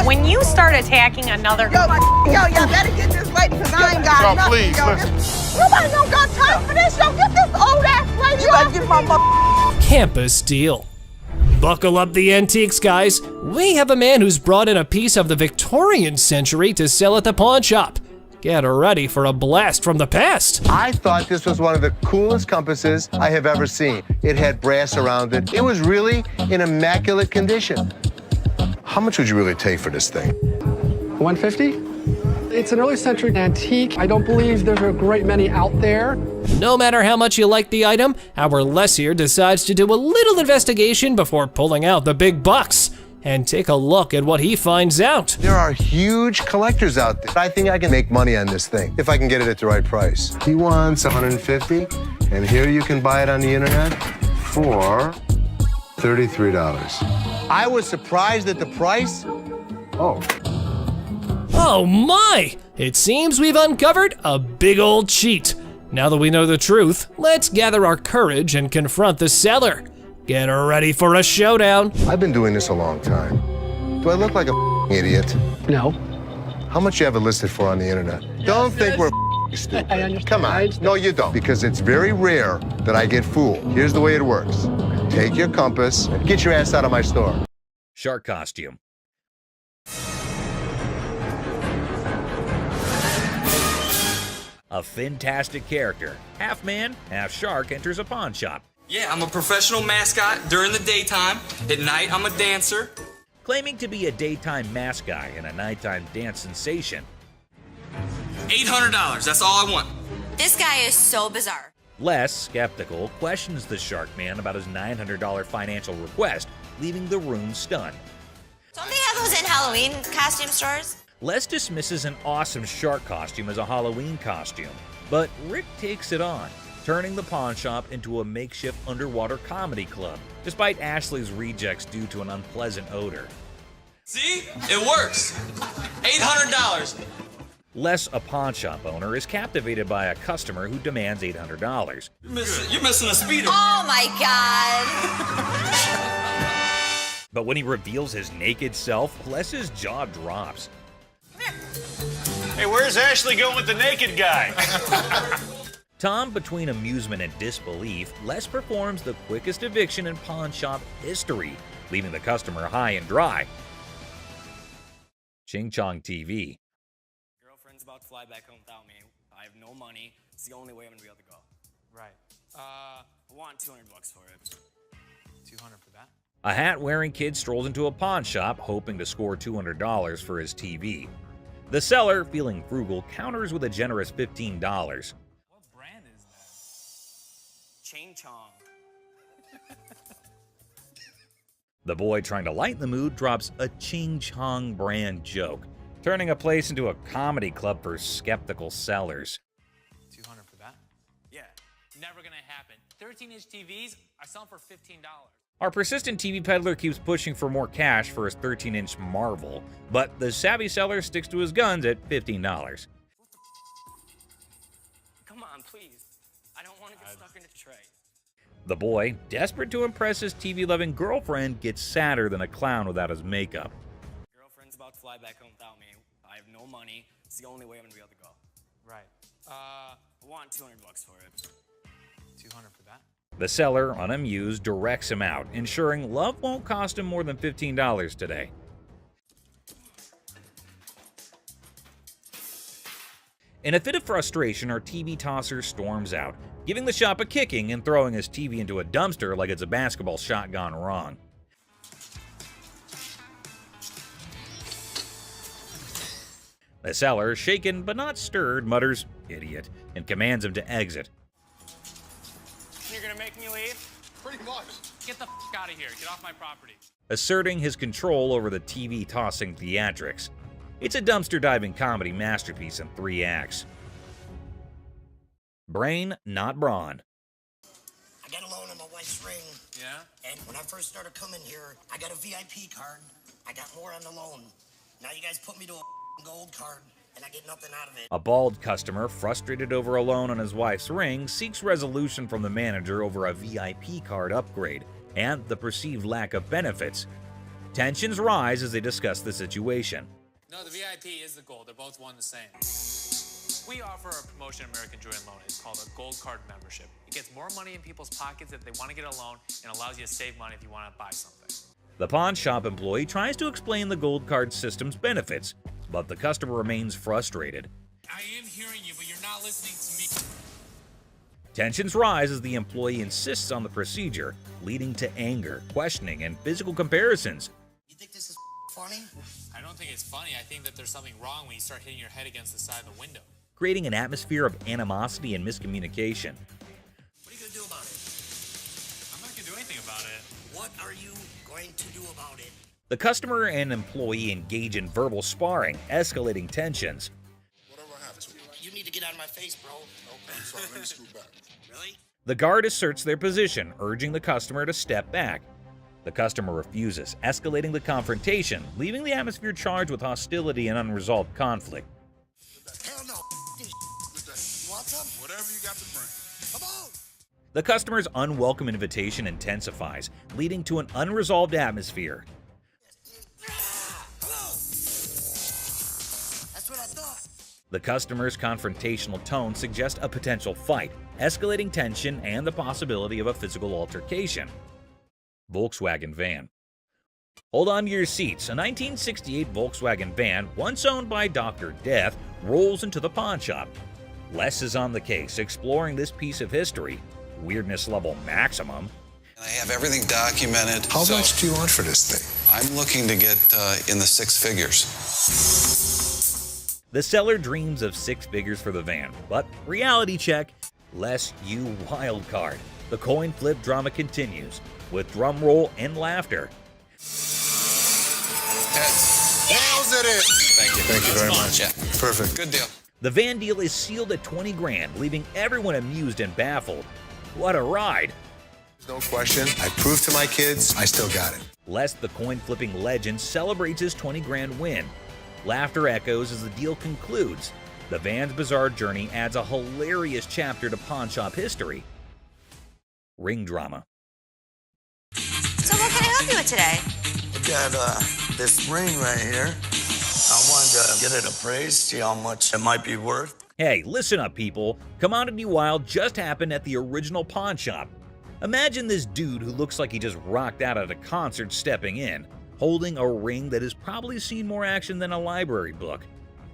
When you start attacking another... Yo, y'all better get this lady, because I ain't got nothing. Please, listen. Nobody don't got time for this. Yo, get this old ass lady. You better get my Campus deal. Buckle up the antiques, guys. We have a man who's brought in a piece of the Victorian century to sell at the pawn shop. Get ready for a blast from the past. I thought this was one of the coolest compasses I have ever seen. It had brass around it. It was really in immaculate condition. How much would you really take for this thing? $150? It's an early century antique. I don't believe there's a great many out there. No matter how much you like the item, our Les here decides to do a little investigation before pulling out the big bucks. And take a look at what he finds out. There are huge collectors out there. I think I can make money on this thing if I can get it at the right price. He wants $150, and here you can buy it on the internet for $33. I was surprised at the price. Oh my! It seems we've uncovered a big old cheat. Now that we know the truth, let's gather our courage and confront the seller. Get ready for a showdown. I've been doing this a long time. Do I look like a idiot? No. How much you have it listed for on the internet? Don't think we're stupid. I understand. Come on. No, you don't. Because it's very rare that I get fooled. Here's the way it works. Take your compass and get your ass out of my store. Shark costume. A fantastic character, half man, half shark, enters a pawn shop. Yeah, I'm a professional mascot during the daytime. At night, I'm a dancer. Claiming to be a daytime mascot and a nighttime dance sensation. $800, that's all I want. This guy is so bizarre. Les, skeptical, questions the shark man about his $900 financial request, leaving the room stunned. Don't they have those in Halloween costume stores? Les dismisses an awesome shark costume as a Halloween costume, but Rick takes it on, turning the pawn shop into a makeshift underwater comedy club, despite Ashley's rejects due to an unpleasant odor. See? It works. $800. Les, a pawn shop owner, is captivated by a customer who demands $800. You're missing a speeder. Oh my God. But when he reveals his naked self, Les's jaw drops. Hey, where's Ashley going with the naked guy? Tom, between amusement and disbelief, Les performs the quickest eviction in pawn shop history, leaving the customer high and dry. Ching Chong TV. Girlfriend's about to fly back home without me. I have no money. It's the only way I'm gonna be able to go. Right. I want $200 for it. $200 for that? A hat-wearing kid strolls into a pawn shop, hoping to score $200 for his TV. The seller, feeling frugal, counters with a generous $15. What brand is that? Ching Chong. The boy, trying to lighten the mood, drops a Ching Chong brand joke, turning a place into a comedy club for skeptical sellers. $200 for that? Yeah, never gonna happen. 13-inch TVs, I sell them for $15. Our persistent TV peddler keeps pushing for more cash for his 13-inch marvel, but the savvy seller sticks to his guns at $15. Come on, please. I don't want to get stuck in a tray. The boy, desperate to impress his TV-loving girlfriend, gets sadder than a clown without his makeup. Girlfriend's about to fly back home without me. I have no money. It's the only way I'm gonna be able to go. Right. I want $200 for it. $200 for that? The seller, unamused, directs him out, ensuring love won't cost him more than $15 today. In a fit of frustration, our TV tosser storms out, giving the shop a kicking and throwing his TV into a dumpster like it's a basketball shot gone wrong. The seller, shaken but not stirred, mutters, "Idiot," and commands him to exit. You're gonna make me leave? Pretty much. Get the f out of here. Get off my property. Asserting his control over the TV-tossing theatrics. It's a dumpster-diving comedy masterpiece in 3 acts. Brain, not brawn. I got a loan on my wife's ring. Yeah? And when I first started coming here, I got a VIP card. I got more on the loan. Now you guys put me to a gold card, and I get nothing out of it. A bald customer, frustrated over a loan on his wife's ring, seeks resolution from the manager over a VIP card upgrade and the perceived lack of benefits. Tensions rise as they discuss the situation. No, the VIP is the gold. They're both one and the same. We offer a promotion at American Joy and Loan. It's called a gold card membership. It gets more money in people's pockets if they want to get a loan and allows you to save money if you want to buy something. The pawn shop employee tries to explain the gold card system's benefits, but the customer remains frustrated. I am hearing you, but you're not listening to me. Tensions rise as the employee insists on the procedure, leading to anger, questioning, and physical comparisons. You think this is funny? I don't think it's funny. I think that there's something wrong when you start hitting your head against the side of the window. Creating an atmosphere of animosity and miscommunication. What are you going to do about it? I'm not going to do anything about it. What are you going to do about it? The customer and employee engage in verbal sparring, escalating tensions. You need to get out of my face, bro. Okay, sorry, let me scoot back. Really? The guard asserts their position, urging the customer to step back. The customer refuses, escalating the confrontation, leaving the atmosphere charged with hostility and unresolved conflict. Hell no. You want some? Whatever you got to bring. Come on. The customer's unwelcome invitation intensifies, leading to an unresolved atmosphere. Hello. That's what I thought. The customer's confrontational tone suggests a potential fight, escalating tension and the possibility of a physical altercation. Volkswagen van. Hold on to your seats. A 1968 Volkswagen van, once owned by Dr. Death, rolls into the pawn shop. Les is on the case, exploring this piece of history. Weirdness level maximum. I have everything documented. How much do you want for this thing? I'm looking to get in the six figures. The seller dreams of six figures for the van, but reality check, Les, you wild card. The coin flip drama continues, with drum roll and laughter. Heads. Nails it in. Thank you. Thank you very much. Yeah. Perfect. Good deal. The van deal is sealed at 20 grand, leaving everyone amused and baffled. What a ride! No question. I proved to my kids I still got it. Les, the coin flipping legend, celebrates his 20 grand win. Laughter echoes as the deal concludes. The van's bizarre journey adds a hilarious chapter to pawn shop history. Ring drama. So what can I help you with today? I got this ring right here. I wanted to get it appraised, see how much it might be worth. Hey, listen up, people. Commodity Wild just happened at the original pawn shop. Imagine this dude who looks like he just rocked out at a concert stepping in, holding a ring that has probably seen more action than a library book.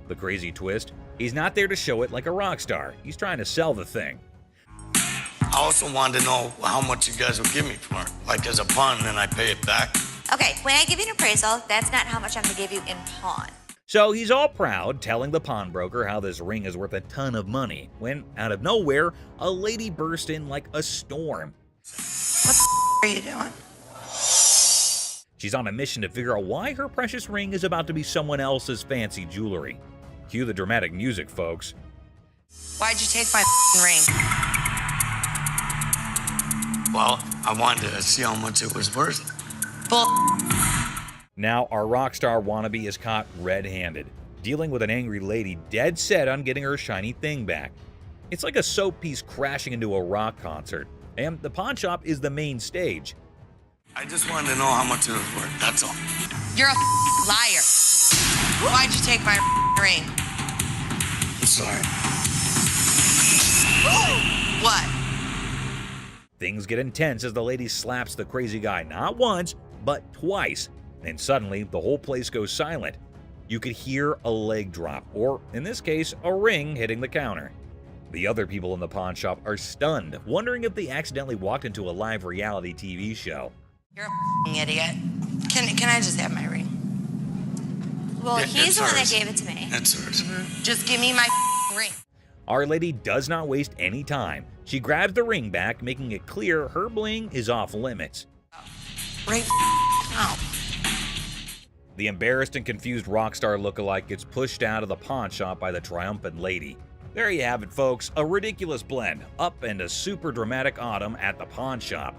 The crazy twist, he's not there to show it like a rock star. He's trying to sell the thing. I also wanted to know how much you guys would give me for it. Like as a pawn, and then I pay it back. Okay, when I give you an appraisal, that's not how much I'm gonna give you in pawn. So he's all proud, telling the pawnbroker how this ring is worth a ton of money, when, out of nowhere, a lady burst in like a storm. What the are you doing? She's on a mission to figure out why her precious ring is about to be someone else's fancy jewelry. Cue the dramatic music, folks. Why'd you take my ring? Well, I wanted to see how much it was worth. Bull. Now our rock star wannabe is caught red-handed, dealing with an angry lady dead set on getting her shiny thing back. It's like a soap piece crashing into a rock concert, and the pawn shop is the main stage. I just wanted to know how much it was worth, that's all. You're a liar. Why'd you take my ring? I'm sorry. What? Things get intense as the lady slaps the crazy guy not once, but twice. And suddenly, the whole place goes silent. You could hear a leg drop, or in this case, a ring hitting the counter. The other people in the pawn shop are stunned, wondering if they accidentally walked into a live reality TV show. You're a idiot. Can I just have my ring? Well, Yeah, he's it's the one that hers. gave it to me. That's hers. Just give me my ring. Our lady does not waste any time. She grabs the ring back, making it clear her bling is off limits. Right now. The embarrassed and confused rock star lookalike gets pushed out of the pawn shop by the triumphant lady. There you have it, folks, a ridiculous blend, up and a super dramatic autumn at the pawn shop.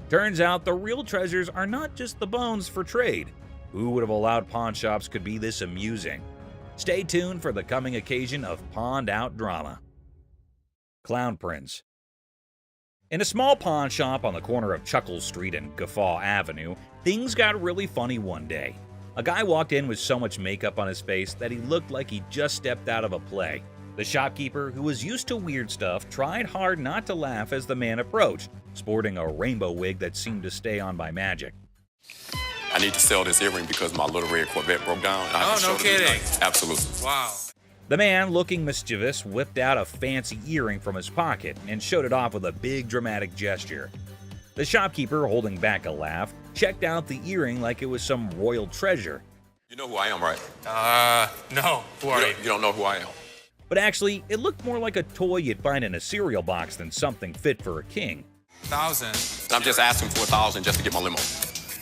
Turns out the real treasures are not just the bones for trade. Who would have allowed pawn shops could be this amusing? Stay tuned for the coming occasion of pawned out drama. Clown Prince. In a small pawn shop on the corner of Chuckles Street and Guffaw Avenue, things got really funny one day. A guy walked in with so much makeup on his face that he looked like he just stepped out of a play. The shopkeeper, who was used to weird stuff, tried hard not to laugh as the man approached, sporting a rainbow wig that seemed to stay on by magic. I need to sell this earring because my little red Corvette broke down. Oh, no kidding. Absolutely. Wow. The man, looking mischievous, whipped out a fancy earring from his pocket and showed it off with a big dramatic gesture. The shopkeeper, holding back a laugh, checked out the earring like it was some royal treasure. You know who I am, right? No. Who are you? You don't know who I am. But actually, it looked more like a toy you'd find in a cereal box than something fit for a king. 1,000. I'm just asking for 1,000 just to get my limo.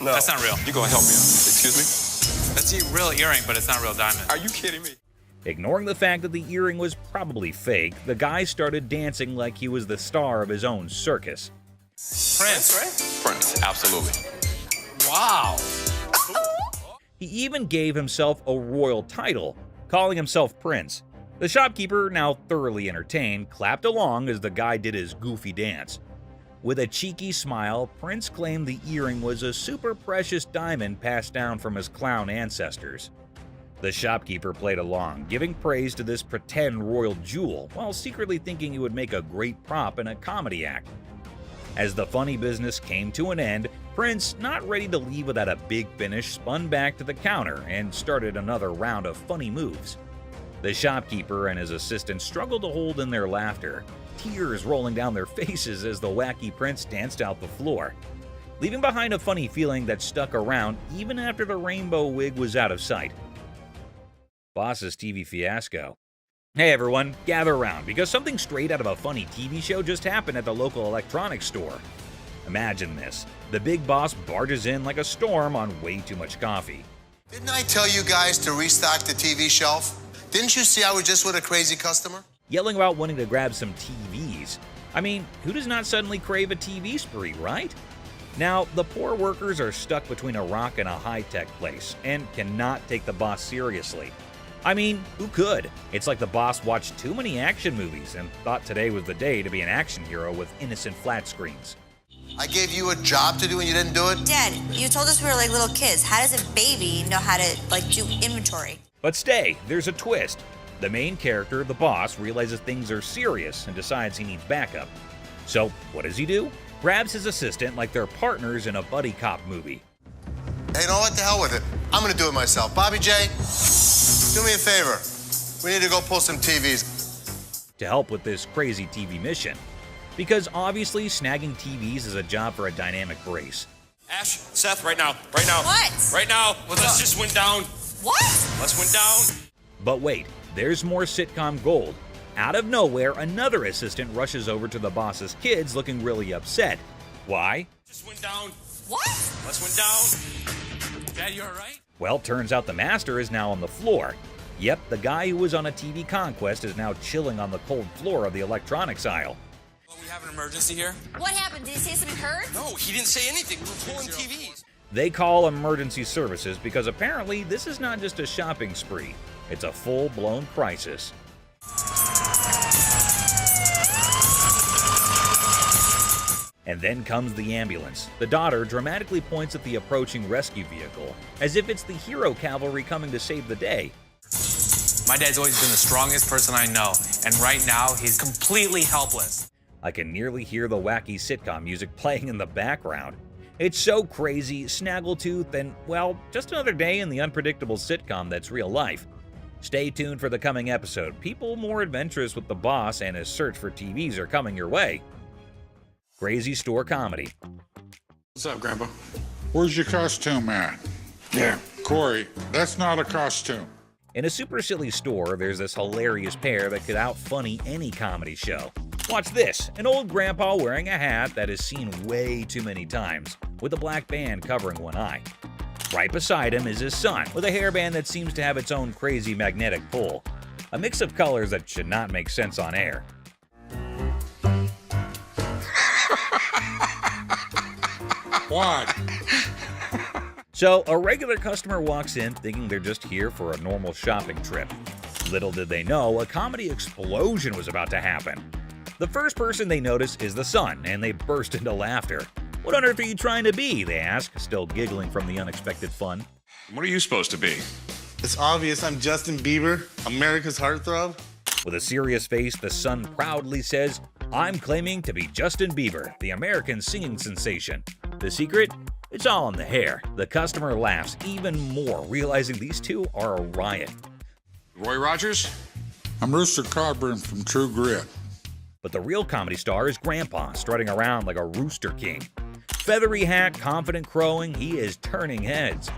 No. That's not real. You gonna help me out? Excuse me? That's a real earring, but it's not real diamond. Are you kidding me? Ignoring the fact that the earring was probably fake, the guy started dancing like he was the star of his own circus. Prince, right? Prince, absolutely. Wow. He even gave himself a royal title, calling himself Prince. The shopkeeper, now thoroughly entertained, clapped along as the guy did his goofy dance. With a cheeky smile, Prince claimed the earring was a super precious diamond passed down from his clown ancestors. The shopkeeper played along, giving praise to this pretend royal jewel, while secretly thinking it would make a great prop in a comedy act. As the funny business came to an end, Prince, not ready to leave without a big finish, spun back to the counter and started another round of funny moves. The shopkeeper and his assistant struggled to hold in their laughter, tears rolling down their faces as the wacky Prince danced out the floor, leaving behind a funny feeling that stuck around even after the rainbow wig was out of sight. Boss's TV fiasco. Hey everyone, gather around because something straight out of a funny TV show just happened at the local electronics store. Imagine this. The big boss barges in like a storm on way too much coffee. Didn't I tell you guys to restock the TV shelf? Didn't you see I was just with a crazy customer? Yelling about wanting to grab some TVs. I mean, who does not suddenly crave a TV spree, right? Now, the poor workers are stuck between a rock and a high-tech place and cannot take the boss seriously. I mean, who could? It's like the boss watched too many action movies and thought today was the day to be an action hero with innocent flat screens. I gave you a job to do and you didn't do it? Dad, you told us we were like little kids. How does a baby know how to, do inventory? But stay, there's a twist. The main character, the boss, realizes things are serious and decides he needs backup. So, what does he do? Grabs his assistant like they're partners in a buddy cop movie. Hey, you know what? The hell with it. I'm gonna do it myself. Bobby J, do me a favor. We need to go pull some TVs. To help with this crazy TV mission. Because obviously snagging TVs is a job for a dynamic brace. Ash, Seth, right now. Right now. What? Right now. What's Let's up? just went down. What? Let's went down. But wait, there's more sitcom gold. Out of nowhere, another assistant rushes over to the boss's kids looking really upset. Why? Just went down. What? Let's went down. Dad, you all right? Well, turns out the master is now on the floor. Yep, the guy who was on a TV conquest is now chilling on the cold floor of the electronics aisle. Well, we have an emergency here. What happened? Did he say something hurt? No, he didn't say anything. We're pulling TVs. They call emergency services because apparently this is not just a shopping spree. It's a full-blown crisis. And then comes the ambulance. The daughter dramatically points at the approaching rescue vehicle, as if it's the hero cavalry coming to save the day. My dad's always been the strongest person I know, and right now he's completely helpless. I can nearly hear the wacky sitcom music playing in the background. It's so crazy, snaggletooth, and, well, just another day in the unpredictable sitcom that's real life. Stay tuned for the coming episode. People more adventurous with the boss and his search for TVs are coming your way. Crazy store comedy. What's up, Grandpa? Where's your costume at? There. Corey, that's not a costume. In a super silly store, there's this hilarious pair that could out-funny any comedy show. Watch this, an old grandpa wearing a hat that is seen way too many times, with a black band covering one eye. Right beside him is his son, with a hairband that seems to have its own crazy magnetic pull. A mix of colors that should not make sense on air. What? So, a regular customer walks in thinking they're just here for a normal shopping trip. Little did they know, a comedy explosion was about to happen. The first person they notice is the son, and they burst into laughter. "What on earth are you trying to be?" they ask, still giggling from the unexpected fun. What are you supposed to be? It's obvious I'm Justin Bieber, America's heartthrob. With a serious face, the son proudly says, "I'm claiming to be Justin Bieber, the American singing sensation." The secret? It's all in the hair. The customer laughs even more, realizing these two are a riot. Roy Rogers? I'm Rooster Cogburn from True Grit. But the real comedy star is Grandpa, strutting around like a rooster king. Feathery hat, confident crowing, he is turning heads.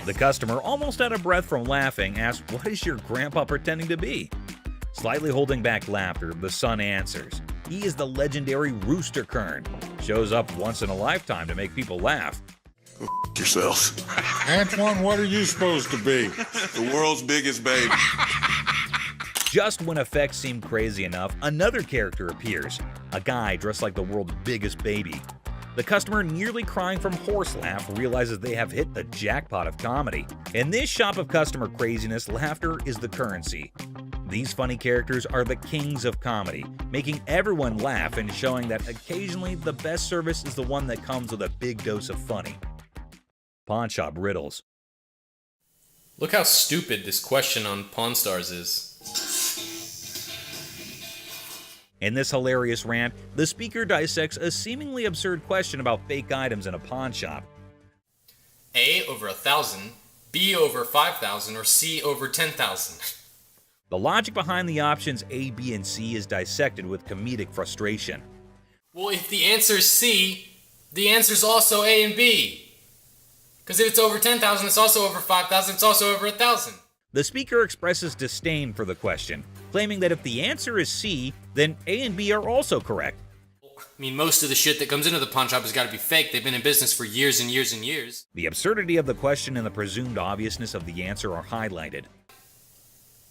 The customer, almost out of breath from laughing, asks, "What is your grandpa pretending to be?" Slightly holding back laughter, the son answers, "He is the legendary Rooster Kern. Shows up once in a lifetime to make people laugh." Go yourself. Antoine, what are you supposed to be? The world's biggest baby. Just when effects seem crazy enough, another character appears, a guy dressed like the world's biggest baby. The customer, nearly crying from horse laugh, realizes they have hit the jackpot of comedy. In this shop of customer craziness, laughter is the currency. These funny characters are the kings of comedy, making everyone laugh and showing that occasionally the best service is the one that comes with a big dose of funny. Pawn Shop Riddles. Look how stupid this question on Pawn Stars is. In this hilarious rant, the speaker dissects a seemingly absurd question about fake items in a pawn shop. A over 1,000, B over 5,000, or C over 10,000. The logic behind the options A, B, and C is dissected with comedic frustration. Well, if the answer is C, the answer is also A and B. Because if it's over 10,000, it's also over 5,000, it's also over 1,000. The speaker expresses disdain for the question, claiming that if the answer is C, then A and B are also correct. I mean, most of the shit that comes into the pawn shop has got to be fake. They've been in business for years and years and years. The absurdity of the question and the presumed obviousness of the answer are highlighted.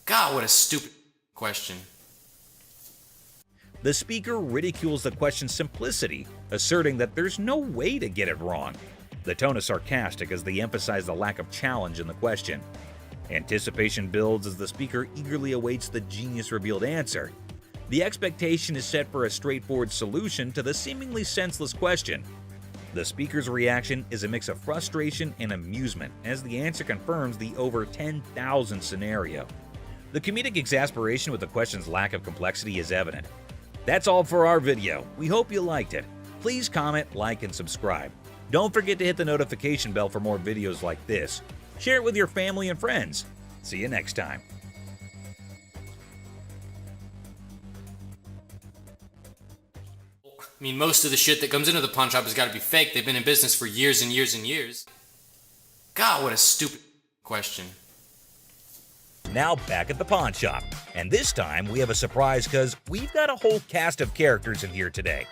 God, what a stupid question. The speaker ridicules the question's simplicity, asserting that there's no way to get it wrong. The tone is sarcastic as they emphasize the lack of challenge in the question. Anticipation builds as the speaker eagerly awaits the genius-revealed answer. The expectation is set for a straightforward solution to the seemingly senseless question. The speaker's reaction is a mix of frustration and amusement as the answer confirms the over 10,000 scenario. The comedic exasperation with the question's lack of complexity is evident. That's all for our video. We hope you liked it. Please comment, like, and subscribe. Don't forget to hit the notification bell for more videos like this. Share it with your family and friends. See you next time. I mean, most of the shit that comes into the pawn shop has got to be fake. They've been in business for years and years and years. God, what a stupid question. Now back at the pawn shop, and this time we have a surprise because we've got a whole cast of characters in here today.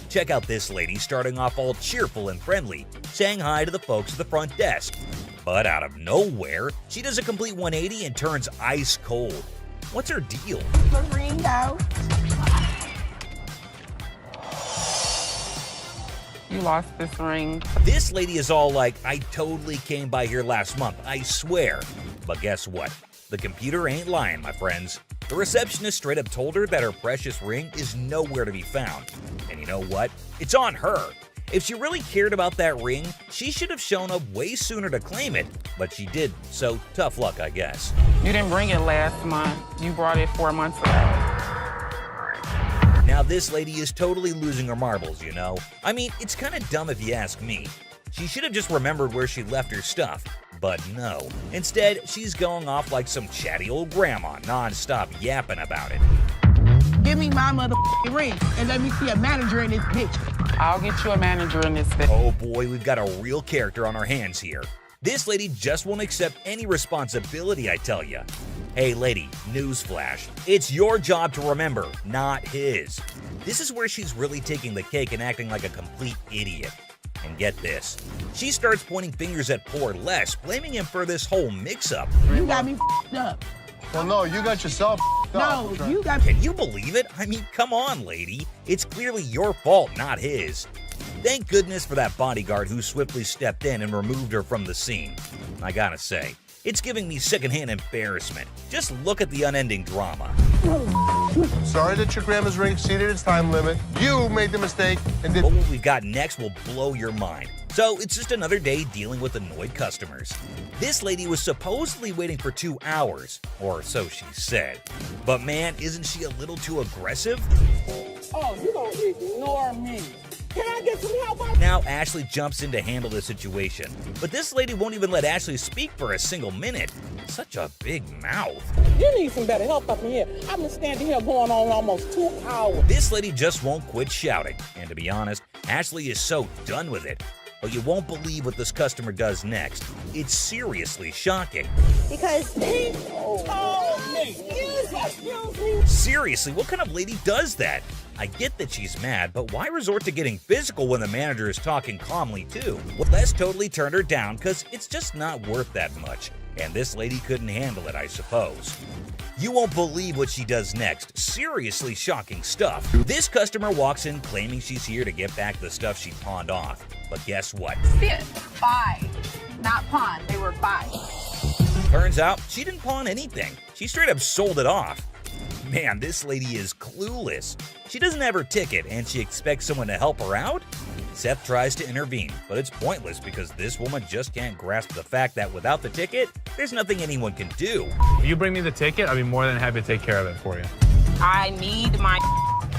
Check out this lady starting off all cheerful and friendly, saying hi to the folks at the front desk. But out of nowhere, she does a complete 180 and turns ice cold. What's her deal? The ring out. You lost this ring. This lady is all like, "I totally came by here last month, I swear." But guess what? The computer ain't lying, my friends. The receptionist straight up told her that her precious ring is nowhere to be found. And you know what? It's on her. If she really cared about that ring, she should have shown up way sooner to claim it, but she didn't, so tough luck, I guess. You didn't bring it last month. You brought it 4 months ago. Now this lady is totally losing her marbles, you know? I mean, it's kind of dumb if you ask me. She should have just remembered where she left her stuff. But no. Instead, she's going off like some chatty old grandma, non-stop yapping about it. Give me my motherfucking ring and let me see a manager in this bitch. I'll get you a manager in this bitch. Oh boy, we've got a real character on our hands here. This lady just won't accept any responsibility, I tell ya. Hey lady, newsflash. It's your job to remember, not his. This is where she's really taking the cake and acting like a complete idiot. And get this, she starts pointing fingers at poor Les, blaming him for this whole mix-up. You got me f***ed up. Well, no, you got yourself f***ed up. No, you got... Can you believe it? I mean, come on, lady. It's clearly your fault, not his. Thank goodness for that bodyguard who swiftly stepped in and removed her from the scene. I gotta say, It's giving me secondhand embarrassment. Just look at the unending drama. Sorry that your grandma's ring exceeded its time limit. You made the mistake and did. But what we've got next will blow your mind. So it's just another day dealing with annoyed customers. This lady was supposedly waiting for 2 hours, or so she said. But man, isn't she a little too aggressive? Oh, you don't ignore me. Can I get some help? Now Ashley jumps in to handle the situation, but this lady won't even let Ashley speak for a single minute. Such a big mouth. You need some better help up in here. I've been standing here going on almost 2 hours. This lady just won't quit shouting, and to be honest, Ashley is so done with it. But you won't believe what this customer does next. It's seriously shocking. Because he told me. Excuse me. Seriously, what kind of lady does that? I get that she's mad, but why resort to getting physical when the manager is talking calmly too? Well, Les totally turned her down because it's just not worth that much. And this lady couldn't handle it, I suppose. You won't believe what she does next. Seriously shocking stuff. This customer walks in claiming she's here to get back the stuff she pawned off. But guess what? Buy. Not pawn. They were buy. Turns out she didn't pawn anything. She straight up sold it off. Man, this lady is clueless. She doesn't have her ticket and she expects someone to help her out? Seth tries to intervene, but it's pointless because this woman just can't grasp the fact that without the ticket, there's nothing anyone can do. If you bring me the ticket, I'll be more than happy to take care of it for you. I need my.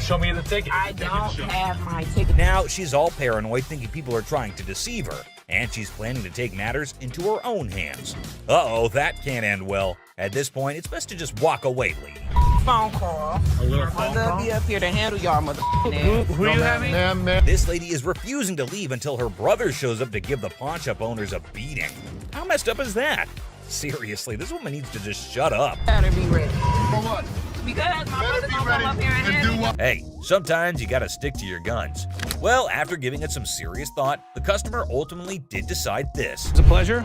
Show me the ticket. I don't have my ticket. Now she's all paranoid, thinking people are trying to deceive her, and she's planning to take matters into her own hands. Uh-oh, that can't end well. At this point, it's best to just walk away, lady. Phone call. A little phone call? I'll be up here to handle y'all Who you having? This lady is refusing to leave until her brother shows up to give the pawn shop owners a beating. How messed up is that? Seriously, this woman needs to just shut up. Better be ready. For what? Because my brother's gonna come up here and handle it. Hey, sometimes you gotta stick to your guns. Well, after giving it some serious thought, the customer ultimately did decide this. It's a pleasure.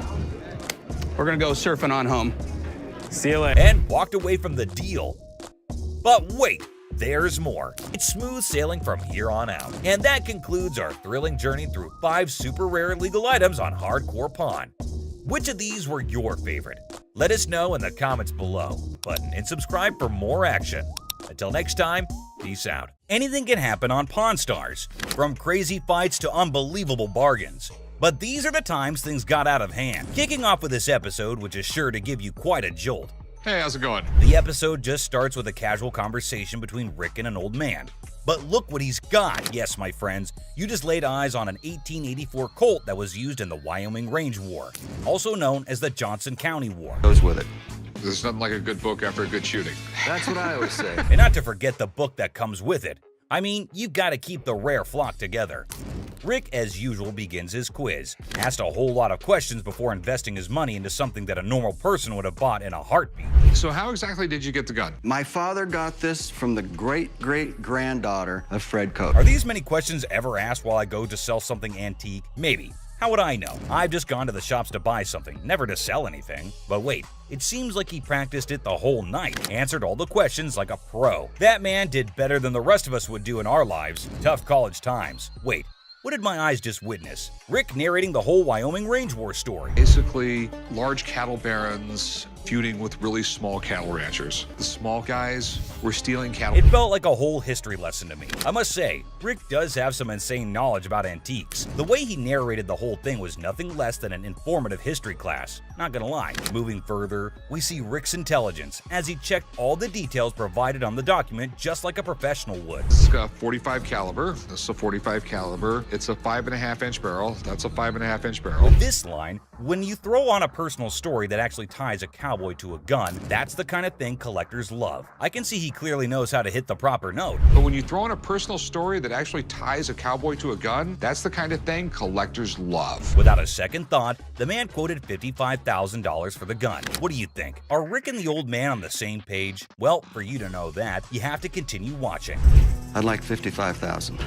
We're gonna go surfing on home. See you later. And walked away from the deal. But wait, there's more. It's smooth sailing from here on out. And that concludes our thrilling journey through 5 super rare illegal items on Hardcore Pawn. Which of these were your favorite? Let us know in the comments below. Button and subscribe for more action. Until next time, peace out. Anything can happen on Pawn Stars, from crazy fights to unbelievable bargains. But these are the times things got out of hand. Kicking off with this episode, which is sure to give you quite a jolt. Hey, how's it going? The episode just starts with a casual conversation between Rick and an old man. But look what he's got. Yes, my friends, you just laid eyes on an 1884 Colt that was used in the Wyoming Range War, also known as the Johnson County War. Goes with it. There's nothing like a good book after a good shooting. That's what I always say. And not to forget the book that comes with it. I mean, you gotta keep the rare flock together. Rick, as usual, begins his quiz, asked a whole lot of questions before investing his money into something that a normal person would have bought in a heartbeat. So how exactly did you get the gun? My father got this from the great-great-granddaughter of Fred Koch. Are these many questions ever asked while I go to sell something antique? Maybe. How would I know? I've just gone to the shops to buy something, never to sell anything. But wait, it seems like he practiced it the whole night, answered all the questions like a pro. That man did better than the rest of us would do in our lives. Tough college times. Wait, what did my eyes just witness? Rick narrating the whole Wyoming Range War story. Basically, large cattle barons feuding with really small cattle ranchers. The small guys were stealing cattle. It felt like a whole history lesson to me. I must say, Rick does have some insane knowledge about antiques. The way he narrated the whole thing was nothing less than an informative history class. Not gonna lie. Moving further, we see Rick's intelligence as he checked all the details provided on the document just like a professional would. This is a 45 caliber. This is a 45 caliber. It's a 5.5-inch barrel. That's a 5.5-inch barrel. This line, when you throw on a personal story that actually ties a cowboy to a gun, that's the kind of thing collectors love. I can see he clearly knows how to hit the proper note. But when you throw in a personal story that actually ties a cowboy to a gun, that's the kind of thing collectors love. Without a second thought, the man quoted $55,000 for the gun. What do you think? Are Rick and the old man on the same page? Well, for you to know that, you have to continue watching. I'd like $55,000.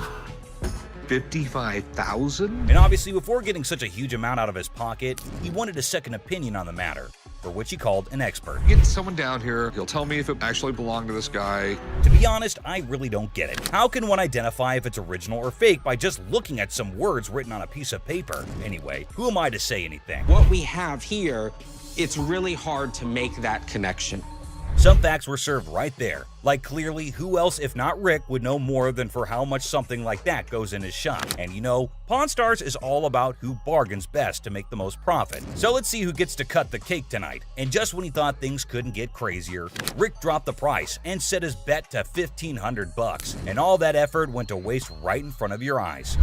$55,000? And obviously, before getting such a huge amount out of his pocket, he wanted a second opinion on the matter, for which he called an expert. Get someone down here, he'll tell me if it actually belonged to this guy. To be honest, I really don't get it. How can one identify if it's original or fake by just looking at some words written on a piece of paper? Anyway, who am I to say anything? What we have here it's really hard to make that connection. Some facts were served right there. Like clearly, who else if not Rick would know more than for how much something like that goes in his shop. And you know, Pawn Stars is all about who bargains best to make the most profit. So let's see who gets to cut the cake tonight. And just when he thought things couldn't get crazier, Rick dropped the price and set his bet to $1,500. And all that effort went to waste right in front of your eyes.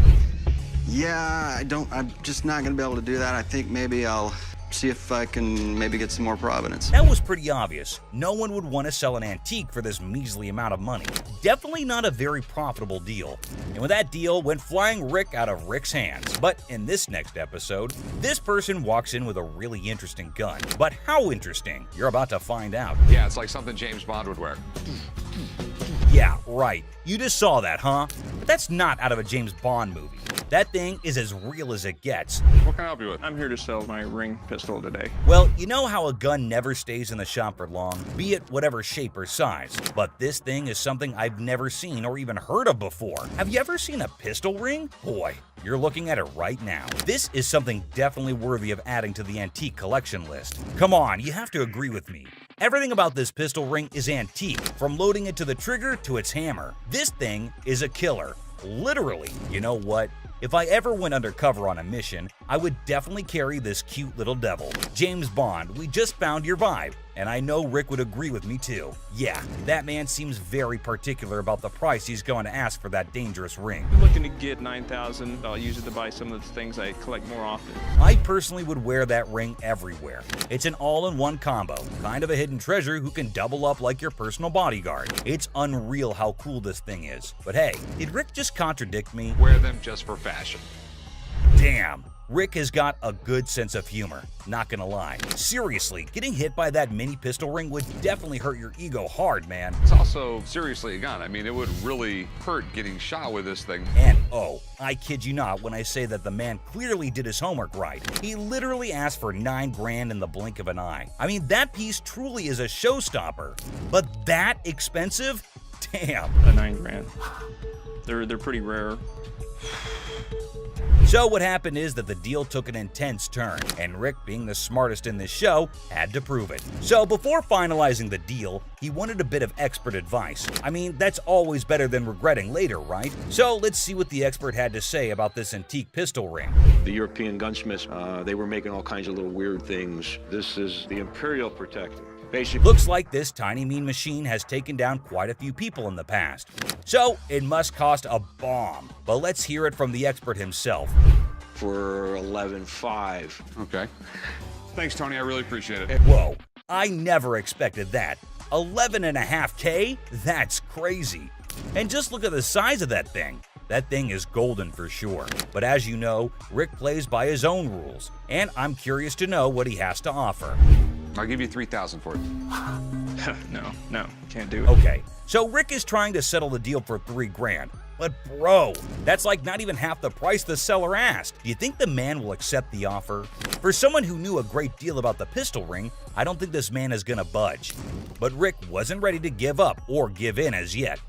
Yeah, I'm just not gonna be able to do that. I think maybe I'll see if I can maybe get some more provenance. That was pretty obvious. No one would want to sell an antique for this measly amount of money. Definitely not a very profitable deal. And with that deal went flying Rick out of Rick's hands. But in this next episode, this person walks in with a really interesting gun. But how interesting? You're about to find out. Yeah, it's like something James Bond would wear. Yeah, right. You just saw that, huh? But that's not out of a James Bond movie. That thing is as real as it gets. What can I help you with? I'm here to sell my ring pistol today. Well, you know how a gun never stays in the shop for long, be it whatever shape or size. But this thing is something I've never seen or even heard of before. Have you ever seen a pistol ring? Boy, you're looking at it right now. This is something definitely worthy of adding to the antique collection list. Come on, you have to agree with me. Everything about this pistol ring is antique, from loading it to the trigger to its hammer. This thing is a killer. Literally. You know what? If I ever went undercover on a mission, I would definitely carry this cute little devil. James Bond, we just found your vibe. And I know Rick would agree with me too. Yeah, that man seems very particular about the price he's going to ask for that dangerous ring. I'm looking to get $9,000. I'll use it to buy some of the things I collect more often. I personally would wear that ring everywhere. It's an all-in-one combo, kind of a hidden treasure who can double up like your personal bodyguard. It's unreal how cool this thing is. But hey, did Rick just contradict me? Wear them just for fashion. Damn. Rick has got a good sense of humor, not gonna lie. Seriously, getting hit by that mini pistol ring would definitely hurt your ego hard, man. It's also seriously a gun. I mean, it would really hurt getting shot with this thing. And oh, I kid you not when I say that the man clearly did his homework right. He literally asked for $9 grand in the blink of an eye. I mean, that piece truly is a showstopper. But that expensive? Damn. The $9 grand. They're pretty rare. So what happened is that the deal took an intense turn, and Rick, being the smartest in this show, had to prove it. So before finalizing the deal, he wanted a bit of expert advice. I mean, that's always better than regretting later, right? So let's see what the expert had to say about this antique pistol ring. The European gunsmiths, they were making all kinds of little weird things. This is the Imperial Protector. Basically, looks like this tiny mean machine has taken down quite a few people in the past. So it must cost a bomb. But let's hear it from the expert himself. For $11,500. Okay. Thanks, Tony. I really appreciate it. Whoa, I never expected that. $11.5K? That's crazy. And just look at the size of that thing. That thing is golden for sure. But as you know, Rick plays by his own rules. And I'm curious to know what he has to offer. I'll give you $3,000 for it. No, can't do it. Okay, so Rick is trying to settle the deal for $3 grand. But bro, that's like not even half the price the seller asked. Do you think the man will accept the offer? For someone who knew a great deal about the pistol ring, I don't think this man is gonna budge. But Rick wasn't ready to give up or give in as yet.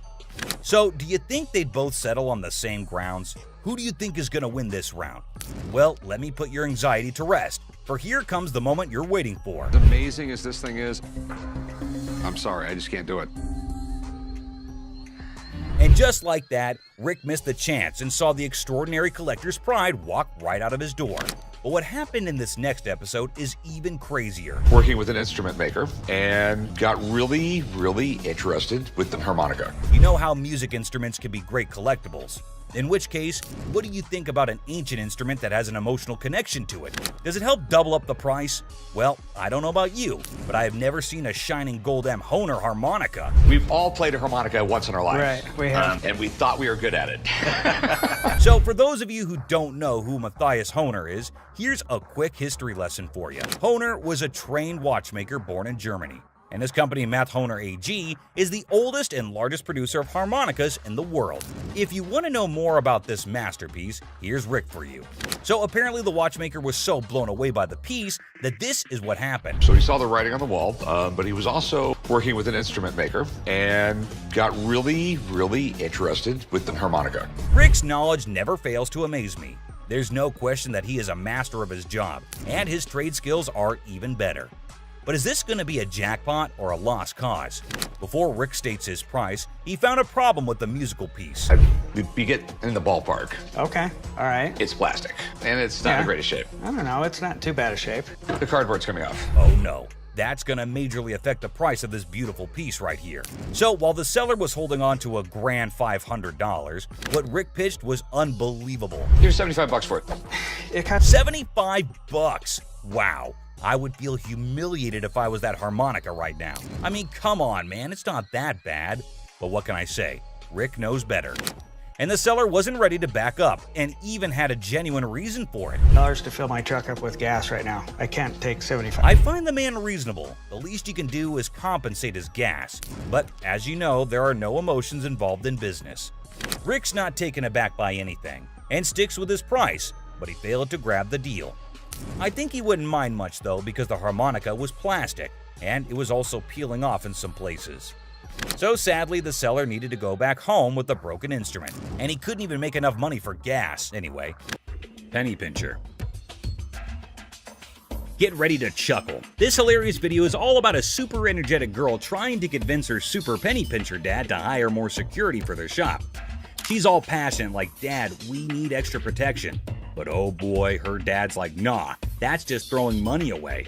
So do you think they'd both settle on the same grounds? Who do you think is gonna win this round? Well, let me put your anxiety to rest. For here comes the moment you're waiting for. As amazing as this thing is, I'm sorry, I just can't do it. And just like that, Rick missed the chance and saw the extraordinary collector's pride walk right out of his door. But what happened in this next episode is even crazier. Working with an instrument maker and got really, really interested with the harmonica. You know how music instruments can be great collectibles. In which case, what do you think about an ancient instrument that has an emotional connection to it? Does it help double up the price? Well, I don't know about you, but I have never seen a shining gold M Hohner harmonica. We've all played a harmonica once in our life. Right, we have. And we thought we were good at it. So for those of you who don't know who Matthias Hohner is, here's a quick history lesson for you. Hohner was a trained watchmaker born in Germany. And his company, Math Hohner AG, is the oldest and largest producer of harmonicas in the world. If you want to know more about this masterpiece, here's Rick for you. So apparently the watchmaker was so blown away by the piece that this is what happened. So he saw the writing on the wall, but he was also working with an instrument maker and got really, really interested with the harmonica. Rick's knowledge never fails to amaze me. There's no question that he is a master of his job, and his trade skills are even better. But is this going to be a jackpot or a lost cause? Before Rick states his price, he found a problem with the musical piece. You get in the ballpark. Okay, all right. It's plastic, and it's not in the greatest shape. I don't know, it's not too bad a shape. The cardboard's coming off. Oh no, that's going to majorly affect the price of this beautiful piece right here. So while the seller was holding on to a grand $500, what Rick pitched was unbelievable. Here's $75 for it. It cost $75? Wow. I would feel humiliated if I was that harmonica right now. I mean, come on, man, it's not that bad. But what can I say? Rick knows better. And the seller wasn't ready to back up, and even had a genuine reason for it. $1 to fill my truck up with gas right now. I can't take 75. I find the man reasonable. The least you can do is compensate his gas. But as you know, there are no emotions involved in business. Rick's not taken aback by anything, and sticks with his price, but he failed to grab the deal. I think he wouldn't mind much though, because the harmonica was plastic, and it was also peeling off in some places. So sadly, the seller needed to go back home with the broken instrument, and he couldn't even make enough money for gas anyway. Penny pincher. Get ready to chuckle. This hilarious video is all about a super energetic girl trying to convince her super penny pincher dad to hire more security for their shop. She's all passionate like, "Dad, we need extra protection." But oh boy, her dad's like, "Nah, that's just throwing money away."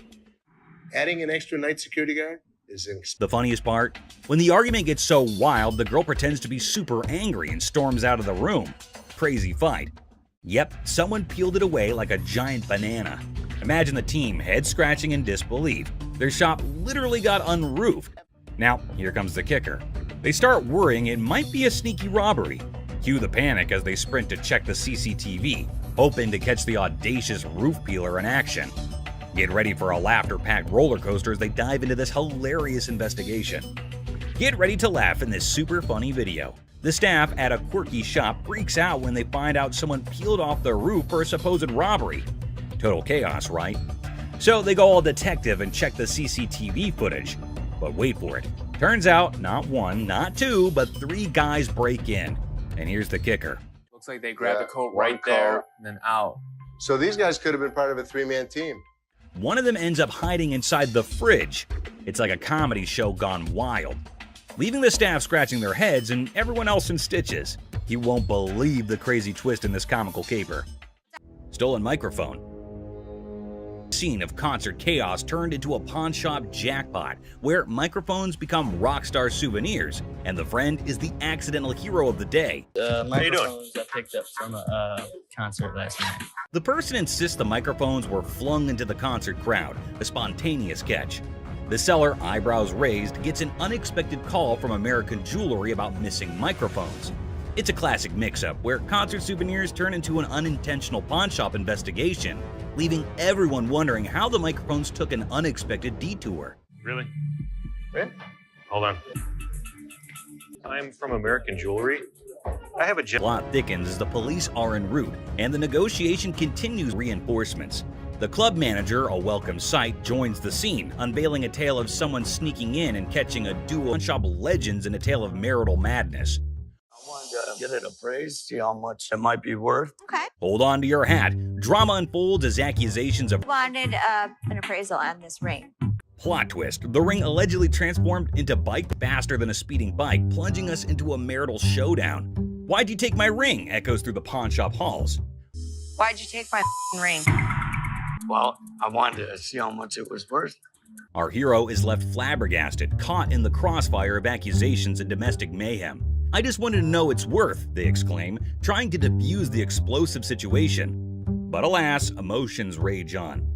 Adding an extra night security guard is The funniest part? When the argument gets so wild, the girl pretends to be super angry and storms out of the room. Crazy fight. Yep, someone peeled it away like a giant banana. Imagine the team head scratching in disbelief. Their shop literally got unroofed. Now, here comes the kicker. They start worrying it might be a sneaky robbery. Cue the panic as they sprint to check the CCTV, hoping to catch the audacious roof peeler in action. Get ready for a laughter-packed roller coaster as they dive into this hilarious investigation. Get ready to laugh in this super funny video. The staff at a quirky shop freaks out when they find out someone peeled off the roof for a supposed robbery. Total chaos, right? So they go all detective and check the CCTV footage. But wait for it. Turns out, not one, not two, but 3 guys break in. And here's the kicker. Looks like they grabbed the coat right there and then out. So these guys could have been part of a 3-man team. One of them ends up hiding inside the fridge. It's like a comedy show gone wild, leaving the staff scratching their heads and everyone else in stitches. You won't believe the crazy twist in this comical caper. Stolen microphone. Scene of concert chaos turned into a pawn shop jackpot, where microphones become rock star souvenirs, and the friend is the accidental hero of the day. Microphones I picked up from a concert last night. The person insists the microphones were flung into the concert crowd, a spontaneous catch. The seller, eyebrows raised, gets an unexpected call from American Jewelry about missing microphones. It's a classic mix-up where concert souvenirs turn into an unintentional pawn shop investigation, leaving everyone wondering how the microphones took an unexpected detour. Really? Hold on. I'm from American Jewelry. I have a plot thickens as the police are en route, and the negotiation continues reinforcements. The club manager, a welcome sight, joins the scene, unveiling a tale of someone sneaking in and catching a duo of pawn shop legends in a tale of marital madness. I wanted to get it appraised, see how much it might be worth. Okay. Hold on to your hat. Drama unfolds as accusations of Wanted an appraisal on this ring. Plot twist. The ring allegedly transformed into bike faster than a speeding bike, plunging us into a marital showdown. "Why'd you take my ring?" echoes through the pawn shop halls. Why'd you take my ring? Well, I wanted to see how much it was worth. Our hero is left flabbergasted, caught in the crossfire of accusations and domestic mayhem. "I just wanted to know its worth," they exclaim, trying to defuse the explosive situation. But alas, emotions rage on.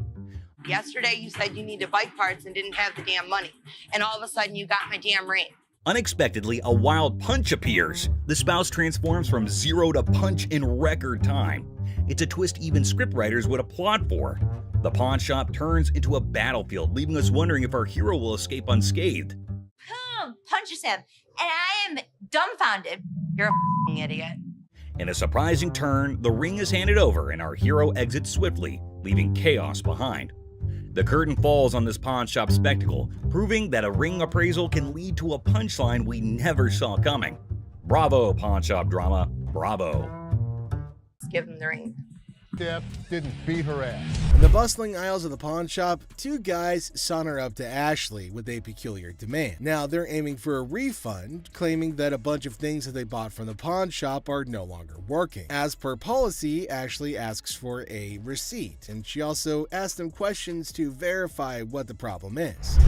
Yesterday you said you needed bike parts and didn't have the damn money. And all of a sudden you got my damn ring. Unexpectedly, a wild punch appears. The spouse transforms from 0 to punch in record time. It's a twist even scriptwriters would applaud for. The pawn shop turns into a battlefield, leaving us wondering if our hero will escape unscathed. Punches him. And I am dumbfounded. You're a idiot. In a surprising turn, the ring is handed over and our hero exits swiftly, leaving chaos behind. The curtain falls on this pawn shop spectacle, proving that a ring appraisal can lead to a punchline we never saw coming. Bravo, pawn shop drama. Bravo. Give him the ring. Steph didn't beat her ass. In the bustling aisles of the pawn shop, two guys saunter up to Ashley with a peculiar demand. Now, they're aiming for a refund, claiming that a bunch of things that they bought from the pawn shop are no longer working. As per policy, Ashley asks for a receipt, and she also asks them questions to verify what the problem is.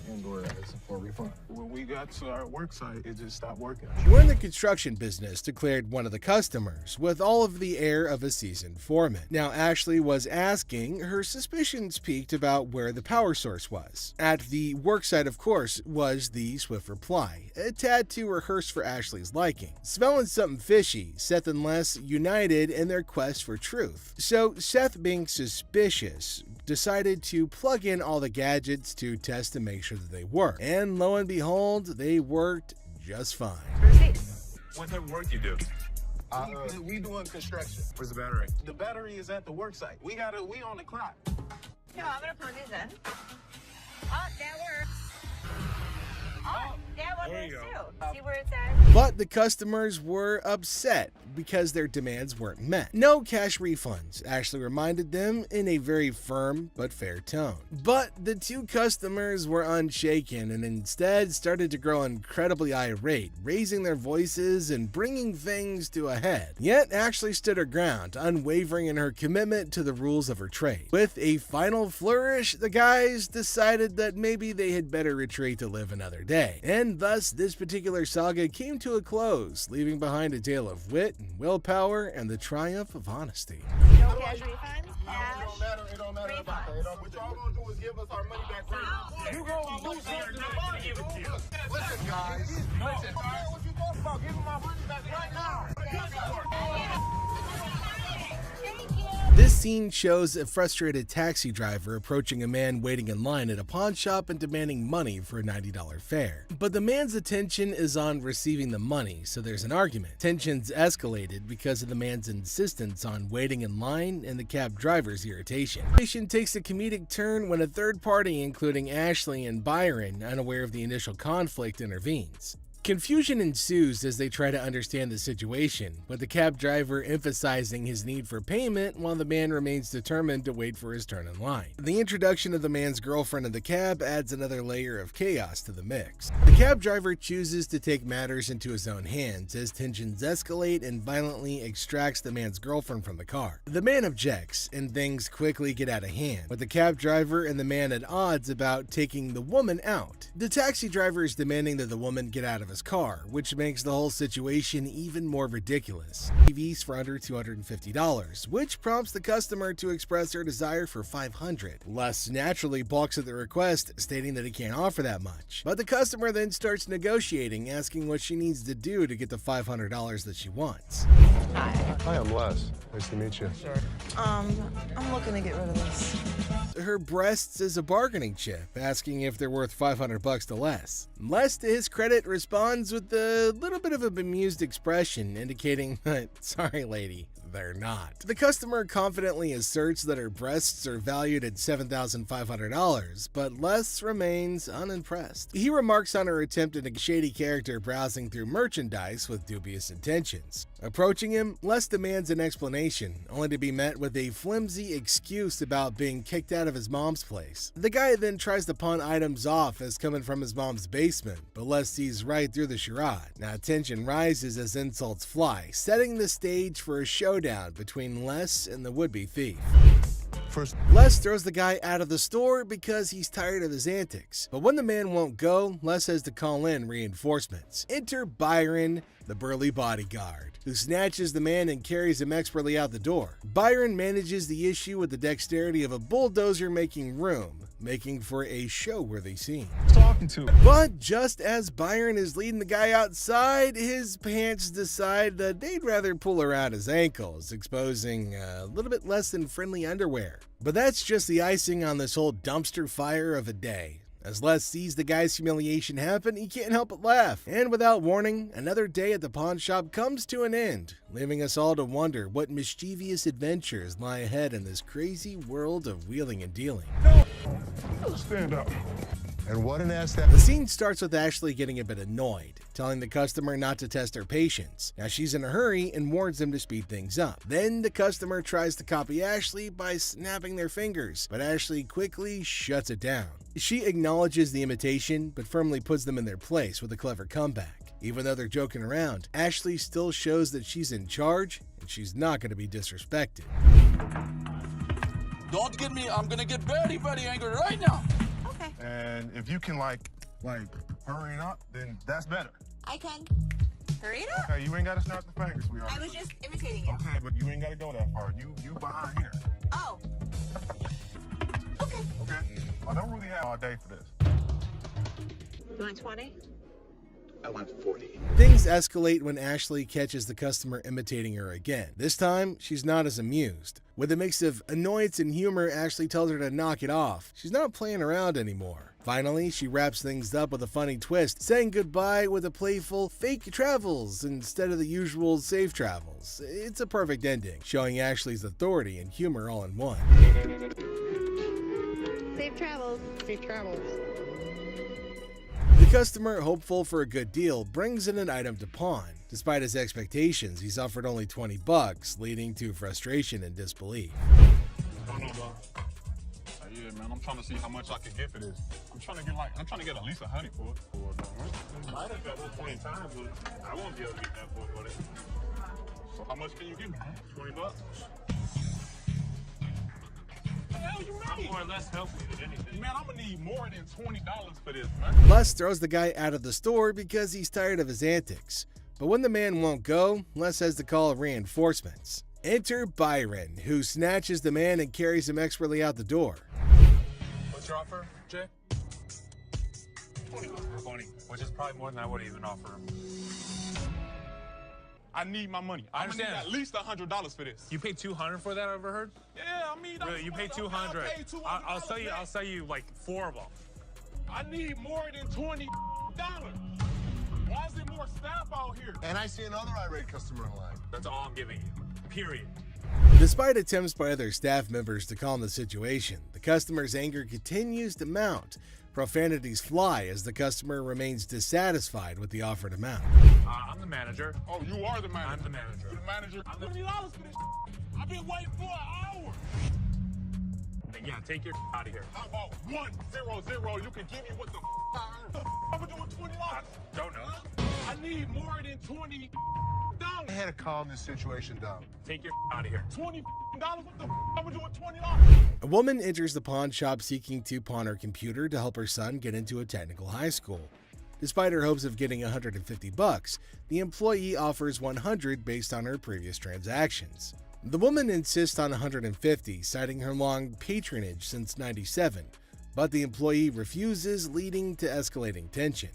And/or asking for a refund. When we got to our work site, it just stopped working. We're in the construction business, declared one of the customers, with all of the air of a seasoned foreman. Now, Ashley was asking, her suspicions peaked about where the power source was. At the work site, of course, was the swift reply, a tad too rehearsed for Ashley's liking. Smelling something fishy, Seth and Les united in their quest for truth. So, Seth, being suspicious, decided to plug in all the gadgets to test to make sure that they work. And lo and behold, they worked just fine. What type of work you do? We doing construction. Where's the battery? The battery is at the work site. We on the clock. No, I'm gonna plug this in. Oh, that works. Oh, that one works too. See where it says? But the customers were upset because their demands weren't met. No cash refunds, Ashley reminded them in a very firm but fair tone. But the two customers were unshaken and instead started to grow incredibly irate, raising their voices and bringing things to a head. Yet Ashley stood her ground, unwavering in her commitment to the rules of her trade. With a final flourish, the guys decided that maybe they had better retreat to live another day. And thus, this particular saga came to a close, leaving behind a tale of wit and willpower and the triumph of honesty. No cash refunds? It don't matter about that. What y'all gonna do is give us our money back right now. You gonna lose something. Listen, guys. Listen, what you talking about? Give me my money back right now. This scene shows a frustrated taxi driver approaching a man waiting in line at a pawn shop and demanding money for a $90 fare. But the man's attention is on receiving the money, so there's an argument. Tensions escalated because of the man's insistence on waiting in line and the cab driver's irritation. The situation takes a comedic turn when a third party, including Ashley and Byron, unaware of the initial conflict, intervenes. Confusion ensues as they try to understand the situation, with the cab driver emphasizing his need for payment while the man remains determined to wait for his turn in line. The introduction of the man's girlfriend in the cab adds another layer of chaos to the mix. The cab driver chooses to take matters into his own hands as tensions escalate and violently extracts the man's girlfriend from the car. The man objects, and things quickly get out of hand, with the cab driver and the man at odds about taking the woman out. The taxi driver is demanding that the woman get out of his car, which makes the whole situation even more ridiculous. TVs for under $250, which prompts the customer to express her desire for $500. Les naturally balks at the request, stating that he can't offer that much. But the customer then starts negotiating, asking what she needs to do to get the $500 that she wants. Hi, I'm Les. Nice to meet you. Sure. I'm looking to get rid of this. Her breasts as a bargaining chip, asking if they're worth $500 to Les. Les, to his credit, responds with a little bit of a bemused expression, indicating that, sorry lady, they're not. The customer confidently asserts that her breasts are valued at $7,500, but Les remains unimpressed. He remarks on her attempt at a shady character browsing through merchandise with dubious intentions. Approaching him, Les demands an explanation, only to be met with a flimsy excuse about being kicked out of his mom's place. The guy then tries to pawn items off as coming from his mom's basement, but Les sees right through the charade. Now tension rises as insults fly, setting the stage for a showdown between Les and the would-be thief. Les throws the guy out of the store because he's tired of his antics. But when the man won't go, Les has to call in reinforcements. Enter Byron, the burly bodyguard, who snatches the man and carries him expertly out the door. Byron manages the issue with the dexterity of a bulldozer making room, making for a show-worthy scene. But just as Byron is leading the guy outside, his pants decide that they'd rather pull around his ankles, exposing a little bit less than friendly underwear. But that's just the icing on this whole dumpster fire of a day. As Les sees the guy's humiliation happen, he can't help but laugh. And without warning, another day at the pawn shop comes to an end, leaving us all to wonder what mischievous adventures lie ahead in this crazy world of wheeling and dealing. Stand up. And what an ass that. The scene starts with Ashley getting a bit annoyed, telling the customer not to test her patience. Now she's in a hurry and warns them to speed things up. Then the customer tries to copy Ashley by snapping their fingers, but Ashley quickly shuts it down. She acknowledges the imitation, but firmly puts them in their place with a clever comeback. Even though they're joking around, Ashley still shows that she's in charge and she's not going to be disrespected. Don't get me, I'm gonna get very, very angry right now. Okay. And if you can like hurry it up, then that's better. I can. Hurry it up. Okay, you ain't gotta snap the fingers, sweetheart. I was just imitating it. Okay, but you ain't gotta go that far. You behind here. Oh. Okay. I don't really have all day for this. You want 20? I want 40. Things escalate when Ashley catches the customer imitating her again. This time, she's not as amused. With a mix of annoyance and humor, Ashley tells her to knock it off. She's not playing around anymore. Finally, she wraps things up with a funny twist, saying goodbye with a playful fake travels instead of the usual safe travels. It's a perfect ending, showing Ashley's authority and humor all in one. Safe travels. Safe travels. The customer, hopeful for a good deal, brings in an item to pawn. Despite his expectations, he's offered only $20, leading to frustration and disbelief. Yeah, man, I'm trying to see how much I can get for this. I'm trying to get at least 100 for it. I might have got 20 times, but I won't be able to get that for it. So how much can you give me? $20? I'm more or less helping than anything. Man, I'm gonna need more than $20 for this, man. Les throws the guy out of the store because he's tired of his antics. But when the man won't go, Les has to call reinforcements. Enter Byron, who snatches the man and carries him expertly out the door. What's your offer, Jay? 20, which is probably more than I would even offer him. I need my money. I understand. Need at least $100 for this. You paid $200 for that, I overheard? Yeah, I mean, really, you paid $200. I'll sell you like 4 of them. I need more than $20. Why is there more staff out here? And I see another irate customer in line. That's all I'm giving you. Period. Despite attempts by other staff members to calm the situation, the customer's anger continues to mount. Profanities fly as the customer remains dissatisfied with the offered amount. I'm the manager. Oh, you are the manager? I'm the manager. You're the manager? $20 for this. I've been waiting for an hour. Yeah, take your out of here. How about 100? You can give me what the I'm gonna do with $20. Don't know. I need more than $20. I had to calm this situation down. Take your out of here. $20? What the I'm gonna do with $20? A woman enters the pawn shop seeking to pawn her computer to help her son get into a technical high school. Despite her hopes of getting $150, the employee offers $100 based on her previous transactions. The woman insists on $150, citing her long patronage since '97, but the employee refuses, leading to escalating tension.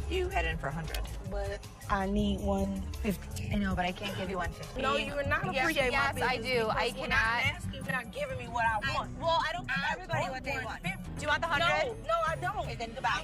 You head in for 100. But I need 150. I know, but I can't give you 150. No, you are not appreciating my business. Yes, I do. I because cannot. You're not giving me what I want. Well, I don't give everybody what they want. Do you want the 100? No, I don't. Okay, then goodbye.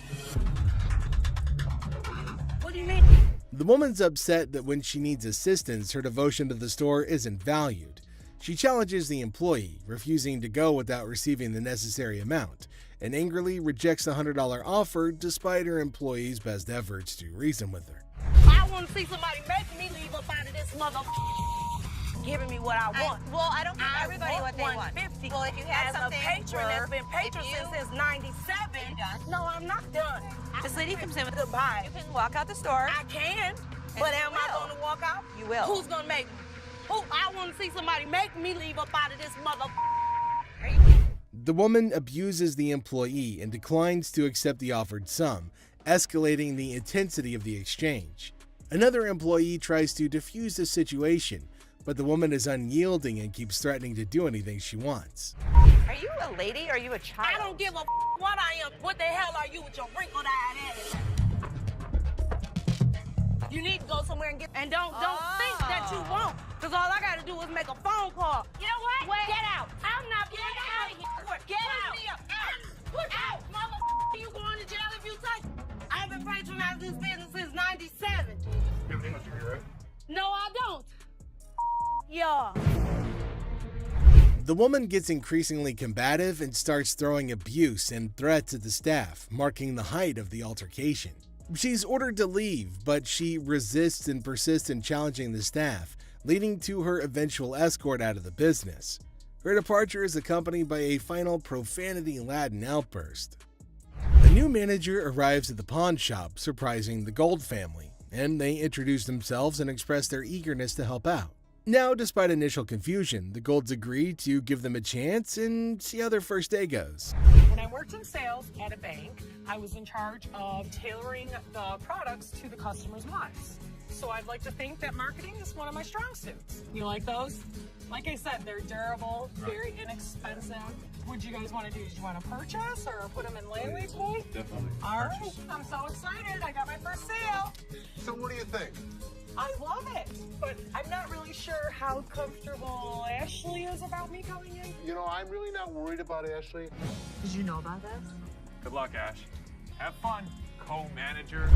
What do you mean? The woman's upset that when she needs assistance, her devotion to the store isn't valued. She challenges the employee, refusing to go without receiving the necessary amount, and angrily rejects the $100 offer despite her employee's best efforts to reason with her. I want to see somebody make me leave up out of this mother giving me what I want. Well, I don't give everybody what they want. 150. Well, if you had as something a patron that's been patron if you- since 97. No, I'm not done. This lady comes in with goodbye. You can walk out the store. I can, but am I going to walk out? You will. Who's going to make me? Who? I want to see somebody make me leave up out of this mother. The woman abuses the employee and declines to accept the offered sum, escalating the intensity of the exchange. Another employee tries to defuse the situation, but the woman is unyielding and keeps threatening to do anything she wants. Are you a lady or are you a child? I don't give a what I am. What the hell are you with your wrinkled eye ass? You need to go somewhere and get, and don't think that you won't. Because all I got to do is make a phone call. You know what? Wait. Get out. I'm not getting out of here. Get out. Put out. Mother, you going to jail if you touch. I've been patronizing this business since 97. You have an English degree, right? No, I don't. Yeah. The woman gets increasingly combative and starts throwing abuse and threats at the staff, marking the height of the altercation. She's ordered to leave, but she resists and persists in challenging the staff, leading to her eventual escort out of the business. Her departure is accompanied by a final profanity-laden outburst. A new manager arrives at the pawn shop, surprising the Gold family, and they introduce themselves and express their eagerness to help out. Now, despite initial confusion, the Golds agree to give them a chance and see how their first day goes. When I worked in sales at a bank, I was in charge of tailoring the products to the customer's wants. So I'd like to think that marketing is one of my strong suits. You like those? Like I said, they're durable, very inexpensive. What do you guys want to do? Do you want to purchase or put them in layaway today? Definitely. All right, I'm so excited. I got my first sale. So what do you think? I love it, but I'm not really sure how comfortable Ashley is about me coming in. You know, I'm really not worried about Ashley. Did you know about this? Good luck, Ash. Have fun, co-manager.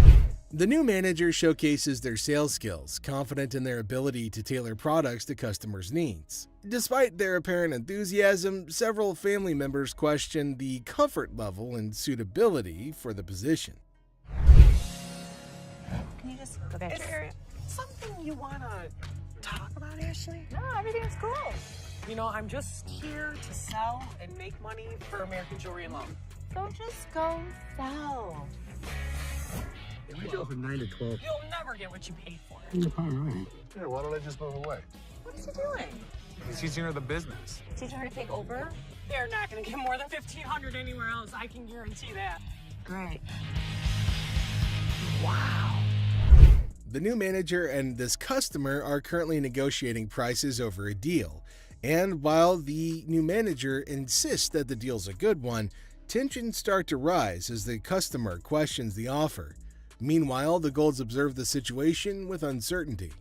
The new manager showcases their sales skills, confident in their ability to tailor products to customers' needs. Despite their apparent enthusiasm, several family members question the comfort level and suitability for the position. Can you just go back to your area? Something you want to talk about, Ashley? No, everything's cool. You know, I'm just here to sell and make money for American Jewelry and Loan. Don't just go sell. We go from 9 to 12. You'll never get what you paid for. You're probably right. Here, why don't I just move away? What is he doing? He's teaching her the business. Teaching her to take over? They're not going to get more than $1,500 anywhere else. I can guarantee that. Great. Wow. The new manager and this customer are currently negotiating prices over a deal, and while the new manager insists that the deal's a good one, tensions start to rise as the customer questions the offer. Meanwhile, the Golds observe the situation with uncertainty.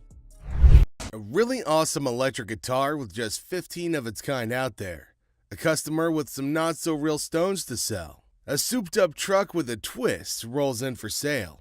A really awesome electric guitar with just 15 of its kind out there. A customer with some not-so-real stones to sell. A souped-up truck with a twist rolls in for sale.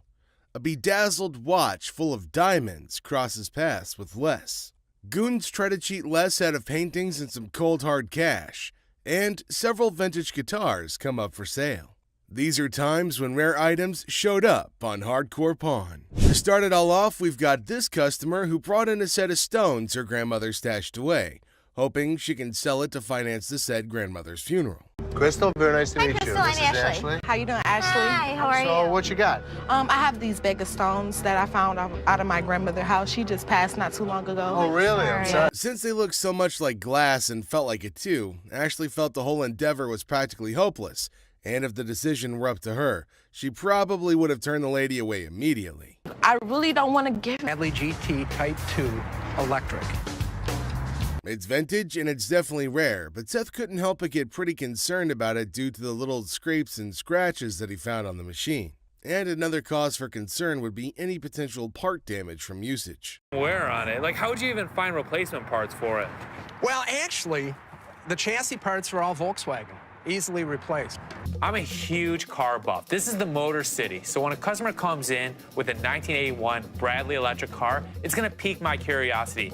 A bedazzled watch full of diamonds crosses paths with Les. Goons try to cheat Les out of paintings and some cold hard cash. And several vintage guitars come up for sale. These are times when rare items showed up on Hardcore Pawn. To start it all off, we've got this customer who brought in a set of stones her grandmother stashed away, hoping she can sell it to finance the said grandmother's funeral. Crystal, very nice to meet you. Crystal, This I'm is Ashley. Ashley. How you doing, Ashley? Hi, how are So you? what you got? I have these bag of stones that I found out of my grandmother's house. She just passed not too long ago. Oh, really? I'm sorry. Since they looked so much like glass and felt like it too, Ashley felt the whole endeavor was practically hopeless, and if the decision were up to her, she probably would have turned the lady away immediately. I really don't want to give Bradley GT Type 2 electric. It's vintage and it's definitely rare, but Seth couldn't help but get pretty concerned about it due to the little scrapes and scratches that he found on the machine. And another cause for concern would be any potential part damage from usage. Wear on it. Like, how would you even find replacement parts for it? Well, actually, the chassis parts are all Volkswagen, easily replaced. I'm a huge car buff. This is the Motor City. So when a customer comes in with a 1981 Bradley electric car, it's gonna pique my curiosity.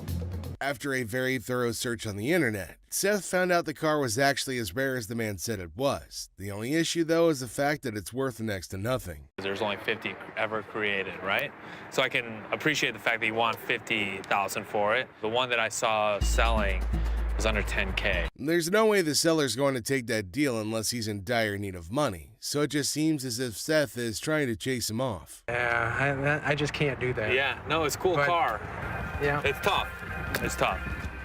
After a very thorough search on the internet, Seth found out the car was actually as rare as the man said it was. The only issue, though, is the fact that it's worth next to nothing. There's only 50 ever created, right? So I can appreciate the fact that you want 50,000 for it. The one that I saw selling was under 10K. There's no way the seller's going to take that deal unless he's in dire need of money, so it just seems as if Seth is trying to chase him off. Yeah, I just can't do that. Yeah, no, it's a cool car. Yeah. It's tough. It's tough.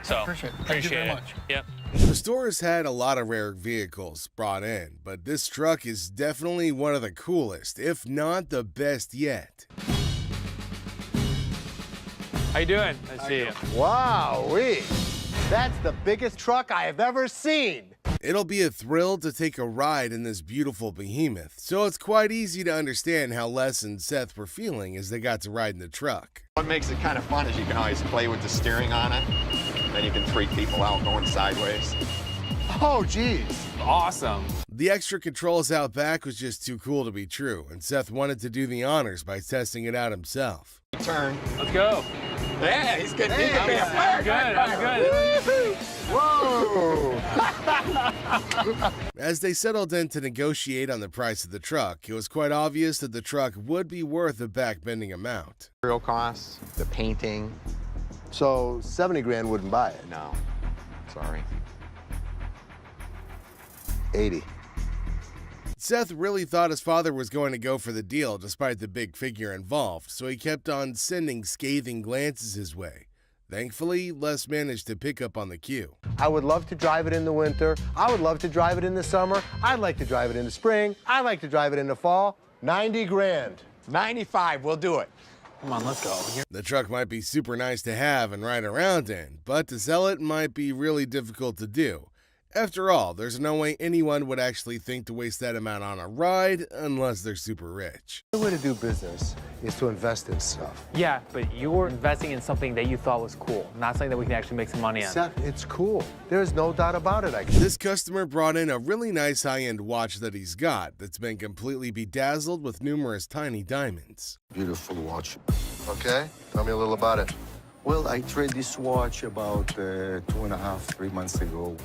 So, Appreciate it. appreciate Thank you very it. much. Yep. The store has had a lot of rare vehicles brought in, but this truck is definitely one of the coolest, if not the best yet. How you doing? Nice to see you. Wow-wee. That's the biggest truck I have ever seen. It'll be a thrill to take a ride in this beautiful behemoth, so it's quite easy to understand how Les and Seth were feeling as they got to ride in the truck. What makes it kind of fun is you can always play with the steering on it. Then you can freak people out going sideways. Oh, geez. Awesome. The extra controls out back was just too cool to be true, and Seth wanted to do the honors by testing it out himself. Turn. Let's go. Yeah, he's good. Hey, I'm good. I'm good. Woo-hoo. Whoa. As they settled in to negotiate on the price of the truck, it was quite obvious that the truck would be worth a back-bending amount. Material costs, the painting. So 70 grand wouldn't buy it. No, sorry. 80. Seth really thought his father was going to go for the deal despite the big figure involved, so he kept on sending scathing glances his way. Thankfully, Les managed to pick up on the cue. I would love to drive it in the winter. I would love to drive it in the summer. I'd like to drive it in the spring. I'd like to drive it in the fall. 90 grand. 95, we'll do it. Come on, let's go. The truck might be super nice to have and ride around in, but to sell it might be really difficult to do. After all, there's no way anyone would actually think to waste that amount on a ride unless they're super rich. The way to do business is to invest in stuff. Yeah, but you're investing in something that you thought was cool, not something that we can actually make some money on. Seth, it's cool. There's no doubt about it. This customer brought in a really nice high-end watch that he's got that's been completely bedazzled with numerous tiny diamonds. Beautiful watch. Okay, tell me a little about it. Well, I traded this watch about 2.5, 3 months ago.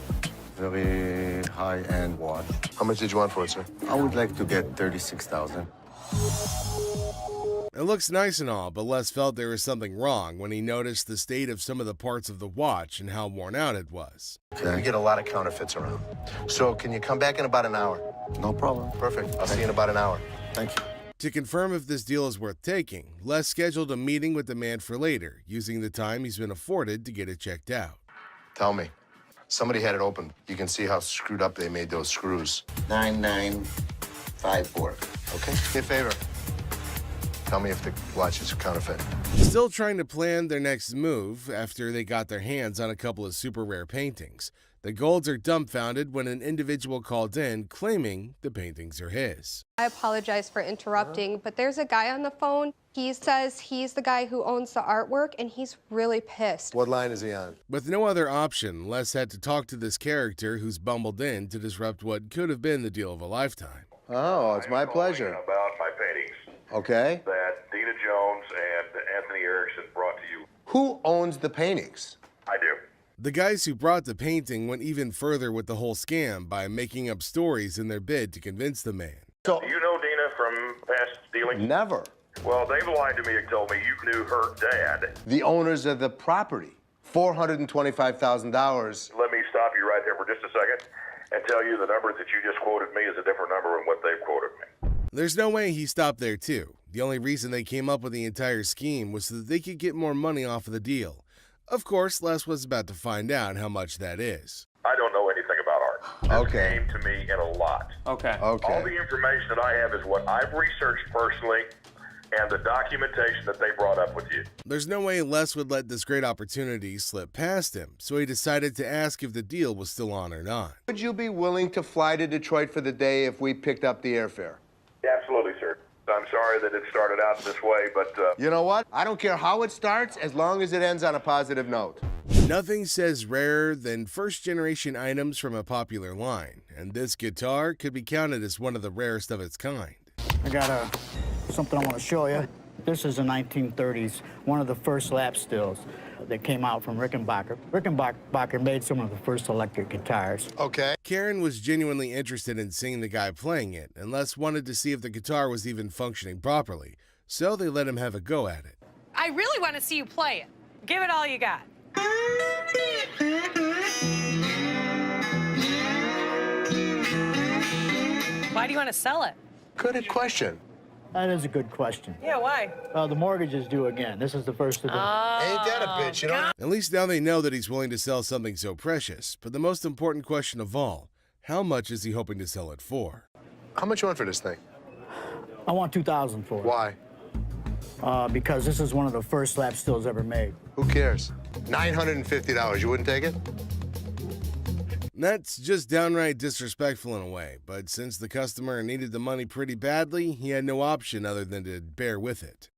Very high-end watch. How much did you want for it, sir? I would like to get 36,000. It looks nice and all, but Les felt there was something wrong when he noticed the state of some of the parts of the watch and how worn out it was. We get a lot of counterfeits around. So can you come back in about an hour? No problem. Perfect. I'll see you in about an hour. Thank you. To confirm if this deal is worth taking, Les scheduled a meeting with the man for later, using the time he's been afforded to get it checked out. Tell me. Somebody had it open. You can see how screwed up they made those screws. 9954. Okay. Do me a favor. Tell me if the watch is counterfeit. Still trying to plan their next move after they got their hands on a couple of super rare paintings. The Golds are dumbfounded when an individual called in claiming the paintings are his. I apologize for interrupting, but there's a guy on the phone. He says he's the guy who owns the artwork, and he's really pissed. What line is he on? With no other option, Les had to talk to this character who's bumbled in to disrupt what could have been the deal of a lifetime. Oh, it's my pleasure. About my paintings Okay. that Dina Jones and Anthony Erickson brought to you. Who owns the paintings? I do. The guys who brought the painting went even further with the whole scam by making up stories in their bid to convince the man. So, Do you know Dina from past dealings? never. Well, they've lied to me and told me you knew her dad. The owners of the property. $425,000. Let me stop you right there for just a second and tell you the number that you just quoted me is a different number than what they've quoted me. There's no way he stopped there too. The only reason they came up with the entire scheme was so that they could get more money off of the deal. Of course, Les was about to find out how much that is. I don't know anything about art. This came to me in a lot. Okay. All the information that I have is what I've researched personally and the documentation that they brought up with you. There's no way Les would let this great opportunity slip past him, so he decided to ask if the deal was still on or not. Would you be willing to fly to Detroit for the day if we picked up the airfare? Absolutely, sir. I'm sorry that it started out this way, but... You know what? I don't care how it starts as long as it ends on a positive note. Nothing says rarer than first-generation items from a popular line, and this guitar could be counted as one of the rarest of its kind. I got something I want to show you. This is the 1930s, one of the first lap stills that came out from Rickenbacker. Rickenbacker made some of the first electric guitars. Okay. Karen was genuinely interested in seeing the guy playing it, and Les wanted to see if the guitar was even functioning properly, so they let him have a go at it. I really want to see you play it. Give it all you got. Why do you want to sell it? Good question. That is a good question. Yeah, why? The mortgage is due again. This is the first of the... Ain't that a bitch, you know? At least now they know that he's willing to sell something so precious, but the most important question of all, how much is he hoping to sell it for? How much you want for this thing? I want $2,000 for it. Why? Because this is one of the first lap stills ever made. Who cares? $950. You wouldn't take it? That's just downright disrespectful in a way, but since the customer needed the money pretty badly, he had no option other than to bear with it.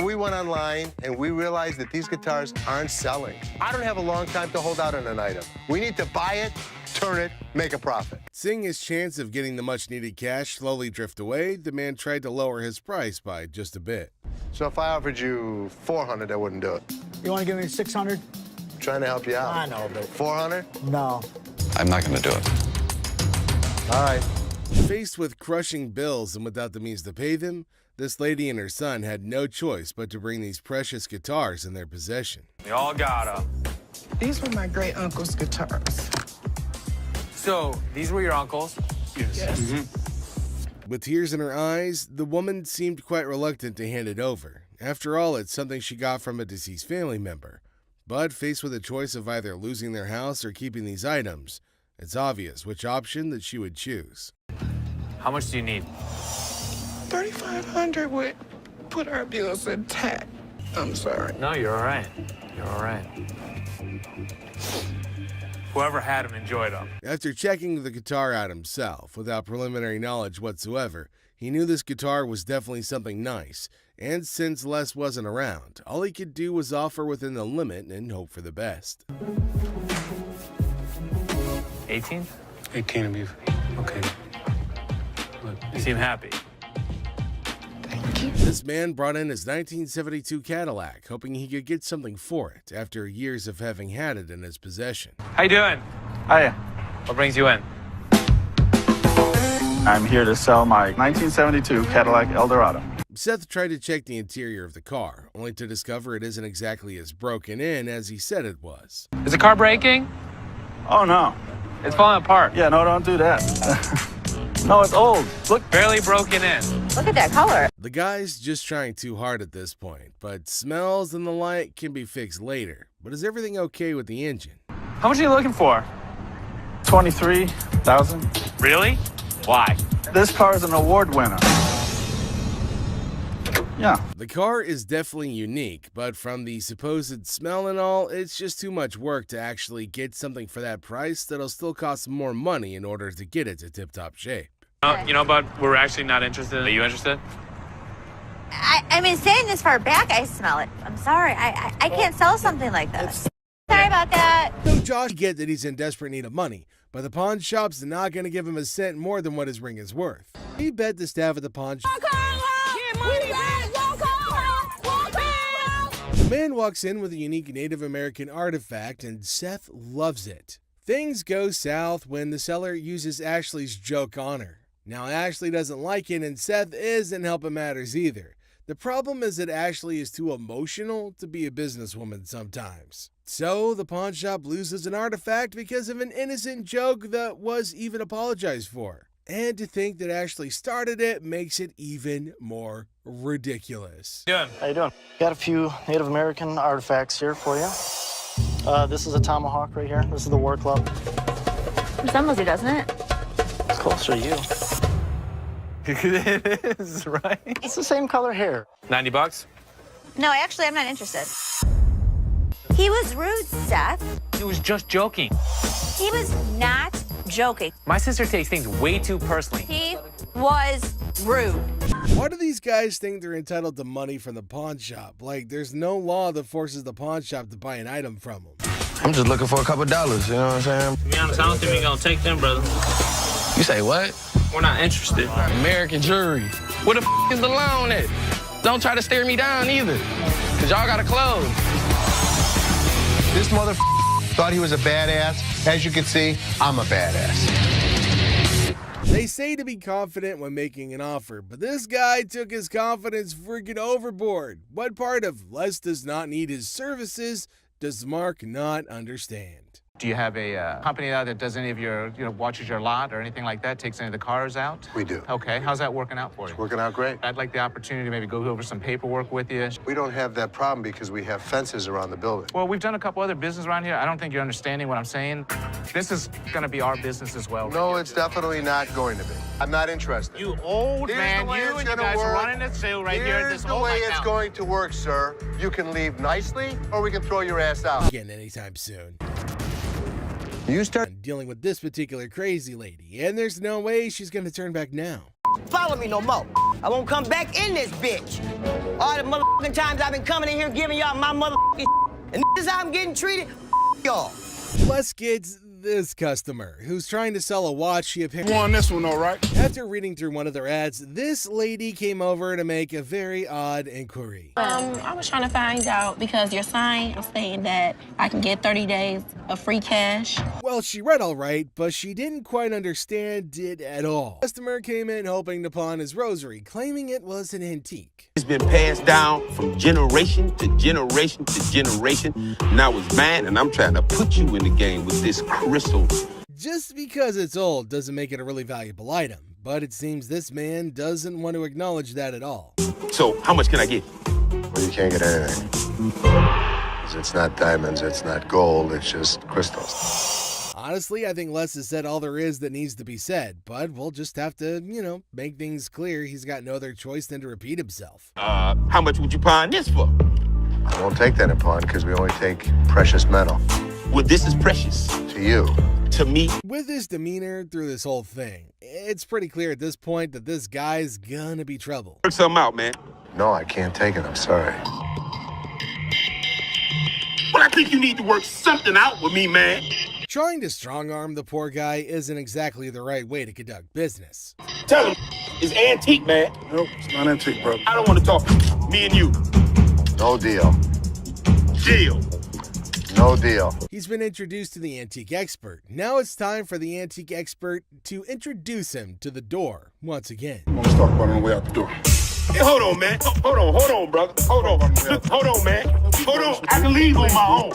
We went online and we realized that these guitars aren't selling. I don't have a long time to hold out on an item. We need to buy it, turn it, make a profit. Seeing his chance of getting the much-needed cash slowly drift away, the man tried to lower his price by just a bit. So if I offered you $400, I wouldn't do it. You want to give me $600? Trying to help you out. I know, but... $400? No. I'm not going to do it. All right. Faced with crushing bills and without the means to pay them, this lady and her son had no choice but to bring these precious guitars in their possession. We all got them. These were my great uncle's guitars. So, these were your uncle's? Yes. With tears in her eyes, the woman seemed quite reluctant to hand it over. After all, it's something she got from a deceased family member. But faced with a choice of either losing their house or keeping these items, it's obvious which option that she would choose. How much do you need? $3,500 would put our bills intact. I'm sorry. No, you're all right. You're all right. Whoever had them enjoyed them. After checking the guitar out himself, without preliminary knowledge whatsoever, he knew this guitar was definitely something nice, and since Les wasn't around, all he could do was offer within the limit and hope for the best. 18? 18 would be okay. Look, You seem happy. This man brought in his 1972 Cadillac, hoping he could get something for it after years of having had it in his possession. How you doing? Hiya. What brings you in? I'm here to sell my 1972 Cadillac Eldorado. Seth tried to check the interior of the car, only to discover it isn't exactly as broken in as he said it was. Is the car breaking? Oh, no. It's falling apart. Yeah, no, don't do that. No, it's old. Look. Barely broken in. Look at that color. The guy's just trying too hard at this point, but smells and the like can be fixed later. But is everything okay with the engine? How much are you looking for? $23,000. Really? Why? This car is an award winner. Yeah. The car is definitely unique, but from the supposed smell and all, it's just too much work to actually get something for that price that'll still cost more money in order to get it to tip-top shape. You know, but we're actually not interested. Are you interested? I mean, standing this far back, I smell it. I'm sorry. I can't sell something like this. Sorry about that. No, Josh get that he's in desperate need of money, but the pawn shop's not going to give him a cent more than what his ring is worth. He bet the staff at the pawn shop. The man walks in with a unique Native American artifact, and Seth loves it. Things go south when the seller uses Ashley's joke on her. Now, Ashley doesn't like it, and Seth isn't helping matters either. The problem is that Ashley is too emotional to be a businesswoman sometimes. So, the pawn shop loses an artifact because of an innocent joke that was even apologized for. And to think that Ashley started it makes it even more ridiculous. Good. How you doing? Got a few Native American artifacts here for you. This is a tomahawk right here. This is the war club. Resembles you, doesn't it? It's closer to you. It is, right? It's the same color hair. 90 bucks? No, actually, I'm not interested. He was rude, Seth. He was just joking. He was not joking. My sister takes things way too personally. He was rude. Why do these guys think they're entitled to money from the pawn shop? Like, there's no law that forces the pawn shop to buy an item from them. I'm just looking for a couple dollars, you know what I'm saying? To be honest, I don't think we're gonna take them, brother. You say what? We're not interested. American jewelry. Where the is the loan at? Don't try to stare me down either, cause y'all gotta close. This mother thought he was a badass. As you can see, I'm a badass. They say to be confident when making an offer, but this guy took his confidence freaking overboard. What part of Les does not need his services does Mark not understand? Do you have a company out that does any of your, watches your lot or anything like that, takes any of the cars out? We do. Okay, how's that working out for you? It's working out great. I'd like the opportunity to maybe go over some paperwork with you. We don't have that problem because we have fences around the building. Well, we've done a couple other business around here. I don't think you're understanding what I'm saying. This is gonna be our business as well. No, it's definitely not going to be. I'm not interested. You old Here's man, the way you it's and you gonna guys work. are running this sale right here. Here's the way it's going to work, sir. You can leave nicely or we can throw your ass out. Again, anytime soon. You start dealing with this particular crazy lady, and there's no way she's gonna turn back now. Follow me no more. I won't come back in this bitch. All the motherfucking times I've been coming in here giving y'all my motherfucking and this is how I'm getting treated, y'all. Les gets this customer who's trying to sell a watch she apparently won this one, all right. After reading through one of their ads, this lady came over to make a very odd inquiry. I was trying to find out because your sign was saying that I can get 30 days of free cash. Well, she read all right, but she didn't quite understand it at all. The customer came in hoping to pawn his rosary, claiming it was an antique. It's been passed down from generation to generation to generation. Now it's mine, and I'm trying to put you in the game with this crystal. Just because it's old doesn't make it a really valuable item, but it seems this man doesn't want to acknowledge that at all. So, how much can I get? Well, you can't get anything. 'Cause it's not diamonds, it's not gold, it's just crystals. Honestly, I think Les has said all there is that needs to be said, but we'll just have to, make things clear. He's got no other choice than to repeat himself. How much would you pawn this for? I won't take that in pawn because we only take precious metal. Well, this is precious. To you. To me. With his demeanor through this whole thing, it's pretty clear at this point that this guy's gonna be trouble. Work something out, man. No, I can't take it, I'm sorry. Well, I think you need to work something out with me, man. Trying to strong-arm the poor guy isn't exactly the right way to conduct business. Tell him it's antique, man. Nope, it's not antique, bro. I don't want to talk. Me and you. No deal. Deal. No deal. He's been introduced to the antique expert. Now it's time for the antique expert to introduce him to the door once again. Let's talk about it on the way out the door. Hey, hold on, man. Hold on, brother. Hold on, man. Hold on. I can leave on my own.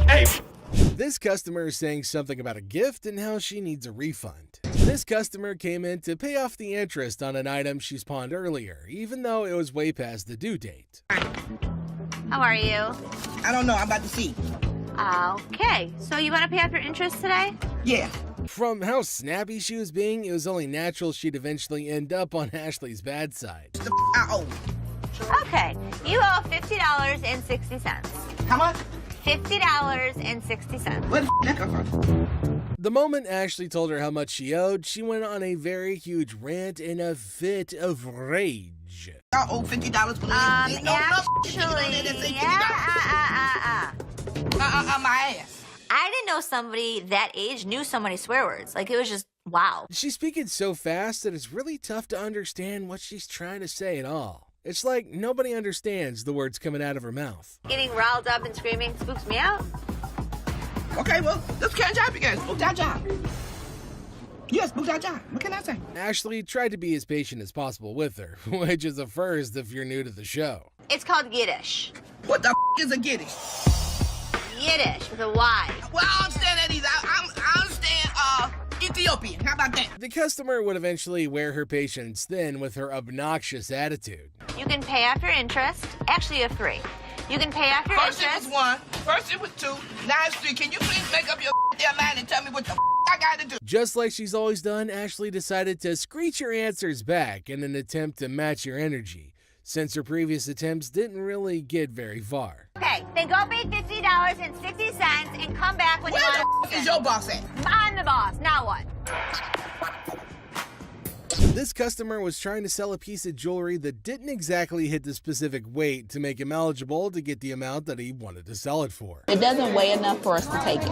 Hey. This customer is saying something about a gift and how she needs a refund. This customer came in to pay off the interest on an item she's pawned earlier, even though it was way past the due date. How are you? I don't know. I'm about to see. Okay. So you want to pay off your interest today? Yeah. From how snappy she was being, it was only natural she'd eventually end up on Ashley's bad side. I owe. Okay. You owe $50.60. How much? $50.60. Where the that come from? The moment Ashley told her how much she owed, she went on a very huge rant in a fit of rage. I owe $50 for Actually, my ass. I didn't know somebody that age knew so many swear words. Like, it was just, wow. She's speaking so fast that it's really tough to understand what she's trying to say at all. It's like nobody understands the words coming out of her mouth. Getting riled up and screaming spooks me out. Okay, well, let's catch up again. Spook that job. Yes, spook that job. What can I say? Ashley tried to be as patient as possible with her, which is a first if you're new to the show. It's called Yiddish. What the is a Yiddish? Yiddish with a Y. Well, I understand that either. I understand Ethiopian. How about that? The customer would eventually wear her patience thin with her obnoxious attitude. You can pay after interest. Actually, you have three. You can pay after First interest. First it was one. First it was two. Now it's three. Can you please make up your damn mind and tell me what the I got to do? Just like she's always done, Ashley decided to screech her answers back in an attempt to match your energy, since her previous attempts didn't really get very far. Okay, then go pay $50.60 and come back when you want to. Where is your boss at? I'm the boss. Now what? This customer was trying to sell a piece of jewelry that didn't exactly hit the specific weight to make him eligible to get the amount that he wanted to sell it for. It doesn't weigh enough for us to take it.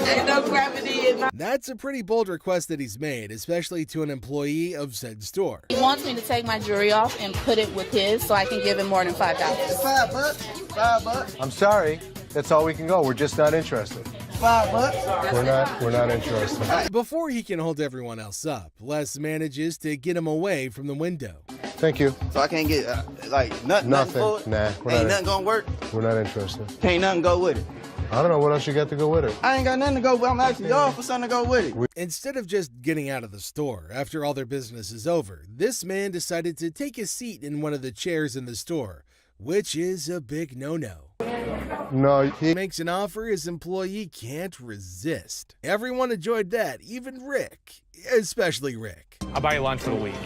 Ain't no gravity in my... That's a pretty bold request that he's made, especially to an employee of said store. He wants me to take my jewelry off and put it with his so I can give him more than $5. $5. $5. I'm sorry. That's all we can go. We're just not interested. $5. We're not interested. Before he can hold everyone else up, Les manages to get him away from the window. Thank you. So I can't get, nothing for it? Nah. Ain't nothing gonna work? We're not interested. Can't nothing go with it? I don't know what else you got to go with it. I ain't got nothing to go with. I'm asking y'all for something to go with it. Instead of just getting out of the store after all their business is over, this man decided to take a seat in one of the chairs in the store, which is a big no-no. No, he makes an offer his employee can't resist. Everyone enjoyed that, even Rick, especially Rick. I'll buy you lunch for the week.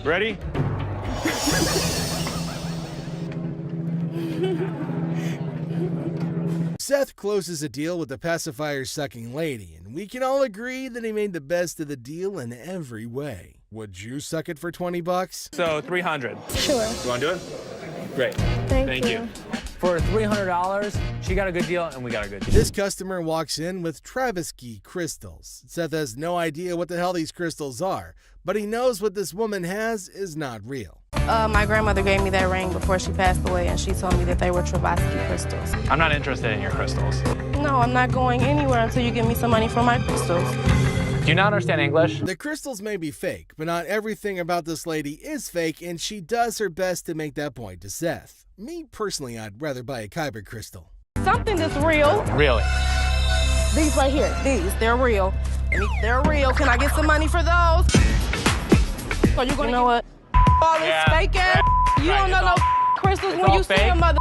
Ready? Seth closes a deal with the pacifier-sucking lady, and we can all agree that he made the best of the deal in every way. Would you suck it for 20 bucks? So 300. Sure. You want to do it? Great. Thank you. For $300, she got a good deal and we got a good deal. This customer walks in with Travisky crystals. Seth has no idea what the hell these crystals are, but he knows what this woman has is not real. My grandmother gave me that ring before she passed away, and she told me that they were Travisky crystals. I'm not interested in your crystals. No, I'm not going anywhere until you give me some money for my crystals. Do you not understand English? The crystals may be fake, but not everything about this lady is fake, and she does her best to make that point to Seth. Me, personally, I'd rather buy a Kyber crystal. Something that's real. Really? These right here, they're real. They're real. Can I get some money for those? So you know what? All this fake ass. You don't know no crystals when you see a mother.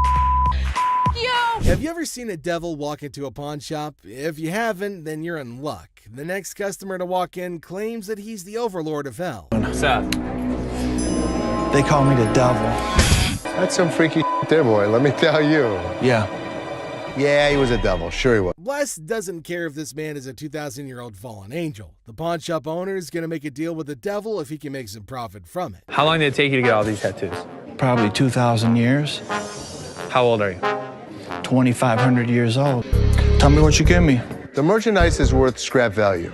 Yo. Have you ever seen a devil walk into a pawn shop? If you haven't, then you're in luck. The next customer to walk in claims that he's the overlord of hell. Seth. They call me the devil. That's some freaky there, boy, let me tell you. Yeah. Yeah, he was a devil. Sure he was. Les doesn't care if this man is a 2,000-year-old fallen angel. The pawn shop owner is going to make a deal with the devil if he can make some profit from it. How long did it take you to get all these tattoos? Probably 2,000 years. How old are you? 2,500 years old. Tell me what you give me. The merchandise is worth scrap value.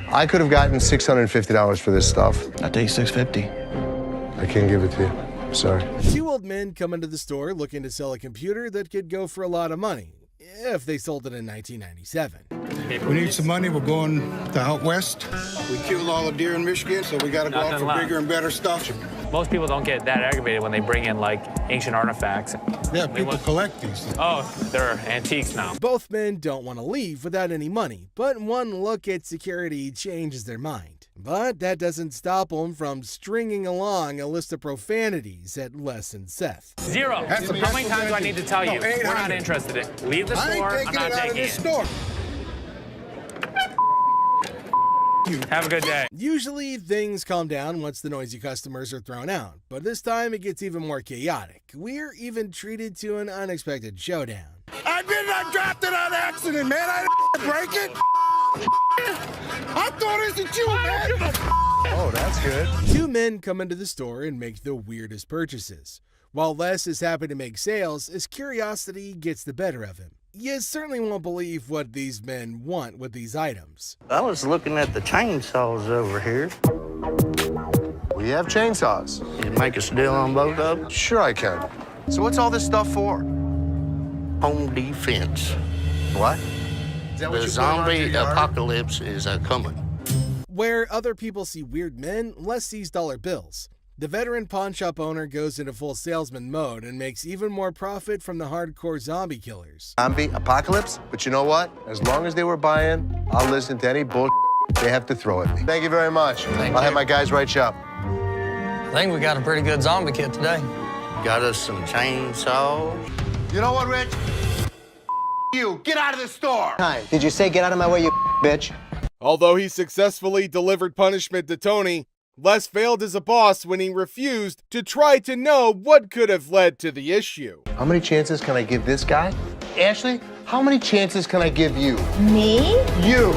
I could have gotten $650 for this stuff. I take $650. I can't give it to you. Sorry. Two old men come into the store looking to sell a computer that could go for a lot of money, if they sold it in 1997. We need some money. We're going to out west. We killed all the deer in Michigan, so we got to go out for bigger and better stuff. Most people don't get that aggravated when they bring in, like, ancient artifacts. Yeah, people collect these. Oh, they're antiques now. Both men don't want to leave without any money, but one look at security changes their mind. But that doesn't stop them from stringing along a list of profanities at Les and Seth. 0. How many times do I need to tell you? We're not interested in. Leave the store. I'm not taking it. Have a good day. Usually things calm down once the noisy customers are thrown out, but this time it gets even more chaotic. We're even treated to an unexpected showdown. I did not drop it on accident, man. I didn't break it. I thought it was you, man. Oh, that's good. Two men come into the store and make the weirdest purchases. While Les is happy to make sales, his curiosity gets the better of him. You certainly won't believe what these men want with these items. I was looking at the chainsaws over here. We have chainsaws. You make us a deal on both of them? Sure I can. So what's all this stuff for? Home defense. What? Is that what The you put around zombie your yard? apocalypse is coming. Where other people see weird men, Les sees dollar bills. The veteran pawn shop owner goes into full salesman mode and makes even more profit from the hardcore zombie killers. Zombie apocalypse? But you know what? As long as they were buying, I'll listen to any bull they have to throw at me. Thank you very much. I'll have my guys write you up. I think we got a pretty good zombie kit today. Got us some chainsaws. You know what, Rich? You, get out of the store! Hi, did you say get out of my way, you bitch? Although he successfully delivered punishment to Tony, Les failed as a boss when he refused to try to know what could have led to the issue. How many chances can I give this guy? Ashley, how many chances can I give you? Me? You!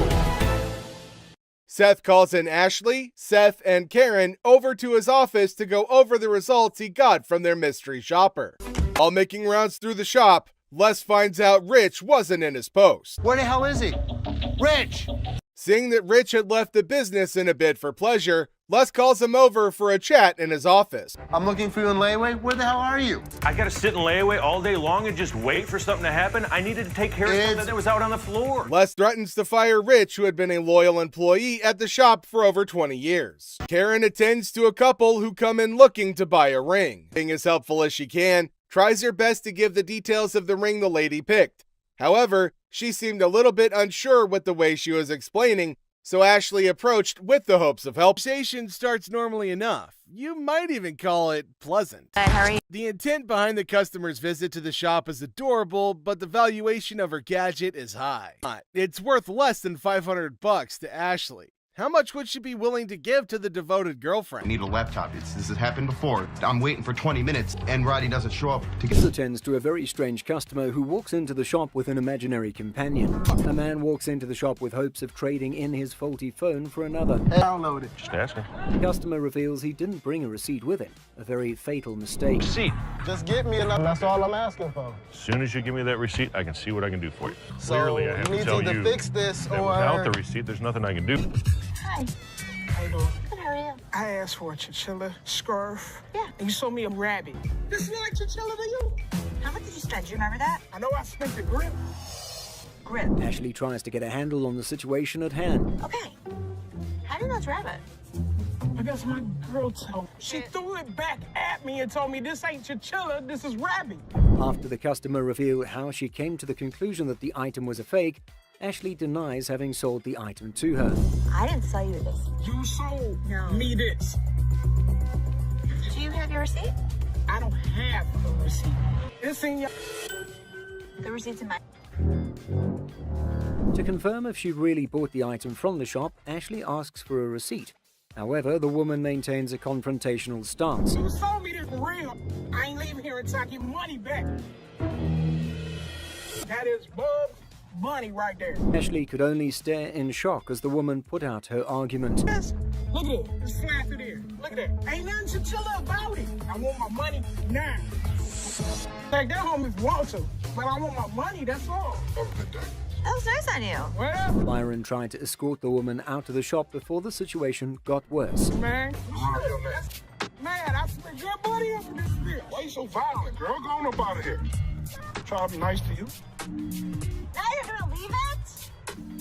Seth calls in Ashley, Seth, and Karen over to his office to go over the results he got from their mystery shopper. While making rounds through the shop, Les finds out Rich wasn't in his post. Where the hell is he? Rich! Seeing that Rich had left the business in a bid for pleasure, Les calls him over for a chat in his office. I'm looking for you in layaway. Where the hell are you? I gotta sit in layaway all day long and just wait for something to happen. I needed to take care of something that was out on the floor. Les threatens to fire Rich, who had been a loyal employee at the shop for over 20 years. Karen attends to a couple who come in looking to buy a ring. Being as helpful as she can, tries her best to give the details of the ring the lady picked. However, she seemed a little bit unsure with the way she was explaining, so Ashley approached with the hopes of help. Conversation starts normally enough. You might even call it pleasant. The intent behind the customer's visit to the shop is adorable, but the valuation of her gadget is high. It's worth less than $500 to Ashley. How much would she be willing to give to the devoted girlfriend? I need a laptop. This has happened before. I'm waiting for 20 minutes and Roddy doesn't show up. This attends to a very strange customer who walks into the shop with an imaginary companion. A man walks into the shop with hopes of trading in his faulty phone for another. Download it. Just asking. The customer reveals he didn't bring a receipt with him. A very fatal mistake. Receipt. Just get me enough. That's all I'm asking for. As soon as you give me that receipt, I can see what I can do for you. So Clearly, I have you to need tell to either you fix this that or... without the receipt, there's nothing I can do. Hi. How you doing? Good, how are you? I asked for a chinchilla scarf. Yeah. And you sold me a rabbit. This look like chinchilla to you? How much did you spend? Do you remember that? I know I spent the grip. Grip. Ashley tries to get a handle on the situation at hand. Okay. How do you know it's rabbit? I guess my girl told me. She threw it back at me and told me this ain't chinchilla, this is rabbit. After the customer revealed how she came to the conclusion that the item was a fake, Ashley denies having sold the item to her. I didn't sell you this. You sold me this. Do you have your receipt? I don't have a receipt. It's in your... The receipt's in my... To confirm if she really bought the item from the shop, Ashley asks for a receipt. However, the woman maintains a confrontational stance. You sold me this for real. I ain't leaving here until I get money back. That is Bub's money right there. Ashley could only stare in shock as the woman put out her argument. Yes. Look at it. It's flat through there. Look at that. Ain't nothing chinchilla about it. I want my money now. Take that home if you want to, but I want my money, that's all. That was nice on you. Well, Byron tried to escort the woman out of the shop before the situation got worse. man, I spent your money up in this bitch. Why you so violent, girl? Go on up out of here. Try to be nice to you. Now you're gonna leave it?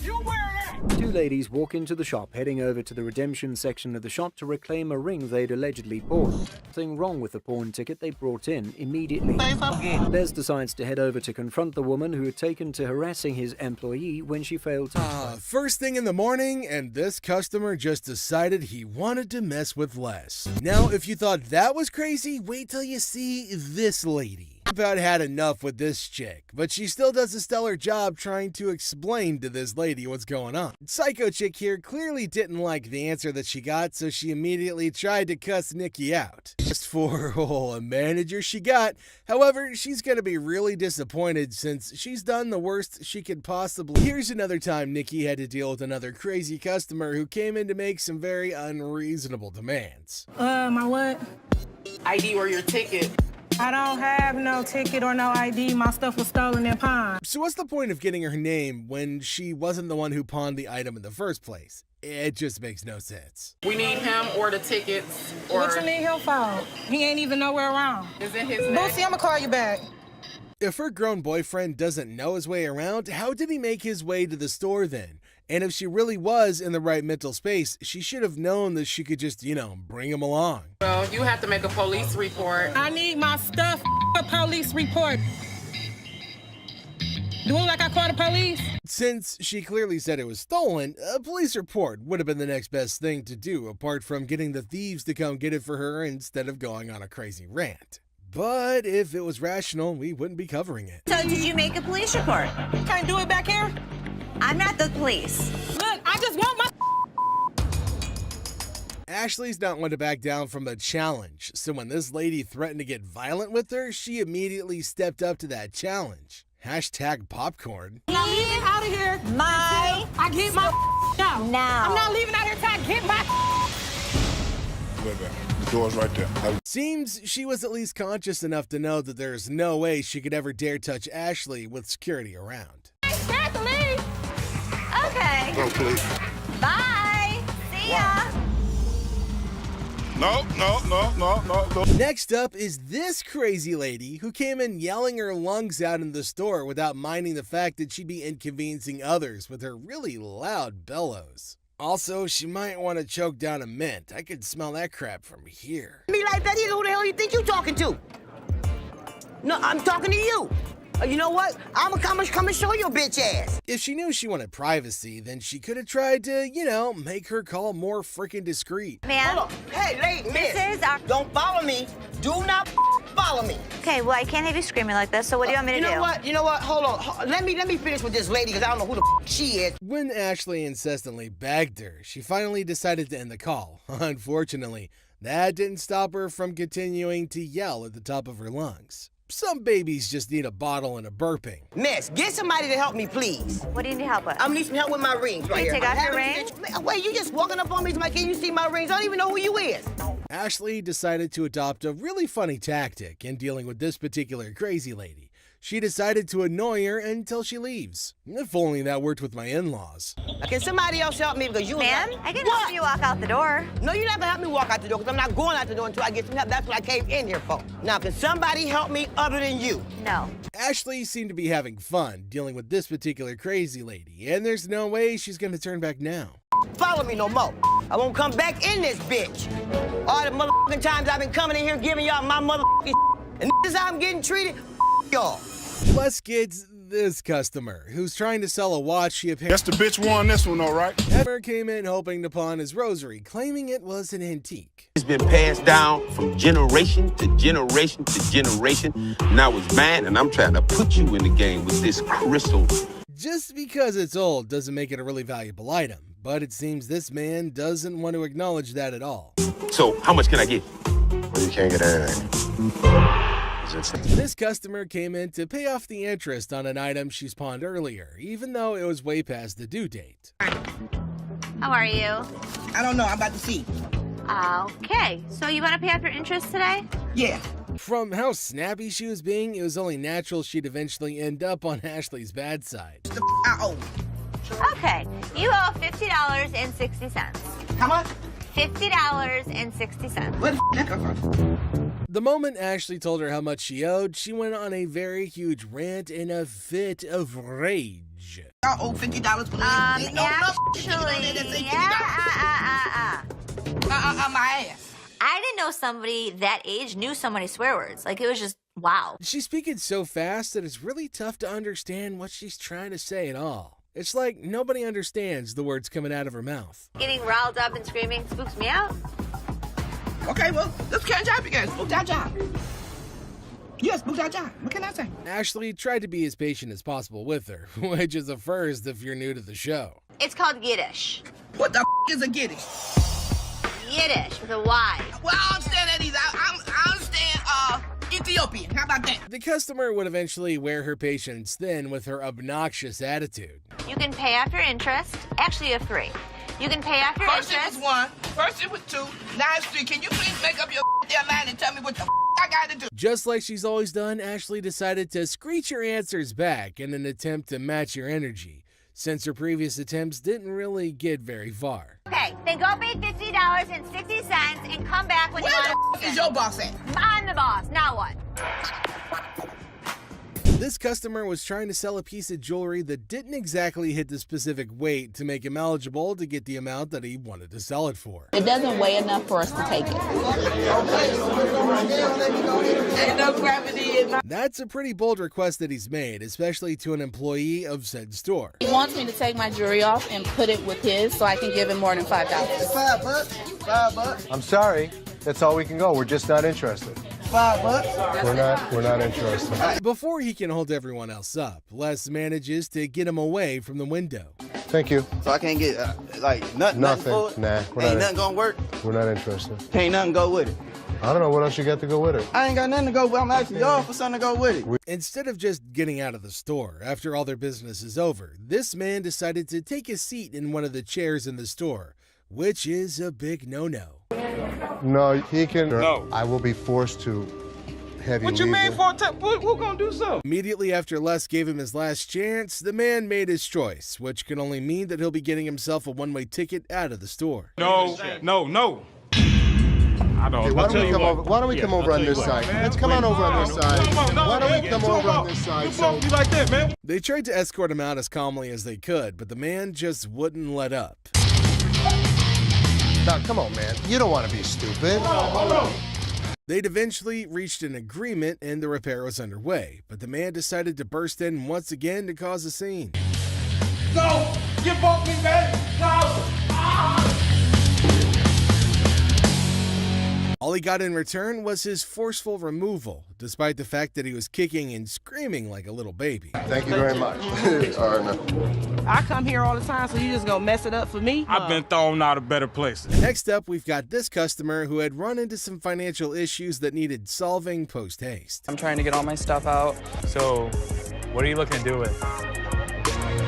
You wear that. Two ladies walk into the shop, heading over to the redemption section of the shop to reclaim a ring they'd allegedly bought. Nothing wrong with the pawn ticket they brought in immediately. Les decides to head over to confront the woman who had taken to harassing his employee when she failed to... First thing in the morning, and this customer just decided he wanted to mess with Les. Now, if you thought that was crazy, wait till you see this lady. About had enough with this chick, but she still does a stellar job trying to explain to this lady what's going on. Psycho chick here clearly didn't like the answer that she got, so she immediately tried to cuss Nikki out. Just for a manager she got. However, she's gonna be really disappointed since she's done the worst she could possibly. Here's another time Nikki had to deal with another crazy customer who came in to make some very unreasonable demands. My what? ID or your ticket. I don't have no ticket or no ID. My stuff was stolen and pawned. So what's the point of getting her name when she wasn't the one who pawned the item in the first place? It just makes no sense. We need him or the tickets. Or What you need him for? He ain't even nowhere around. Is it his name? Boosie, I'ma call you back. If her grown boyfriend doesn't know his way around, how did he make his way to the store then? And if she really was in the right mental space, she should have known that she could just, bring him along. Well, you have to make a police report. I need my stuff. A police report. Do it like I called the police. Since she clearly said it was stolen, a police report would have been the next best thing to do, apart from getting the thieves to come get it for her instead of going on a crazy rant. But if it was rational, we wouldn't be covering it. So did you make a police report? Can't do it back here? I'm not the police. Look, I just want my... Ashley's not one to back down from the challenge, so when this lady threatened to get violent with her, she immediately stepped up to that challenge. Hashtag popcorn. I'm not leaving out of here. I get my out. Now. I'm not leaving out here till I get my... The door's right there. Seems she was at least conscious enough to know that there's no way she could ever dare touch Ashley with security around. Kathleen! Okay. Oh, please. Bye. See ya. No. Next up is this crazy lady who came in yelling her lungs out in the store without minding the fact that she'd be inconveniencing others with her really loud bellows. Also, she might want to choke down a mint. I could smell that crap from here. Me like that, who the hell you think you talking to? No, I'm talking to you. You know what? I'm gonna come and show your bitch ass. If she knew she wanted privacy, then she could have tried to, make her call more freaking discreet. Ma'am. Hold on. Hey, lady, This is our... Don't follow me. Do not follow me. Okay, well, I can't have you screaming like this, so what do you want me to do? You know what? Hold on. Let me finish with this lady, because I don't know who the she is. When Ashley insistently begged her, she finally decided to end the call. Unfortunately, that didn't stop her from continuing to yell at the top of her lungs. Some babies just need a bottle and a burping. Miss, get somebody to help me, please. What do you need help with? I need some help with my rings right here. Take off your ring? Wait, you just walking up on me, like, can you see my rings? I don't even know who you is. Ashley decided to adopt a really funny tactic in dealing with this particular crazy lady. She decided to annoy her until she leaves. If only that worked with my in-laws. Can somebody else help me? Because you... Ma'am, I can help you walk out the door. No, you're not going to help me walk out the door, because I'm not going out the door until I get some help. That's what I came in here for. Now, can somebody help me other than you? No. Ashley seemed to be having fun dealing with this particular crazy lady, and there's no way she's going to turn back now. Follow me no more. I won't come back in this bitch. All the motherfucking times I've been coming in here giving y'all my motherfucking and this is how I'm getting treated, y'all. Plus, kids, this customer, who's trying to sell a watch she apparently... That's the bitch won this one, all right? Customer came in hoping to pawn his rosary, claiming it was an antique. It's been passed down from generation to generation to generation. Now it's mine, and I'm trying to put you in the game with this crystal. Just because it's old doesn't make it a really valuable item, but it seems this man doesn't want to acknowledge that at all. So, how much can I get? Well, you can't get anything. This customer came in to pay off the interest on an item she's pawned earlier, even though it was way past the due date. How are you? I don't know. I'm about to see. Okay, so you want to pay off your interest today? Yeah. From how snappy she was being, it was only natural she'd eventually end up on Ashley's bad side. I owe. Okay, you owe $50.60. How much? $50.60. Where the that come from? The moment Ashley told her how much she owed, she went on a very huge rant in a fit of rage. I owe $50 for my ass. I didn't know somebody that age knew so many swear words. Like, it was just, wow. She's speaking so fast that it's really tough to understand what she's trying to say at all. It's like nobody understands the words coming out of her mouth. Getting riled up and screaming spooks me out. Okay, well, let's catch up again. Spook that job. Yes, spook that job. What can I say? Ashley tried to be as patient as possible with her, which is a first if you're new to the show. It's called Yiddish. What the is a Yiddish? Yiddish with a Y. Well, I understand that either. I understand Ethiopian. How about that? The customer would eventually wear her patience thin with her obnoxious attitude. You can pay after interest. Actually, you have three. You can pay after interest. First it was one. First it was two. Now it's three. Can you please make up your damn mind and tell me what the I gotta do? Just like she's always done, Ashley decided to screech her answers back in an attempt to match your energy, since her previous attempts didn't really get very far. Okay, then go pay $50.60 and come back when you want to. Where the is your boss at? I'm the boss. Now what? This customer was trying to sell a piece of jewelry that didn't exactly hit the specific weight to make him eligible to get the amount that he wanted to sell it for. It doesn't weigh enough for us to take it. Ain't no gravity in my... That's a pretty bold request that he's made, especially to an employee of said store. He wants me to take my jewelry off and put it with his so I can give him more than $5. $5. $5. I'm sorry. That's all we can go. We're just not interested. $5. We're not interested. Before he can hold everyone else up, Les manages to get him away from the window. Thank you. So I can't get, nothing for it? Nah. Ain't nothing gonna work? We're not interested. Ain't nothing go with it. I don't know what else you got to go with it. I ain't got nothing to go with. I'm asking y'all for something to go with it. Instead of just getting out of the store after all their business is over, this man decided to take a seat in one of the chairs in the store, which is a big no-no. No, he can. No. I will be forced to have you What you leave mean the- for? Who gonna do so? Immediately after Les gave him his last chance, the man made his choice, which can only mean that he'll be getting himself a one-way ticket out of the store. No. I don't. Okay, why don't we come over on this side? Let's come on over on this side. Why don't we come over on this side? So, You like that, man? They tried to escort him out as calmly as they could, but the man just wouldn't let up. now, come on, man. You don't want to be stupid. They'd eventually reached an agreement and the repair was underway, but the man decided to burst in once again to cause a scene. No! Get off me, man! No! All he got in return was his forceful removal, despite the fact that he was kicking and screaming like a little baby. Thank you very much. All right, man. I come here all the time, so you just gonna mess it up for me? I've been thrown out of better places. Next up, we've got this customer who had run into some financial issues that needed solving post-haste. I'm trying to get all my stuff out. So, what are you looking to do with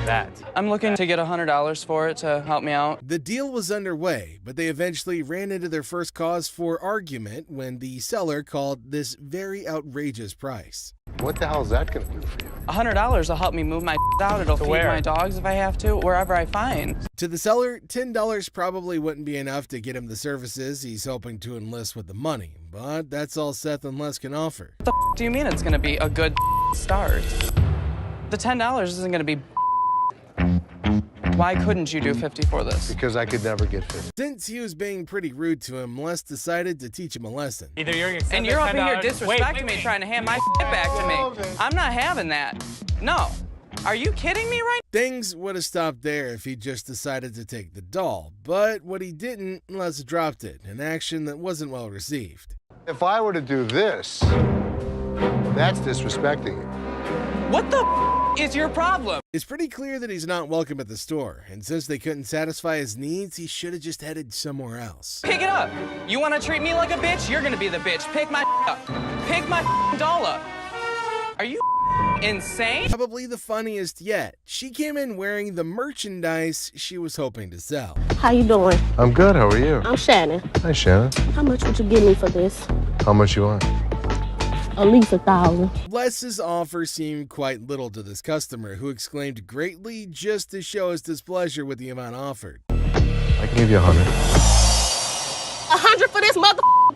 that? I'm looking to get $100 for it to help me out. The deal was underway, but they eventually ran into their first cause for argument when the seller called this very outrageous price. What the hell is that going to do for you? $100 will help me move my out. It'll feed my dogs if I have to, wherever I find. To the seller, $10 probably wouldn't be enough to get him the services he's hoping to enlist with the money, but that's all Seth and Les can offer. What the do you mean it's going to be a good start? The $10 isn't going to be. Why couldn't you do 50 for this? Because I could never get 50. Since he was being pretty rude to him, Les decided to teach him a lesson. Either you're gonna and you're up in here disrespecting me, trying to hand my back to me. I'm not having that. No. Are you kidding me right? Things would have stopped there if he just decided to take the doll, but what he didn't, Les dropped it, an action that wasn't well received. If I were to do this, that's disrespecting you. What the is your problem? It's pretty clear that he's not welcome at the store, and since they couldn't satisfy his needs, he should have just headed somewhere else. Pick it up. You want to treat me like a bitch? You're going to be the bitch. Pick my up. Pick my doll up. Are you insane? Probably the funniest yet. She came in wearing the merchandise she was hoping to sell. How you doing? I'm good. How are you? I'm Shannon. Hi, Shannon. How much would you give me for this? How much you want? At least $1,000. Les's offer seemed quite little to this customer, who exclaimed greatly just to show his displeasure with the amount offered. I can give you 100. 100 for this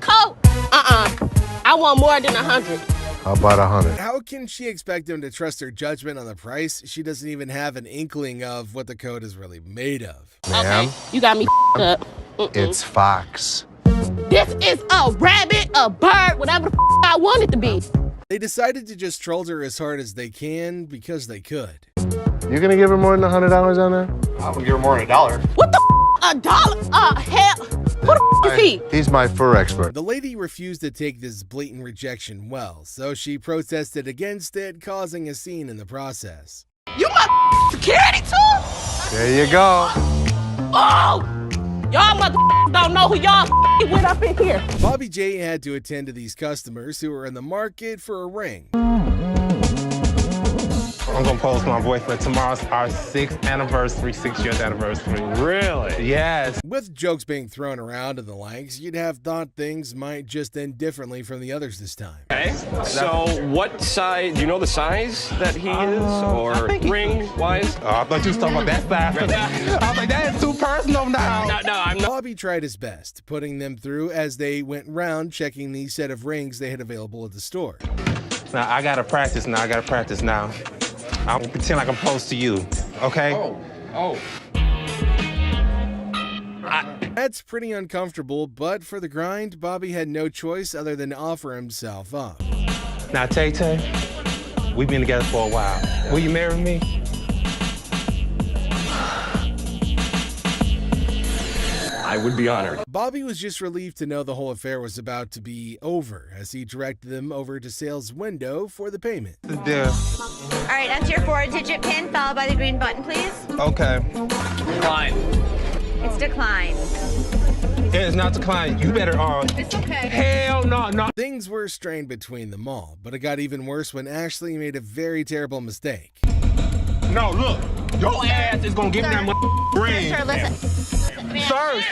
coat? I want more than 100. How about 100? How can she expect him to trust her judgment on the price? She doesn't even have an inkling of what the coat is really made of. Ma'am? Okay, you got me up. It's Fox. This is a rabbit, a bird, whatever the I want it to be. They decided to just troll her as hard as they can because they could. You gonna give her more than $100 on that? I will give her more than $1. What the $1? Hell, who the is he? He's my fur expert. The lady refused to take this blatant rejection well, so she protested against it, causing a scene in the process. You my security too? There you go. Oh! Y'all don't know who y'all with up in here. Bobby J had to attend to these customers who were in the market for a ring. I'm gonna post my boyfriend. Tomorrow's our 6th anniversary, 6-year anniversary. Really? Yes. With jokes being thrown around and the likes, you'd have thought things might just end differently from the others this time. Okay, so what size, do you know the size that he is, or ring-wise? Oh, I thought you was talking about that size. I was like, that is too personal now. No, I'm not. Bobby tried his best, putting them through as they went round checking the set of rings they had available at the store. Now, I gotta practice now. I'm gonna pretend like I'm close to you, okay? Oh. That's pretty uncomfortable, but for the grind, Bobby had no choice other than to offer himself up. Now, Tay-Tay, we've been together for a while. Will you marry me? I would be honored. Bobby was just relieved to know the whole affair was about to be over as he directed them over to sales window for the payment. All right, enter your 4-digit PIN followed by the green button, please. Okay. Decline. It's declined. It is not declined. You better It's okay. Hell no. Things were strained between them all, but it got even worse when Ashley made a very terrible mistake. No, look. Your ass is gonna give me that ring. Sir, listen. Sir.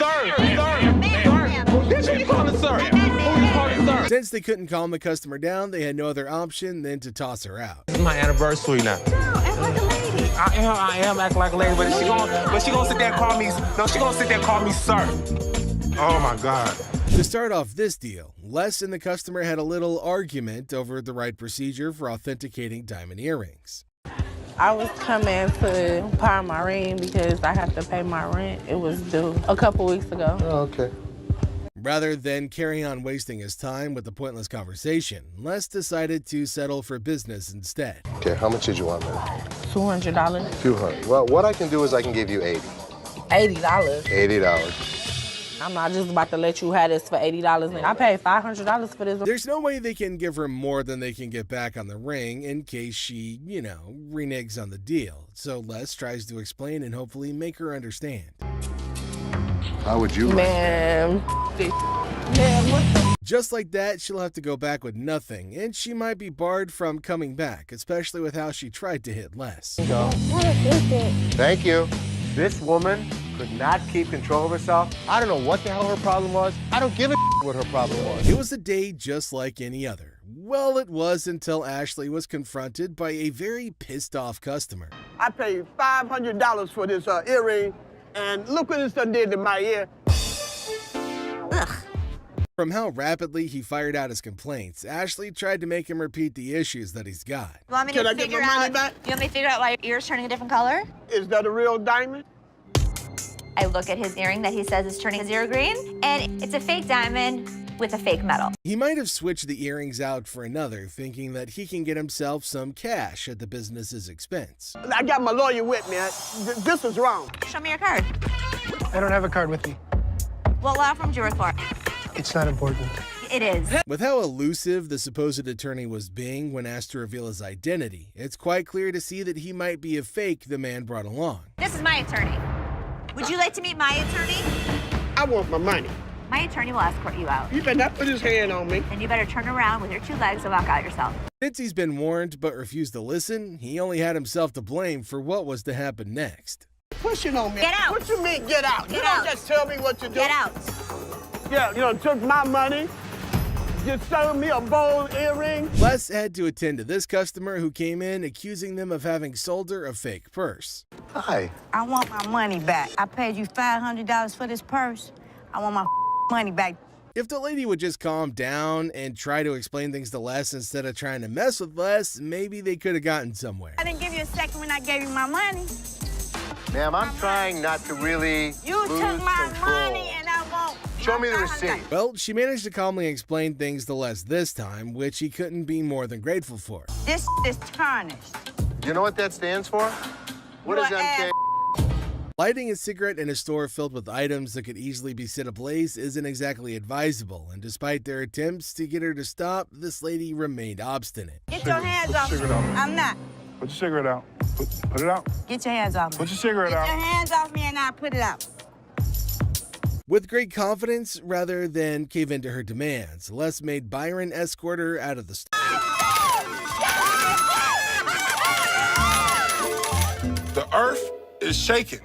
This who you calling sir? Who you calling sir? Since they couldn't calm the customer down, they had no other option than to toss her out. It's my anniversary now. No, act like a lady. I am acting like a lady, but she gonna sit there and call me. No, she gonna sit there and call me sir. Oh my God. To start off this deal, Les and the customer had a little argument over the right procedure for authenticating diamond earrings. I was coming to pawn my ring because I have to pay my rent. It was due a couple weeks ago. Oh, okay. Rather than carry on wasting his time with the pointless conversation, Les decided to settle for business instead. Okay, how much did you want, man? $200. $200. Well, what I can do is I can give you $80. $80. $80. I'm not just about to let you have this for $80. I paid $500 for this. There's no way they can give her more than they can get back on the ring in case she, reneges on the deal. So Les tries to explain and hopefully make her understand. How would you Man, what the? Just like that, she'll have to go back with nothing, and she might be barred from coming back, especially with how she tried to hit Les. Thank you. This woman could not keep control of herself. I don't know what the hell her problem was. I don't give a what her problem was. It was a day just like any other. Well, it was until Ashley was confronted by a very pissed off customer. I paid $500 for this earring, and look what this done did to my ear. Ugh. From how rapidly he fired out his complaints, Ashley tried to make him repeat the issues that he's got. You want me to figure out? You want me to figure out why your ear's turning a different color? Is that a real diamond? I look at his earring that he says is turning zero green, and it's a fake diamond with a fake metal. He might have switched the earrings out for another, thinking that he can get himself some cash at the business's expense. I got my lawyer with me. This is wrong. Show me your card. I don't have a card with me. What law firm do you work for? It's not important. It is. With how elusive the supposed attorney was being when asked to reveal his identity, it's quite clear to see that he might be a fake the man brought along. This is my attorney. Would you like to meet my attorney? I want my money. My attorney will escort you out. You better not put his hand on me. And you better turn around with your two legs and walk out yourself. Since he's been warned but refused to listen, he only had himself to blame for what was to happen next. Pushing on me. Get out. What you mean, get out? Get You out. don't just tell me what to do. Get out. Yeah, took my money. Just sold me a bold earring. Les had to attend to this customer who came in accusing them of having sold her a fake purse. Hi. I want my money back. I paid you $500 for this purse. I want my money back. If the lady would just calm down and try to explain things to Les instead of trying to mess with Les, maybe they could have gotten somewhere. I didn't give you a second when I gave you my money. Ma'am, I'm trying not to really You lose took my control. money and I won't. Show me the receipt. Well, she managed to calmly explain things to Les this time, which he couldn't be more than grateful for. This is tarnished. Do you know what that stands for? What is MK? Lighting a cigarette in a store filled with items that could easily be set ablaze isn't exactly advisable, and despite their attempts to get her to stop, this lady remained obstinate. Get your hands off me. I'm not. Put your cigarette out. Put it out. Get your hands off me. Put your cigarette out. Get your hands off me and I'll put it out. With great confidence, rather than cave into her demands, Les made Byron escort her out of the store. The earth is shaking.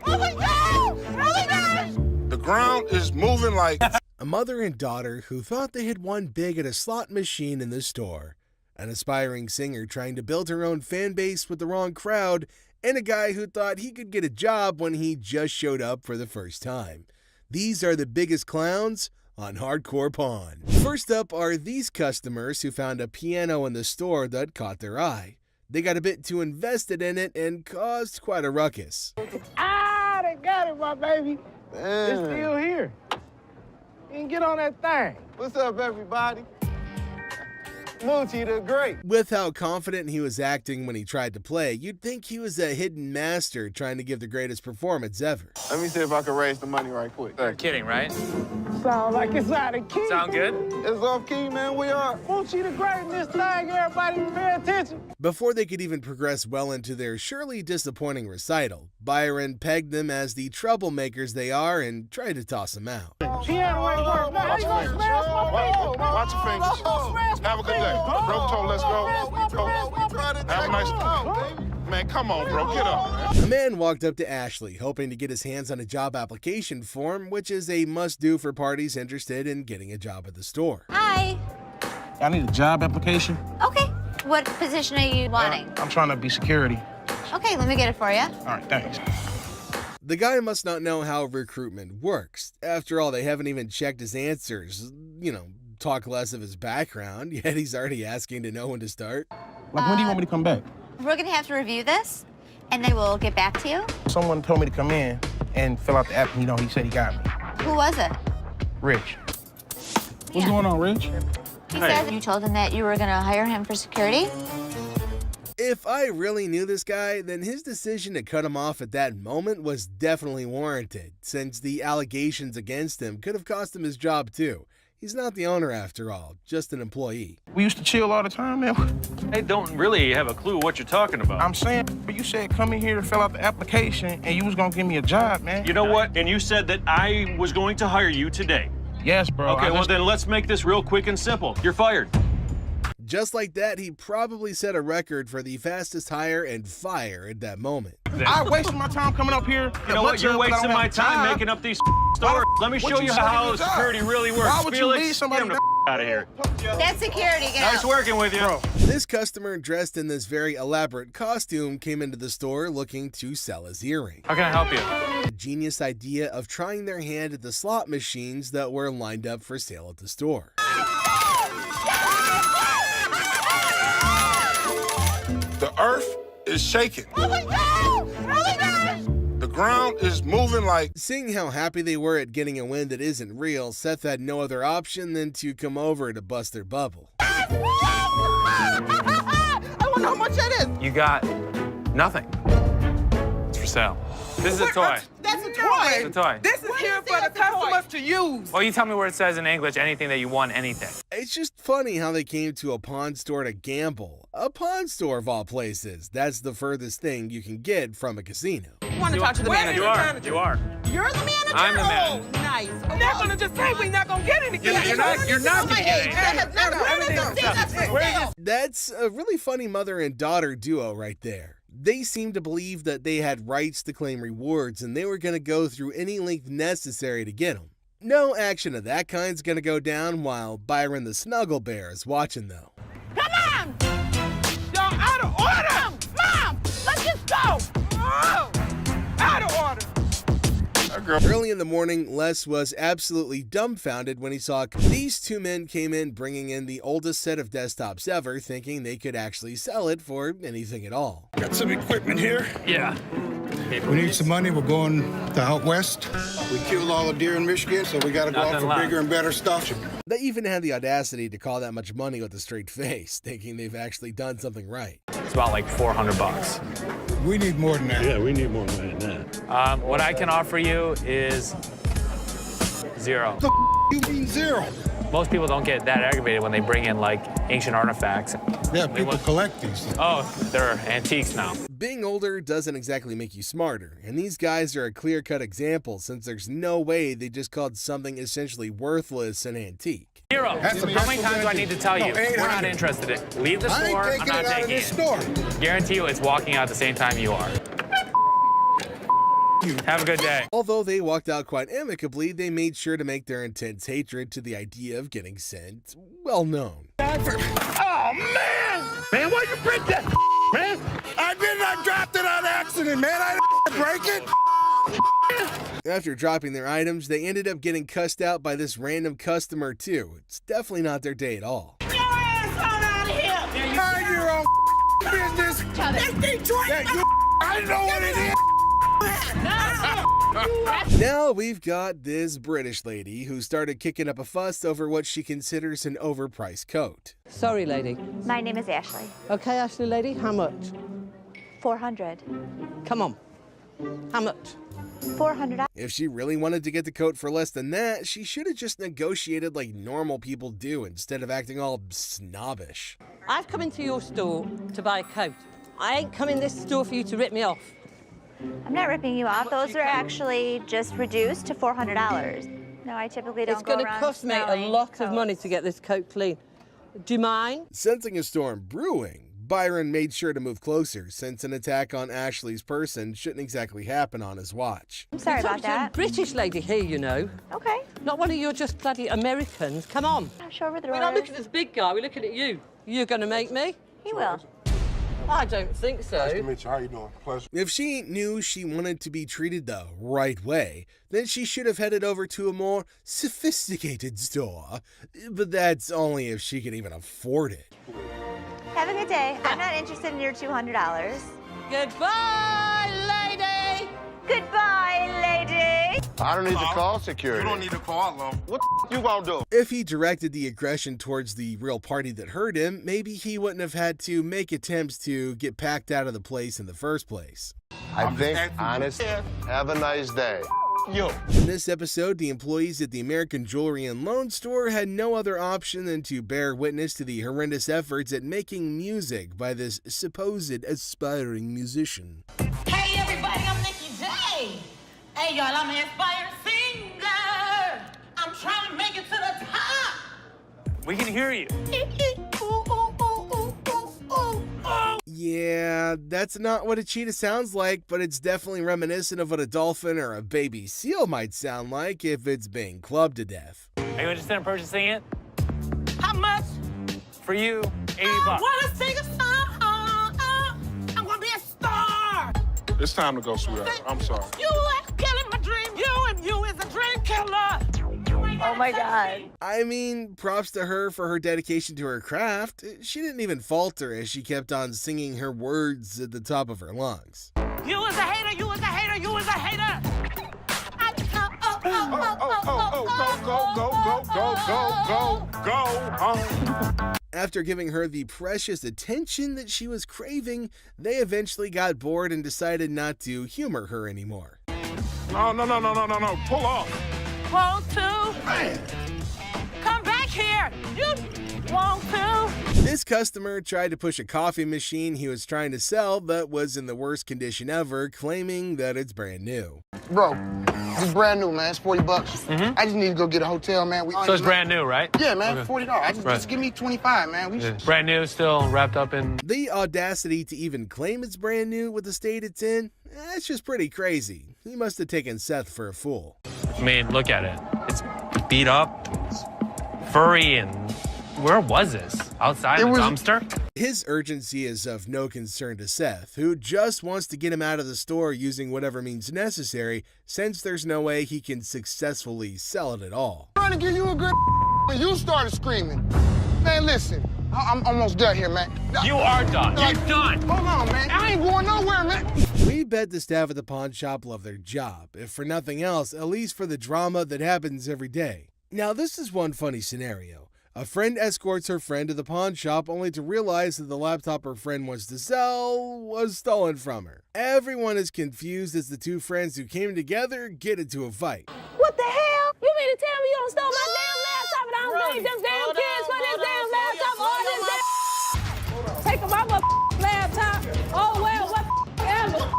The ground is moving like... A mother and daughter who thought they had won big at a slot machine in the store. An aspiring singer trying to build her own fan base with the wrong crowd, and a guy who thought he could get a job when he just showed up for the first time. These are the biggest clowns on Hardcore Pawn. First up are these customers who found a piano in the store that caught their eye. They got a bit too invested in it and caused quite a ruckus. Ah, they got it, my baby. It's still here. You can get on that thing. What's up, everybody? Moochie the Great. With how confident he was acting when he tried to play, you'd think he was a hidden master trying to give the greatest performance ever. Let me see if I can raise the money right quick. You're kidding, right? Sound like it's out of key. Sound good? It's off key, man. We are. Moochie the Great in this thing. Everybody pay attention. Before they could even progress well into their surely disappointing recital, Byron pegged them as the troublemakers they are and tried to toss them out. Piano ain't work. Now, how you gonna smash my fingers? Watch your fingers. Have a good day. Broke toe, let's go. Have a nice day. Man, come on, bro. Get up. A man walked up to Ashley, hoping to get his hands on a job application form, which is a must-do for parties interested in getting a job at the store. Hi. I need a job application. Okay. What position are you wanting? I'm trying to be security. Okay, let me get it for you. All right, thanks. The guy must not know how recruitment works. After all, they haven't even checked his answers. Talk less of his background, yet he's already asking to know when to start. Like, when do you want me to come back? We're gonna have to review this, and then we'll get back to you. Someone told me to come in and fill out the app, and he said he got me. Who was it? Rich. What's going on, Rich? He said you told him that you were gonna hire him for security. If I really knew this guy, then his decision to cut him off at that moment was definitely warranted, since the allegations against him could have cost him his job too. He's not the owner after all, just an employee. We used to chill all the time, man. I don't really have a clue what you're talking about. I'm saying, you said come in here, fill out the application, and you was gonna give me a job, man. You know what? And you said that I was going to hire you today. Yes, bro. Okay, well then let's make this real quick and simple. You're fired. Just like that, he probably set a record for the fastest hire and fire at that moment. I wasted my time coming up here. You know what? You're wasting my time making up these stories. Let me show you how security really works. Why would you Felix, leave somebody get him the out of here. That's security. Get Nice out. working with you. Bro. This customer dressed in this very elaborate costume came into the store looking to sell his earring. How can I help you? The genius idea of trying their hand at the slot machines that were lined up for sale at the store. The earth is shaking. Oh my God! Oh my God! The ground is moving like... Seeing how happy they were at getting a win that isn't real, Seth had no other option than to come over to bust their bubble. I wonder how much that is. You got nothing. It's for sale. This is a toy. That's a toy. It's a toy. This is here for the customers to use. Well, you tell me where it says in English anything that you won, anything. It's just funny how they came to a pawn store to gamble. A pawn store of all places. That's the furthest thing you can get from a casino. You want to talk to the manager? You are. You're the manager? I'm the manager. Oh, nice. I'm not going to just say we're not going to get anything. You're not going to get anything. That's a really funny mother and daughter duo right there. They seemed to believe that they had rights to claim rewards and they were going to go through any length necessary to get them. No action of that kind's going to go down while Byron the Snuggle Bear is watching though. Come on! Y'all out of order! Mom, let's just go! Oh, out of order! Early in the morning, Les was absolutely dumbfounded when he saw these two men came in bringing in the oldest set of desktops ever, thinking they could actually sell it for anything at all. Got some equipment here. Yeah. We need some money. We're going to out west. We killed all the deer in Michigan, so we got to go out for bigger and better stuff. They even had the audacity to call that much money with a straight face, thinking they've actually done something right. It's about like $400. We need more than that. Yeah, we need more money than that. What I can offer you is zero. You mean zero? Most people don't get that aggravated when they bring in like ancient artifacts. Yeah, people collect these. Oh, they're antiques now. Being older doesn't exactly make you smarter, and these guys are a clear-cut example since there's no way they just called something essentially worthless an antique. Zero. How many times do I need to tell you? We're not interested in. Leave the store. I'm not taking it. Guarantee you it's walking out at the same time you are. Have a good day. Although they walked out quite amicably, they made sure to make their intense hatred to the idea of getting sent well known. Oh, man! Man, why you break that, man? I dropped it on accident, man. I didn't break it. After dropping their items, they ended up getting cussed out by this random customer too. It's definitely not their day at all. Get your ass on out of here! Mind your own business. That's Detroit! I know what it is. Now we've got this British lady who started kicking up a fuss over what she considers an overpriced coat. Sorry, lady. My name is Ashley. Okay, Ashley, lady, how much? 400. Come on. How much? 400. If she really wanted to get the coat for less than that, she should have just negotiated like normal people do instead of acting all snobbish. I've come into your store to buy a coat. I ain't come in this store for you to rip me off. I'm not ripping you off. Those are actually just reduced to $400. No, I typically don't It's go going to around cost me a smelling lot of coats. money to get this coat clean. Do you mind? Sensing a storm brewing, Byron made sure to move closer since an attack on Ashley's person shouldn't exactly happen on his watch. I'm sorry about that. British lady here, you know. Okay. Not one of your just bloody Americans. Come on. Show her the We're not looking at this big guy. We're looking at you. You're going to make me? He will. I don't think so. Nice to meet you. How you doing? Pleasure. If she knew she wanted to be treated the right way, then she should have headed over to a more sophisticated store. But that's only if she could even afford it. Have a good day. I'm not interested in your $200. Goodbye, lady. Goodbye, lady. I don't need to call security. You don't need to call them. What you gonna do? If he directed the aggression towards the real party that hurt him, maybe he wouldn't have had to make attempts to get packed out of the place in the first place. I think, honest, have a nice day. Yo. In this episode, the employees at the American Jewelry and Loan Store had no other option than to bear witness to the horrendous efforts at making music by this supposed aspiring musician. Hey everybody, I'm Nikki J. Hey y'all, I'm an inspired singer. I'm trying to make it to the top. We can hear you. Yeah, that's not what a cheetah sounds like, but it's definitely reminiscent of what a dolphin or a baby seal might sound like if it's being clubbed to death. Are you interested in purchasing it? How much? For you, 80 I bucks. wanna sing a song. I wanna be a star. It's time to go, sweetheart. I'm sorry. You are killing my dream. You is a dream killer. Oh my God. I mean, props to her for her dedication to her craft. She didn't even falter as she kept on singing her words at the top of her lungs. You is a hater. You is a hater. You is a hater. Go. After giving her the precious attention that she was craving, they eventually got bored and decided not to humor her anymore. No. Pull off. Want to? Man. Come back here. You want to? This customer tried to push a coffee machine he was trying to sell that was in the worst condition ever, claiming that it's brand new. Bro, it's brand new, man. It's 40 bucks. Mm-hmm. I just need to go get a hotel, man. So it's brand new, right? Yeah, man, Okay. $40. Just give me 25, man. Yeah. Brand new, still wrapped up in... The audacity to even claim it's brand new with the state it's in, that's just pretty crazy. He must have taken Seth for a fool. I mean, look at it. It's beat up, it's furry, and where was this? Outside the dumpster? His urgency is of no concern to Seth, who just wants to get him out of the store using whatever means necessary, since there's no way he can successfully sell it at all. I'm trying to give you a good when you started screaming. Man, listen, I'm almost done here, man. You are done. You're done. Hold on, man. I ain't going nowhere, man. We bet the staff at the pawn shop love their job, if for nothing else, at least for the drama that happens every day. Now, this is one funny scenario. A friend escorts her friend to the pawn shop only to realize that the laptop her friend wants to sell was stolen from her. Everyone is confused as the two friends who came together get into a fight. What the hell? You mean to tell me you don't stole my damn laptop and I don't blame them damn kids for this damn laptop? All this damn taking my laptop. Oh well, whatever.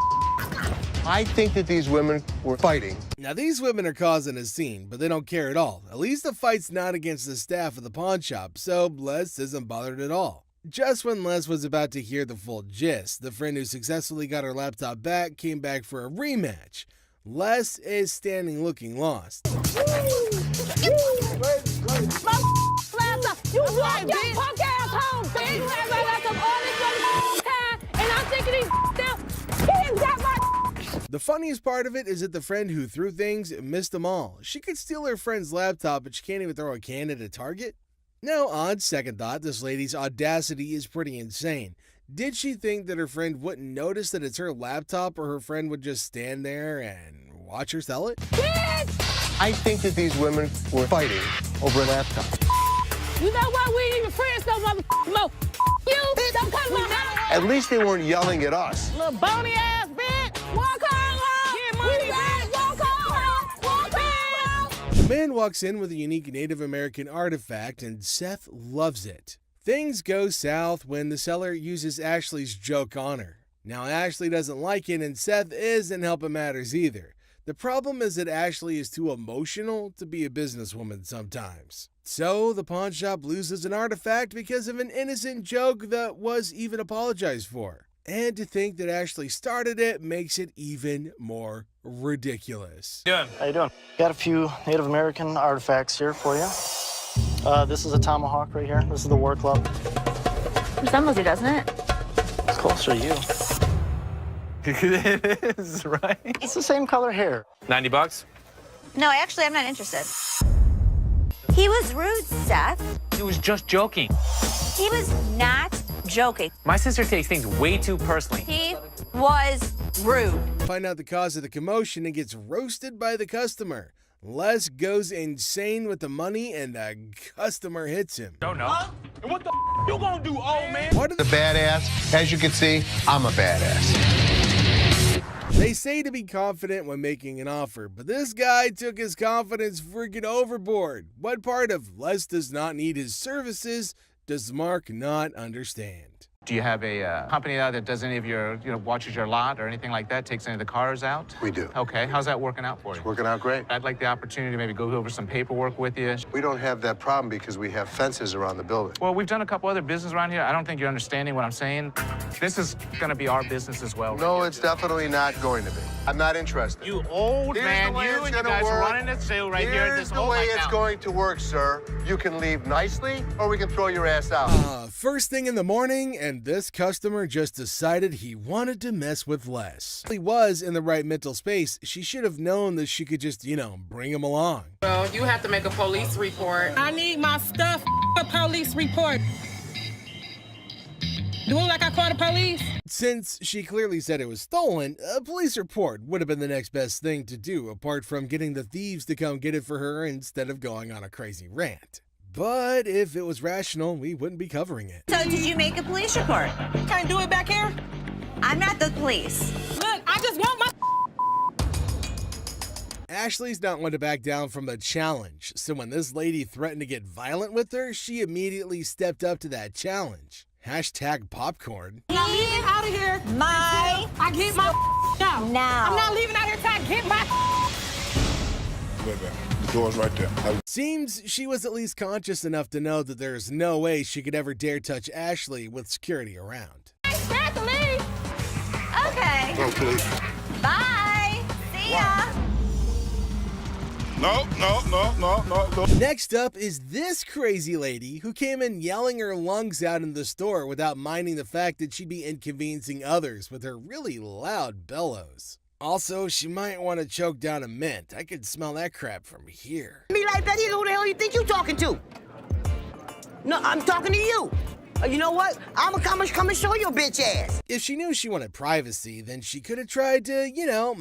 I think that these women were fighting. Now, these women are causing a scene, but they don't care at all. At least the fight's not against the staff of the pawn shop, so Les isn't bothered at all. Just when Les was about to hear the full gist, the friend who successfully got her laptop back came back for a rematch. Les is standing looking lost. My laptop. You walked your punk ass home, bitch. You had my laptop all this time, and I'm thinking these kids got my. The funniest part of it is that the friend who threw things missed them all. She could steal her friend's laptop, but she can't even throw a can at a target? Now, on second thought, this lady's audacity is pretty insane. Did she think that her friend wouldn't notice that it's her laptop, or her friend would just stand there and watch her sell it? I think that these women were fighting over a laptop. You know what? We ain't even friends no more. You don't come to my house. At least they weren't yelling at us. Little bony ass bitch. Walk home. Get money back. Walk home. Walk home. The man walks in with a unique Native American artifact, and Seth loves it. Things go south when the seller uses Ashley's joke on her. Now, Ashley doesn't like it, and Seth isn't helping matters either. The problem is that Ashley is too emotional to be a businesswoman sometimes. So, the pawn shop loses an artifact because of an innocent joke that was even apologized for. And to think that Ashley started it makes it even more ridiculous. How you doing? Got a few Native American artifacts here for you. This is a tomahawk right here. This is the War Club. Resembles you, doesn't it? It's closer to you. It is, right? It's the same color hair. 90 bucks? No, actually, I'm not interested. He was rude, Seth. He was just joking. He was not joking. My sister takes things way too personally. He was rude. Find out the cause of the commotion and gets roasted by the customer. Les goes insane with the money and the customer hits him. Don't know. And what the you gonna do, old man? What The badass, as you can see, I'm a badass. They say to be confident when making an offer, but this guy took his confidence freaking overboard. What part of Les does not need his services does Mark not understand? Do you have a company that does any of your, watches your lot or anything like that, takes any of the cars out? We do. Okay, how's that working out for you? It's working out great. I'd like the opportunity to maybe go over some paperwork with you. We don't have that problem because we have fences around the building. Well, we've done a couple other business around here. I don't think you're understanding what I'm saying. This is gonna be our business as well. No, it's definitely not going to be. I'm not interested. You old Here's man, the way you it's and you gonna guys work. running this sale right here. Here's the way it's going to work, sir. You can leave nicely, or we can throw your ass out. First thing in the morning, and this customer just decided he wanted to mess with Les. He was in the right mental space. She should have known that she could just, bring him along. Well, you have to make a police report. I need my stuff. A police report. Do it like I called the police. Since she clearly said it was stolen, a police report would have been the next best thing to do, apart from getting the thieves to come get it for her instead of going on a crazy rant. But if it was rational, we wouldn't be covering it. So did you make a police report? Can I do it back here? I'm not the police. Look, I just want my... Ashley's not one to back down from a challenge, so when this lady threatened to get violent with her, she immediately stepped up to that challenge. Hashtag popcorn. I'm leaving out of here. I get my out. Now. I'm not leaving out here till I get my... Wait back. The door's right there. Seems she was at least conscious enough to know that there's no way she could ever dare touch Ashley with security around. Okay. Oh, please. Bye. See ya. No. Next up is this crazy lady who came in yelling her lungs out in the store without minding the fact that she'd be inconveniencing others with her really loud bellows. Also, she might want to choke down a mint. I could smell that crap from here. Me like that, who the hell you think you talking to? No, I'm talking to you. You know what? I'm gonna come and show your bitch ass. If she knew she wanted privacy, then she could have tried to,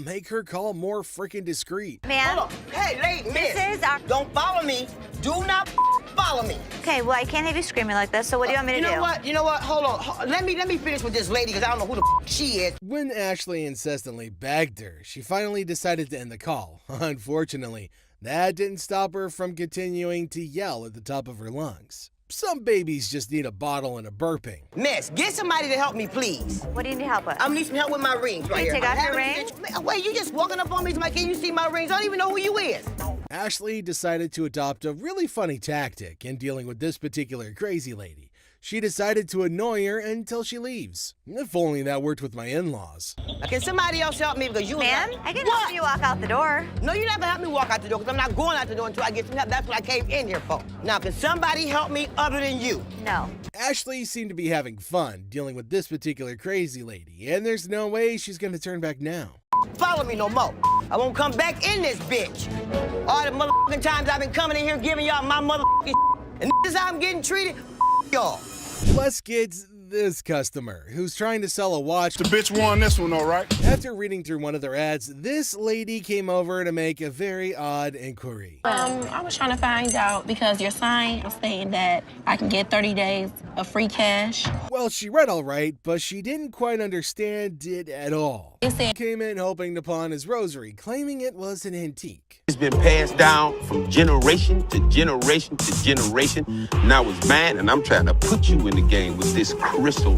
make her call more freaking discreet. Ma'am. Hold on. Hey, lady, This miss. is our... Don't follow me. Do not follow me. Okay, well, I can't have you screaming like this, so what do you want me to do? You know what? Hold on. Let me finish with this lady, because I don't know who the she is. When Ashley insistently begged her, she finally decided to end the call. Unfortunately, that didn't stop her from continuing to yell at the top of her lungs. Some babies just need a bottle and a burping. Miss, get somebody to help me, please. What do you need help with? I need some help with my rings right Can you here. take off your ring? ring? Wait, you just walking up on me, like, can you see my rings? I don't even know who you is. Ashley decided to adopt a really funny tactic in dealing with this particular crazy lady. She decided to annoy her until she leaves. If only that worked with my in-laws. Can somebody else help me? Because you... Ma'am, I can help you walk out the door. No, you're not gonna help me walk out the door, because I'm not going out the door until I get some help. That's what I came in here for. Now, can somebody help me other than you? No. Ashley seemed to be having fun dealing with this particular crazy lady, and there's no way she's gonna turn back now. Follow me no more. I won't come back in this bitch. All the motherfucking times I've been coming in here giving y'all my motherfucking and this is how I'm getting treated, y'all. Let's get this customer who's trying to sell a watch. The bitch won this one, all right? After reading through one of their ads, this lady came over to make a very odd inquiry. I was trying to find out because your sign was saying that I can get 30 days of free cash. Well, she read all right, but she didn't quite understand it at all. Came in hoping to pawn his rosary, claiming it was an antique. It's been passed down from generation to generation to generation. Now it's mine, and I'm trying to put you in the game with this crystal.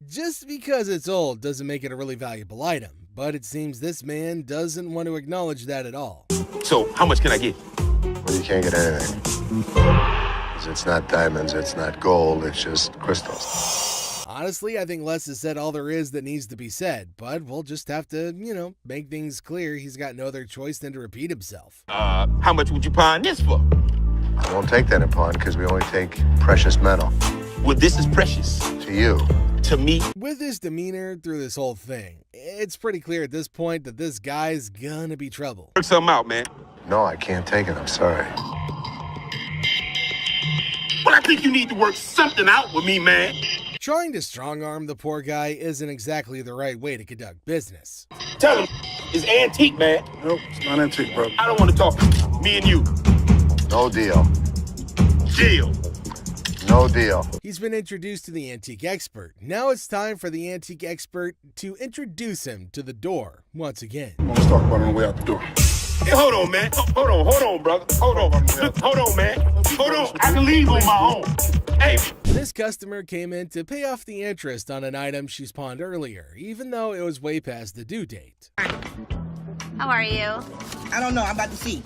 Just because it's old doesn't make it a really valuable item, but it seems this man doesn't want to acknowledge that at all. So, how much can I get? Well, you can't get anything. 'Cause it's not diamonds, it's not gold, it's just crystals. Honestly, I think Les has said all there is that needs to be said, but we'll just have to, make things clear. He's got no other choice than to repeat himself. How much would you pawn this for? I won't take that in pawn because we only take precious metal. Well, this is precious. To you. To me. With his demeanor through this whole thing, it's pretty clear at this point that this guy's gonna be trouble. Work something out, man. No, I can't take it. I'm sorry. Well, I think you need to work something out with me, man. Trying to strong-arm the poor guy isn't exactly the right way to conduct business. Tell him it's antique, man. Nope, it's not antique, bro. I don't want to talk. Me and you. No deal. Deal. No deal. He's been introduced to the antique expert. Now it's time for the antique expert to introduce him to the door once again. Let's talk about it on the way out the door. Hey, hold on, man. Hold on, brother. Hold on, man. Hold on. I can leave on my own. Hey. This customer came in to pay off the interest on an item she's pawned earlier, even though it was way past the due date. How are you? I don't know. I'm about to see.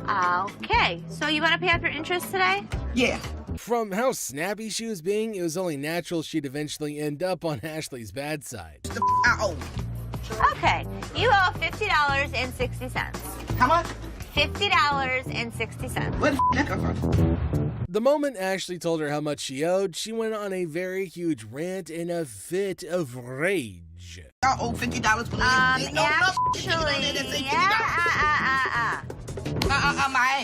Okay. So you want to pay off your interest today? Yeah. From how snappy she was being, it was only natural she'd eventually end up on Ashley's bad side. I owe. Okay. You owe $50.60. How much? $50.60. Where the that come from? The moment Ashley told her how much she owed, she went on a very huge rant in a fit of rage. I owe $50 for my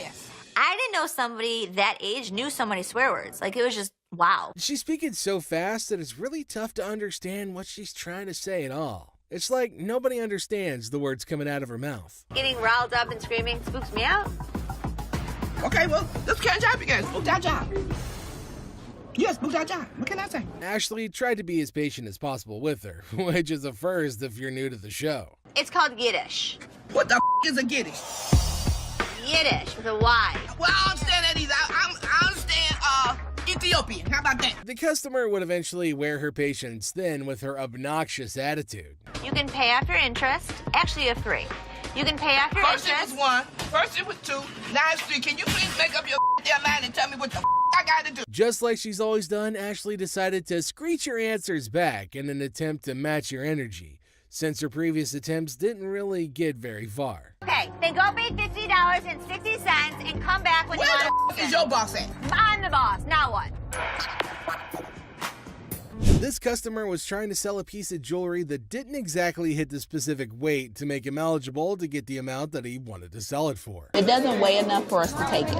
ass. I didn't know somebody that age knew so many swear words. Like, it was just, wow. She's speaking so fast that it's really tough to understand what she's trying to say at all. It's like nobody understands the words coming out of her mouth. Getting riled up and screaming spooks me out. Okay, well, let's catch up again. Spook that job. Yes, spook that job. What can I say? Ashley tried to be as patient as possible with her, which is a first if you're new to the show. It's called Yiddish. What the is a Yiddish? Yiddish with a Y. Well, I understand that either. I understand Ethiopian. How about that? The customer would eventually wear her patience thin with her obnoxious attitude. You can pay off your interest. Actually, you have three. You can pay off your First interest. it was one. First it was two. Now it's three. Can you please make up your damn mind and tell me what the I got to do? Just like she's always done, Ashley decided to screech her answers back in an attempt to match her energy, since her previous attempts didn't really get very far. Okay, then go pay $50.60 and come back when you want to. Where the is your boss at? I'm the boss. Now what? This customer was trying to sell a piece of jewelry that didn't exactly hit the specific weight to make him eligible to get the amount that he wanted to sell it for. It doesn't weigh enough for us to take it.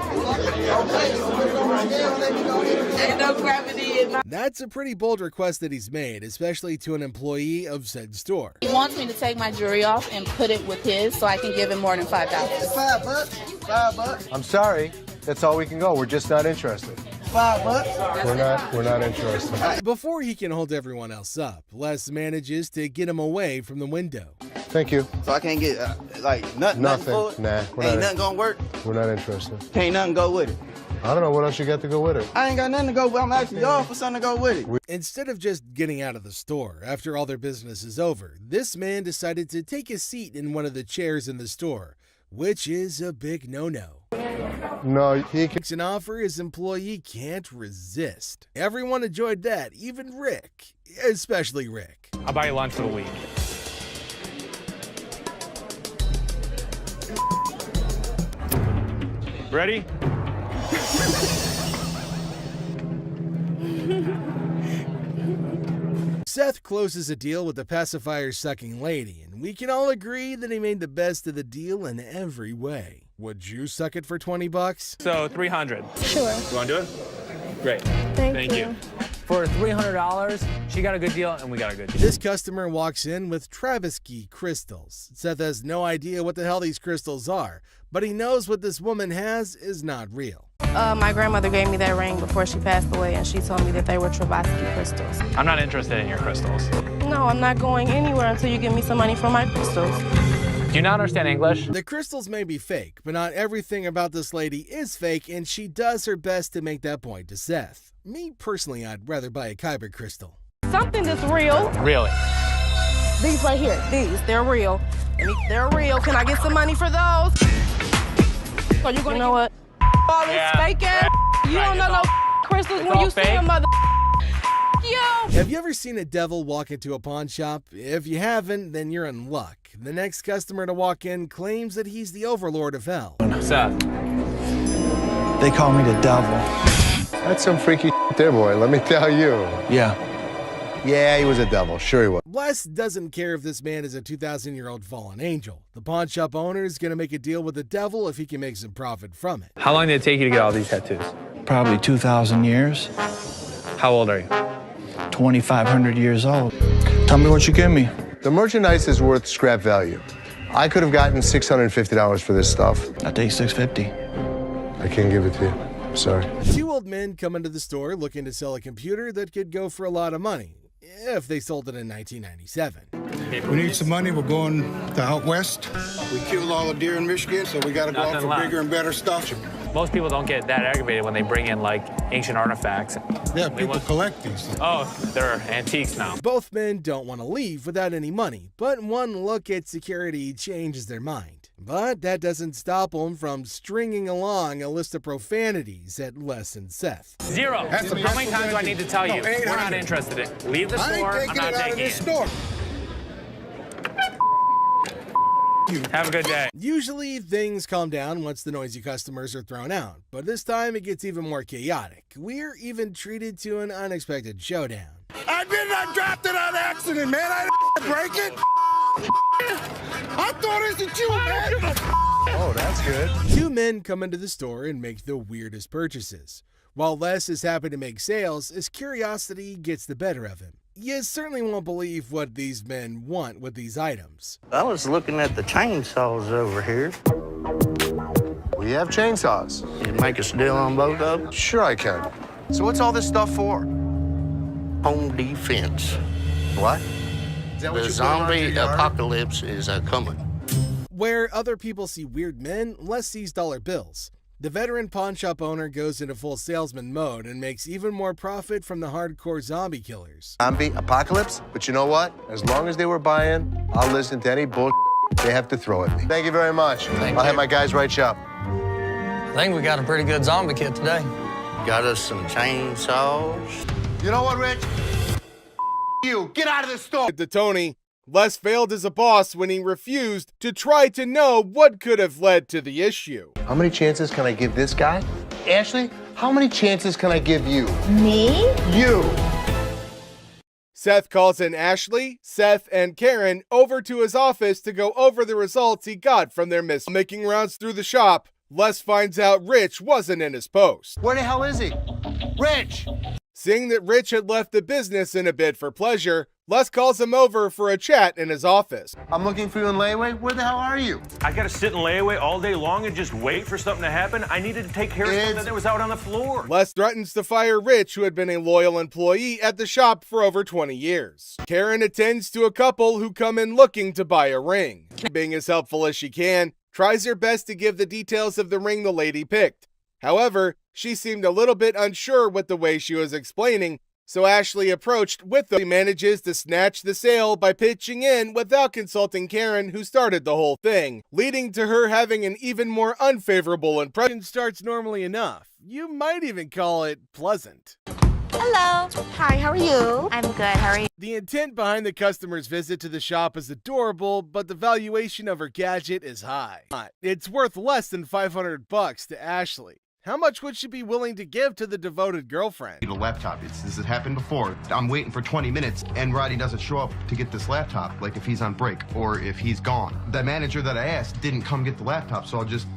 Ain't no gravity in my... That's a pretty bold request that he's made, especially to an employee of said store. He wants me to take my jewelry off and put it with his so I can give him more than $5. $5. I'm sorry. That's all we can go. We're just not interested. $5. We're not interested. Before he can hold everyone else up, Les manages to get him away from the window. Thank you. So I can't get nothing for it? Nah. Ain't nothing gonna work? We're not interested. Can't nothing go with it. I don't know what else you got to go with it. I ain't got nothing to go with. I'm asking y'all for something to go with it. Instead of just getting out of the store after all their business is over, this man decided to take a seat in one of the chairs in the store, which is a big no-no. No, he can. It's an offer his employee can't resist. Everyone enjoyed that, even Rick, especially Rick. I'll buy you lunch for the week. Ready? Seth closes a deal with the pacifier-sucking lady, and we can all agree that he made the best of the deal in every way. Would you suck it for $20? So 300. Sure. You want to do it? Great. Thank you. For $300, she got a good deal and we got a good deal. This customer walks in with Travisky crystals. Seth has no idea what the hell these crystals are, but he knows what this woman has is not real. My grandmother gave me that ring before she passed away, and she told me that they were Travisky crystals. I'm not interested in your crystals. No, I'm not going anywhere until you give me some money for my crystals. Do you not understand English? The crystals may be fake, but not everything about this lady is fake, and she does her best to make that point to Seth. Me, personally, I'd rather buy a Kyber crystal. Something that's real. Really? These right here, they're real. They're real. Can I get some money for those? So you're gonna, you know what? All this fake ass. You don't know no crystals when you see a mother. You. Have you ever seen a devil walk into a pawn shop? If you haven't, then you're in luck. The next customer to walk in claims that he's the overlord of hell. Seth. They call me the devil. That's some freaky there, boy. Let me tell you. Yeah. Yeah, he was a devil. Sure he was. Les doesn't care if this man is a 2,000-year-old fallen angel. The pawn shop owner is going to make a deal with the devil if he can make some profit from it. How long did it take you to get all these tattoos? Probably 2,000 years. How old are you? 2,500 years old. Tell me what you give me. The merchandise is worth scrap value. I could have gotten $650 for this stuff. I'll take $650. I can't give it to you. Sorry. Two old men come into the store looking to sell a computer that could go for a lot of money, if they sold it in 1997. We need some money. We're going to out west. We killed all the deer in Michigan, so we got to go out for bigger and better stuff. Most people don't get that aggravated when they bring in, like, ancient artifacts. Yeah, people collect these. Oh, they're antiques now. Both men don't want to leave without any money, but one look at security changes their mind. But that doesn't stop them from stringing along a list of profanities at Les and Seth. Zero. How many times do I need to tell you? We're not interested in it. Leave the store. I'm not taking it. Store. Have a good day. Usually things calm down once the noisy customers are thrown out, but this time it gets even more chaotic. We're even treated to an unexpected showdown. I did not drop it on accident, man. I didn't break it. I thought it was you, man. Oh, that's good. Two men come into the store and make the weirdest purchases. While Les is happy to make sales, his curiosity gets the better of him. You certainly won't believe what these men want with these items. I was looking at the chainsaws over here. We have chainsaws. Can you make us a deal on both of them? Sure I can. So what's all this stuff for? Home defense. What? Is that what The you put around zombie your yard? apocalypse is coming. Where other people see weird men, Les sees dollar bills. The veteran pawn shop owner goes into full salesman mode and makes even more profit from the hardcore zombie killers. Zombie apocalypse? But you know what? As long as they were buying, I'll listen to any bull they have to throw at me. Thank you very much. I'll have my guys write you up. I think we got a pretty good zombie kit today. Got us some chainsaws. You know what, Rich? You, get out of the store. To Tony, Les failed as a boss when he refused to try to know what could have led to the issue. How many chances can I give this guy? Ashley, how many chances can I give you? Me? You. Seth calls in Ashley, Seth, and Karen over to his office to go over the results he got from their miss. Making rounds through the shop, Les finds out Rich wasn't in his post. Where the hell is he? Rich! Seeing that Rich had left the business in a bid for pleasure, Les calls him over for a chat in his office. I'm looking for you in layaway. Where the hell are you? I gotta sit in layaway all day long and just wait for something to happen. I needed to take care of something that was out on the floor. Les threatens to fire Rich, who had been a loyal employee at the shop for over 20 years. Karen attends to a couple who come in looking to buy a ring. Being as helpful as she can, tries her best to give the details of the ring the lady picked. However, she seemed a little bit unsure with the way she was explaining, so Ashley approached with them. She manages to snatch the sale by pitching in without consulting Karen, who started the whole thing, leading to her having an even more unfavorable impression. Starts normally enough. You might even call it pleasant. Hello. Hi, how are you? I'm good, how are you? The intent behind the customer's visit to the shop is adorable, but the valuation of her gadget is high. It's worth less than $500 to Ashley. How much would she be willing to give to the devoted girlfriend? Need a laptop. This has happened before. I'm waiting for 20 minutes and Roddy doesn't show up to get this laptop, like if he's on break or if he's gone. The manager that I asked didn't come get the laptop, so I'll just...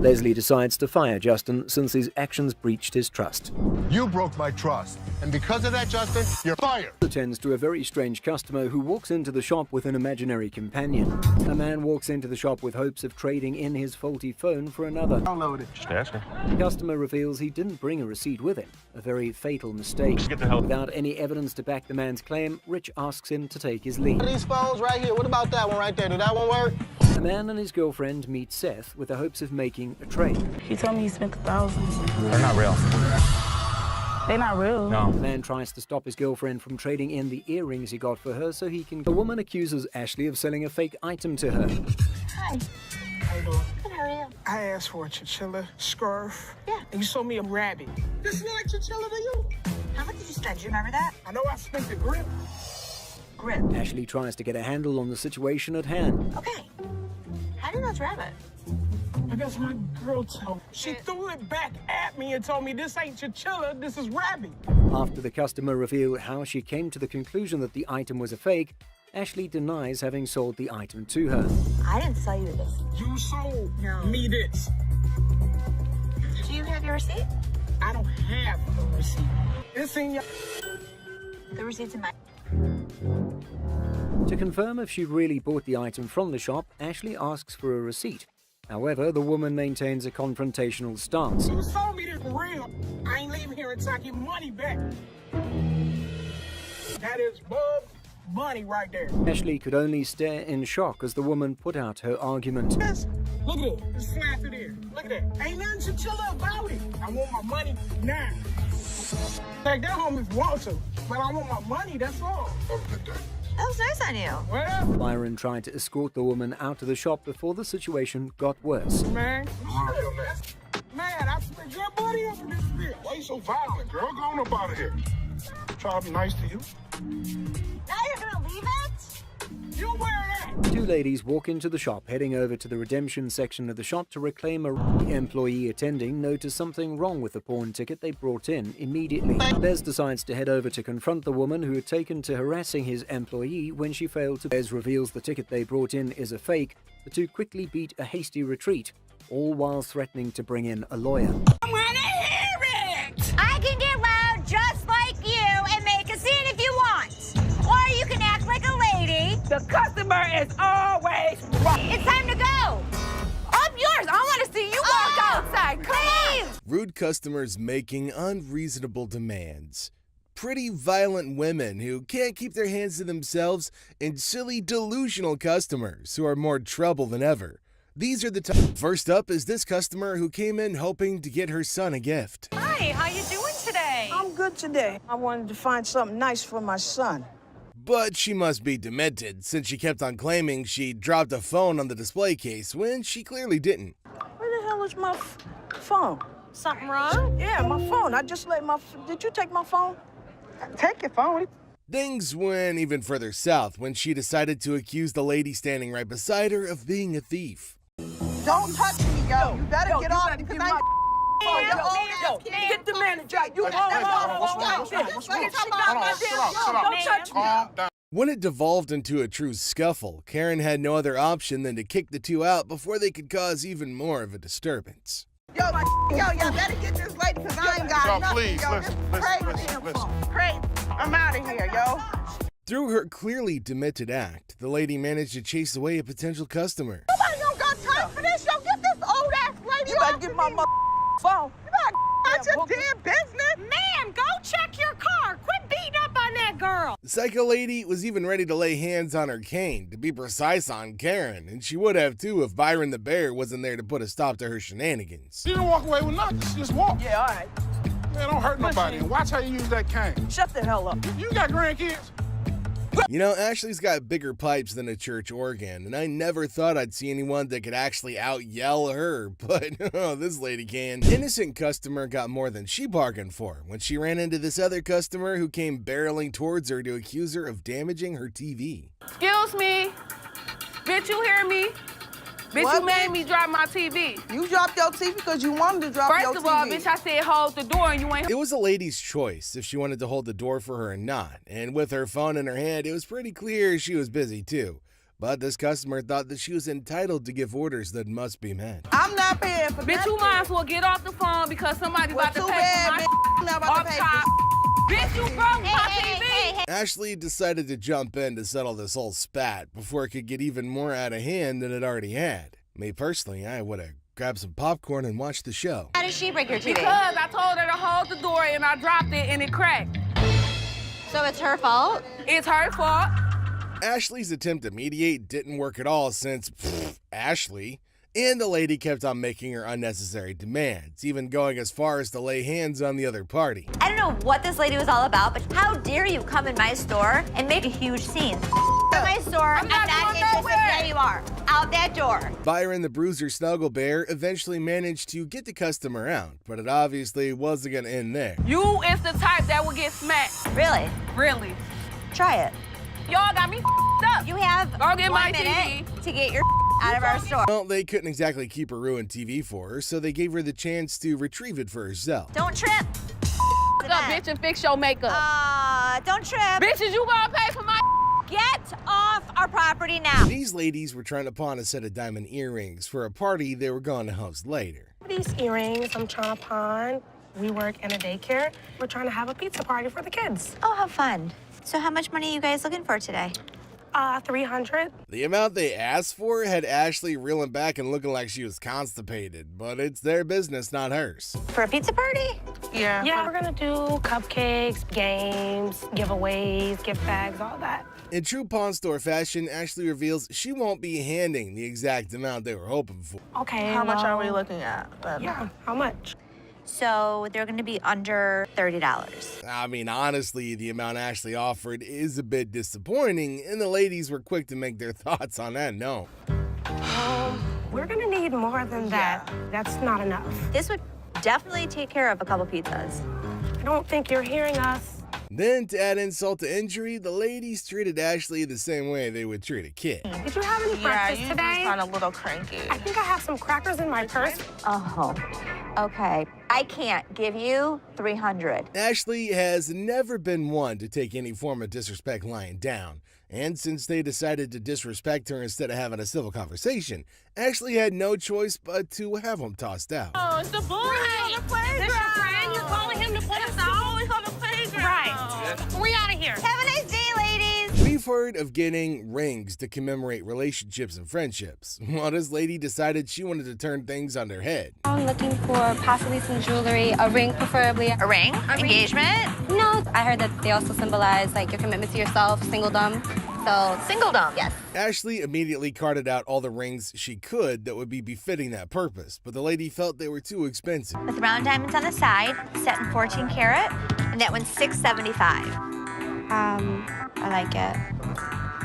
Leslie decides to fire Justin since his actions breached his trust. You broke my trust, and because of that, Justin, you're fired. Attends to a very strange customer who walks into the shop with an imaginary companion. A man walks into the shop with hopes of trading in his faulty phone for another. Download it. Just ask her. The customer reveals he didn't bring a receipt with him, a very fatal mistake. Just get the hell. Without any evidence to back the man's claim, Rich asks him to take his lead. These phones right here, what about that one right there? Did that one work? The man and his girlfriend meet Seth with the hopes of making a trade. He told me he spent $1,000. They're not real. They're not real. No. The man tries to stop his girlfriend from trading in the earrings he got for her so he can... The woman accuses Ashley of selling a fake item to her. Hi. How you doing? Good, how are you? I asked for a chinchilla scarf. Yeah. And you sold me a rabbit. This look like chinchilla to you? How much did you spend? Do you remember that? I know I spent the grip. Grip. Ashley tries to get a handle on the situation at hand. Okay. How do you know it's rabbit? I guess my girl told me. She threw it back at me and told me this ain't chinchilla, this is rabbit. After the customer revealed how she came to the conclusion that the item was a fake, Ashley denies having sold the item to her. I didn't sell you this. You sold me this. Do you have your receipt? I don't have a receipt. It's in your... The receipt's in my... To confirm if she really bought the item from the shop, Ashley asks for a receipt. However, the woman maintains a confrontational stance. You sold me this for real. I ain't leaving here until I get money back. That is Bub's money right there. Ashley could only stare in shock as the woman put out her argument. Look at it. It's slapped there. Look at that. Ain't nothing chinchilla about it. I want my money now. Take that home if you want to, but I want my money, that's all. That was nice on you. Well, Byron tried to escort the woman out of the shop before the situation got worse. man, I spent your money up in this bitch. Why you so violent, girl? Go on up out of here. Try to be nice to you. Now you're gonna leave it? You wear that. Two ladies walk into the shop, heading over to the redemption section of the shop to reclaim a employee attending noticed something wrong with the pawn ticket they brought in immediately. Les decides to head over to confront the woman who had taken to harassing his employee when she failed to. Les reveals the ticket they brought in is a fake. The two quickly beat a hasty retreat, all while threatening to bring in a lawyer. I wanna hear it! I can get loud just like you and make a scene if you want. Or you can act like a lady. The customer is always right. It's time to go. I'm yours. I want to see you walk outside. Come on. Rude customers making unreasonable demands. Pretty violent women who can't keep their hands to themselves, and silly delusional customers who are more trouble than ever. These are the First up is this customer who came in hoping to get her son a gift. Hi, how you doing today? I'm good today. I wanted to find something nice for my son. But she must be demented, since she kept on claiming she dropped a phone on the display case when she clearly didn't. Where the hell is my phone? Something wrong? Yeah, my phone. I just let my... Did you take my phone? Take your phone. Things went even further south when she decided to accuse the lady standing right beside her of being a thief. Don't touch me, yo. You better get off because I... Get the manager. You Calm down. When it devolved into a true scuffle, Karen had no other option than to kick the two out before they could cause even more of a disturbance. Yo, y'all better get this lady because I ain't got Yo, nothing. please, Yo, listen, this is listen. crazy. I'm out of here, yo. Through her clearly demented act, the lady managed to chase away a potential customer. Nobody don't got time for this. Yo, get this old ass lady. You better get my phone. You better mind your damn business. Man, go check your car. Quit beating up on that girl. The psycho lady was even ready to lay hands on her cane, to be precise on Karen, and she would have too if Byron the bear wasn't there to put a stop to her shenanigans. You didn't walk away with nothing. Just walk. Yeah, all right. Man, don't hurt nobody. And watch how you use that cane. Shut the hell up. You got grandkids? You know, Ashley's got bigger pipes than a church organ, and I never thought I'd see anyone that could actually out-yell her, but oh, this lady can. Innocent customer got more than she bargained for when she ran into this other customer who came barreling towards her to accuse her of damaging her TV. Excuse me. Bitch, you hear me? Bitch, What, you made me drop my TV. You dropped your TV because you wanted to drop your TV. First of all, bitch, I said hold the door and you ain't... It was a lady's choice if she wanted to hold the door for her or not, and with her phone in her hand, it was pretty clear she was busy too. But this customer thought that she was entitled to give orders that must be met. I'm not paying for Bitch, that. you might as well get off the phone because somebody's about to too pay bad, for my bitch. I'm not about to off pay top. Bitch, you broke my TV. Ashley decided to jump in to settle this whole spat before it could get even more out of hand than it already had. Me personally, I would have grabbed some popcorn and watched the show. How did she break your TV? Because I told her to hold the door and I dropped it and it cracked. So it's her fault? It's her fault. Ashley's attempt to mediate didn't work at all since, Ashley. And the lady kept on making her unnecessary demands, even going as far as to lay hands on the other party. I don't know what this lady was all about, but how dare you come in my store and make a huge scene? In my store, I'm not interested. There you are. Out that door. Byron the Bruiser Snuggle Bear eventually managed to get the customer out, but it obviously wasn't gonna end there. You is the type that will get smacked. Really? Really. Try it. Y'all got me up. You have Go get 1 my minute TV to get your out of our store. Well, they couldn't exactly keep a ruined TV for her, so they gave her the chance to retrieve it for herself. Don't trip. What's up, bitch, and fix your makeup. Don't trip. Bitches, you gonna pay for my... Get off our property now. These ladies were trying to pawn a set of diamond earrings for a party they were going to host later. These earrings I'm trying to pawn. We work in a daycare. We're trying to have a pizza party for the kids. Oh, how fun. So how much money are you guys looking for today? 300. The amount they asked for had Ashley reeling back and looking like she was constipated, but it's their business, not hers. For a pizza party? Yeah, we're gonna do cupcakes, games, giveaways, gift bags, all that. In true pawn store fashion, Ashley reveals she won't be handing the exact amount they were hoping for. Okay. How much are we looking at? Yeah, how much? So they're going to be under $30. I mean, honestly, the amount Ashley offered is a bit disappointing, and the ladies were quick to make their thoughts on that known. We're gonna need more than that. That's not enough. This would definitely take care of a couple pizzas. I don't think you're hearing us. Then, to add insult to injury, the ladies treated Ashley the same way they would treat a kid. Did you have any breakfast you today? just sound a little cranky. I think I have some crackers in my purse. Oh, okay. I can't give you 300. Ashley has never been one to take any form of disrespect lying down. And since they decided to disrespect her instead of having a civil conversation, Ashley had no choice but to have them tossed out. Oh, it's the boy on the playground. Is this your friend? You're calling him to put us always on the playground. Right. We out of here. Have a nice day, ladies. We've heard of getting rings to commemorate relationships and friendships. Well, this lady decided she wanted to turn things on their head. I'm looking for possibly some jewelry, a ring preferably. A ring? Engagement? No, I heard that they also symbolize like your commitment to yourself, singledom. So singledom, yes. Ashley immediately carted out all the rings she could that would be befitting that purpose, but the lady felt they were too expensive. With round diamonds on the side, set in 14 karat, and that one's $675. I like it.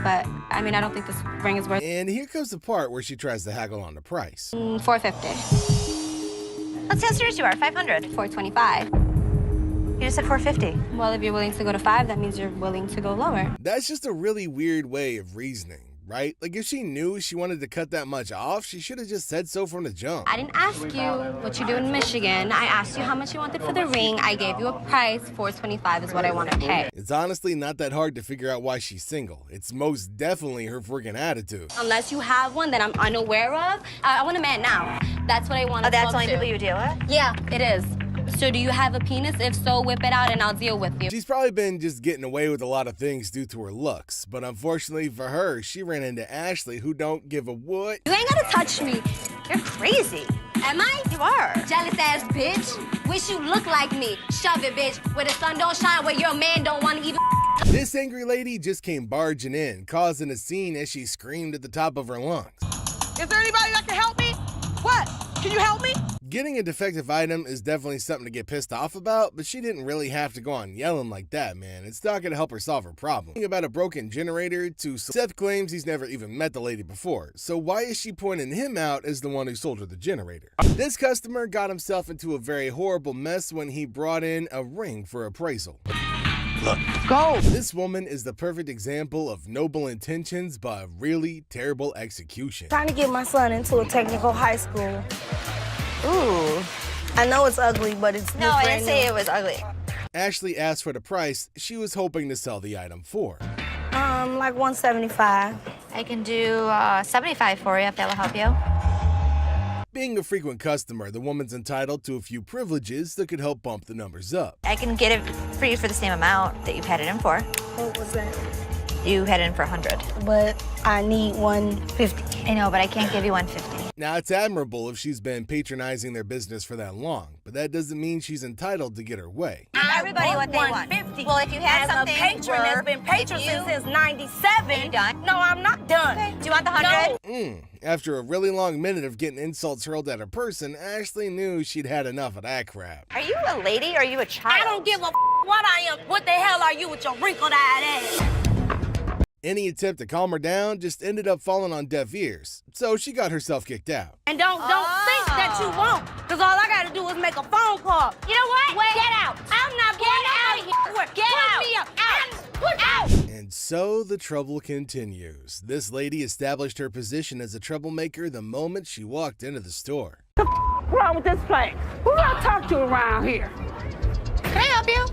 But, I mean, I don't think this ring is worth And here comes the part where she tries to haggle on the price. $450. Let's see how serious you are. 500. $425. You just said 450. Well, if you're willing to go to 5, that means you're willing to go lower. That's just a really weird way of reasoning, right? Like, if she knew she wanted to cut that much off, she should have just said so from the jump. I didn't ask you what you do in Michigan. I asked you how much you wanted for the ring. I gave you a price. $425 is what I want to pay. It's honestly not that hard to figure out why she's single. It's most definitely her freaking attitude. Unless you have one that I'm unaware of, I want a man now. That's what I want. Oh, that's the only people you deal with? Yeah, it is. So do you have a penis? If so, whip it out and I'll deal with you. She's probably been just getting away with a lot of things due to her looks, but unfortunately for her, she ran into Ashley, who don't give a what. You ain't gotta touch me. You're crazy. Am I? You are. Jealous ass bitch. Wish you look like me. Shove it, bitch. Where the sun don't shine, where your man don't want to even. This angry lady just came barging in, causing a scene as she screamed at the top of her lungs. Is there anybody that can help me? What? Can you help me? Getting a defective item is definitely something to get pissed off about, but she didn't really have to go on yelling like that, man. It's not gonna help her solve her problem. About a broken generator to Seth claims he's never even met the lady before, so why is she pointing him out as the one who sold her the generator? This customer got himself into a very horrible mess when he brought in a ring for appraisal. Look, go! This woman is the perfect example of noble intentions but really terrible execution. Trying to get my son into a technical high school. Ooh. I know it's ugly, but it's No, I didn't say it was ugly. Ashley asked for the price she was hoping to sell the item for. Like $175. I can do 75 for you if that will help you. Being a frequent customer, the woman's entitled to a few privileges that could help bump the numbers up. I can get it for you for the same amount that you've had it in for. What was that? You had it in for 100. But I need 150. I know, but I can't give you 150. Now, it's admirable if she's been patronizing their business for that long, but that doesn't mean she's entitled to get her way. Give everybody what they want. Well, if you had something, a patron that's been patron since 97. Are you done? No, I'm not done. Okay. Do you want the 100? After a really long minute of getting insults hurled at her person, Ashley knew she'd had enough of that crap. Are you a lady or are you a child? I don't give a what I am. What the hell are you with your wrinkled-eyed ass? Any attempt to calm her down just ended up falling on deaf ears, so she got herself kicked out. And don't think that you won't, because all I gotta do is make a phone call. You know what? Wait. Get out. I'm not going out of here. Get out. Me out. Put out. And so the trouble continues. This lady established her position as a troublemaker the moment she walked into the store. What's wrong with this place? Who do I talk to around here? Can I help you?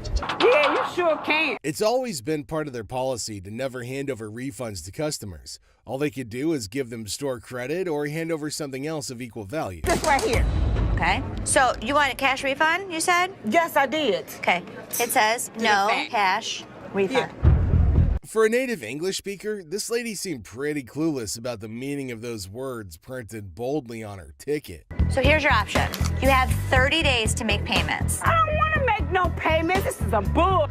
Yeah, you sure can. It's always been part of their policy to never hand over refunds to customers. All they could do is give them store credit or hand over something else of equal value. This right here. Okay. So you want a cash refund, you said? Yes, I did. Okay. It says no cash refund. Yeah. For a native English speaker, this lady seemed pretty clueless about the meaning of those words printed boldly on her ticket. So here's your option. You have 30 days to make payments. I don't want to make no payments. This is a bull.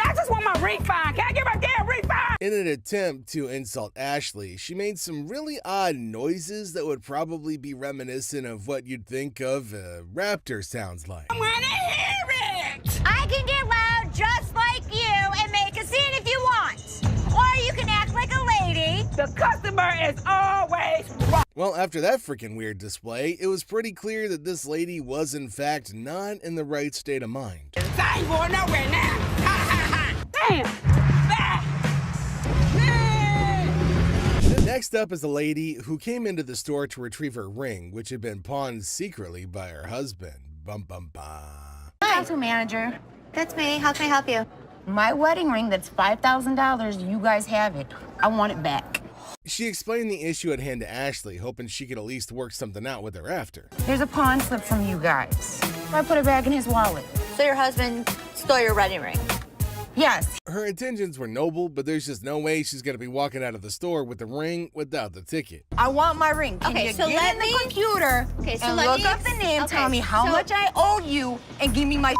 I just want my refund. Can I get my damn refund? In an attempt to insult Ashley, she made some really odd noises that would probably be reminiscent of what you'd think of a raptor sounds like. I want to hear it. I can get loud just like you and make a scene if you want. Or you can act like a lady. The customer is always right. Well, after that freaking weird display, it was pretty clear that this lady was in fact not in the right state of mind. I ain't going nowhere now. Damn. Next up is a lady who came into the store to retrieve her ring, which had been pawned secretly by her husband. Bum bum bum. Hi, manager. That's me. How can I help you? My wedding ring that's $5,000, you guys have it. I want it back. She explained the issue at hand to Ashley, hoping she could at least work something out with her after. There's a pawn slip from you guys. I put it back in his wallet. So your husband stole your wedding ring? Yes. Her intentions were noble, but there's just no way she's gonna be walking out of the store with the ring without the ticket. I want my ring. Can Okay, you so get let in the me- computer Okay, so and let look me up the name, okay, tell me how so- much I owe you, and give me my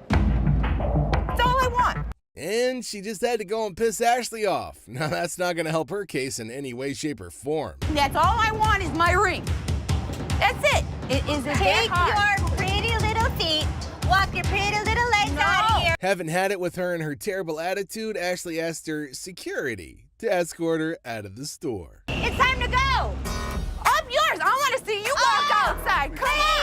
That's all I want. And she just had to go and piss Ashley off. Now that's not gonna help her case in any way, shape, or form. That's all I want is my ring. That's it. It isn't that Take hard. your pretty little feet, walk your pretty little legs out of here. Having had it with her and her terrible attitude, Ashley asked her security to escort her out of the store. It's time to go.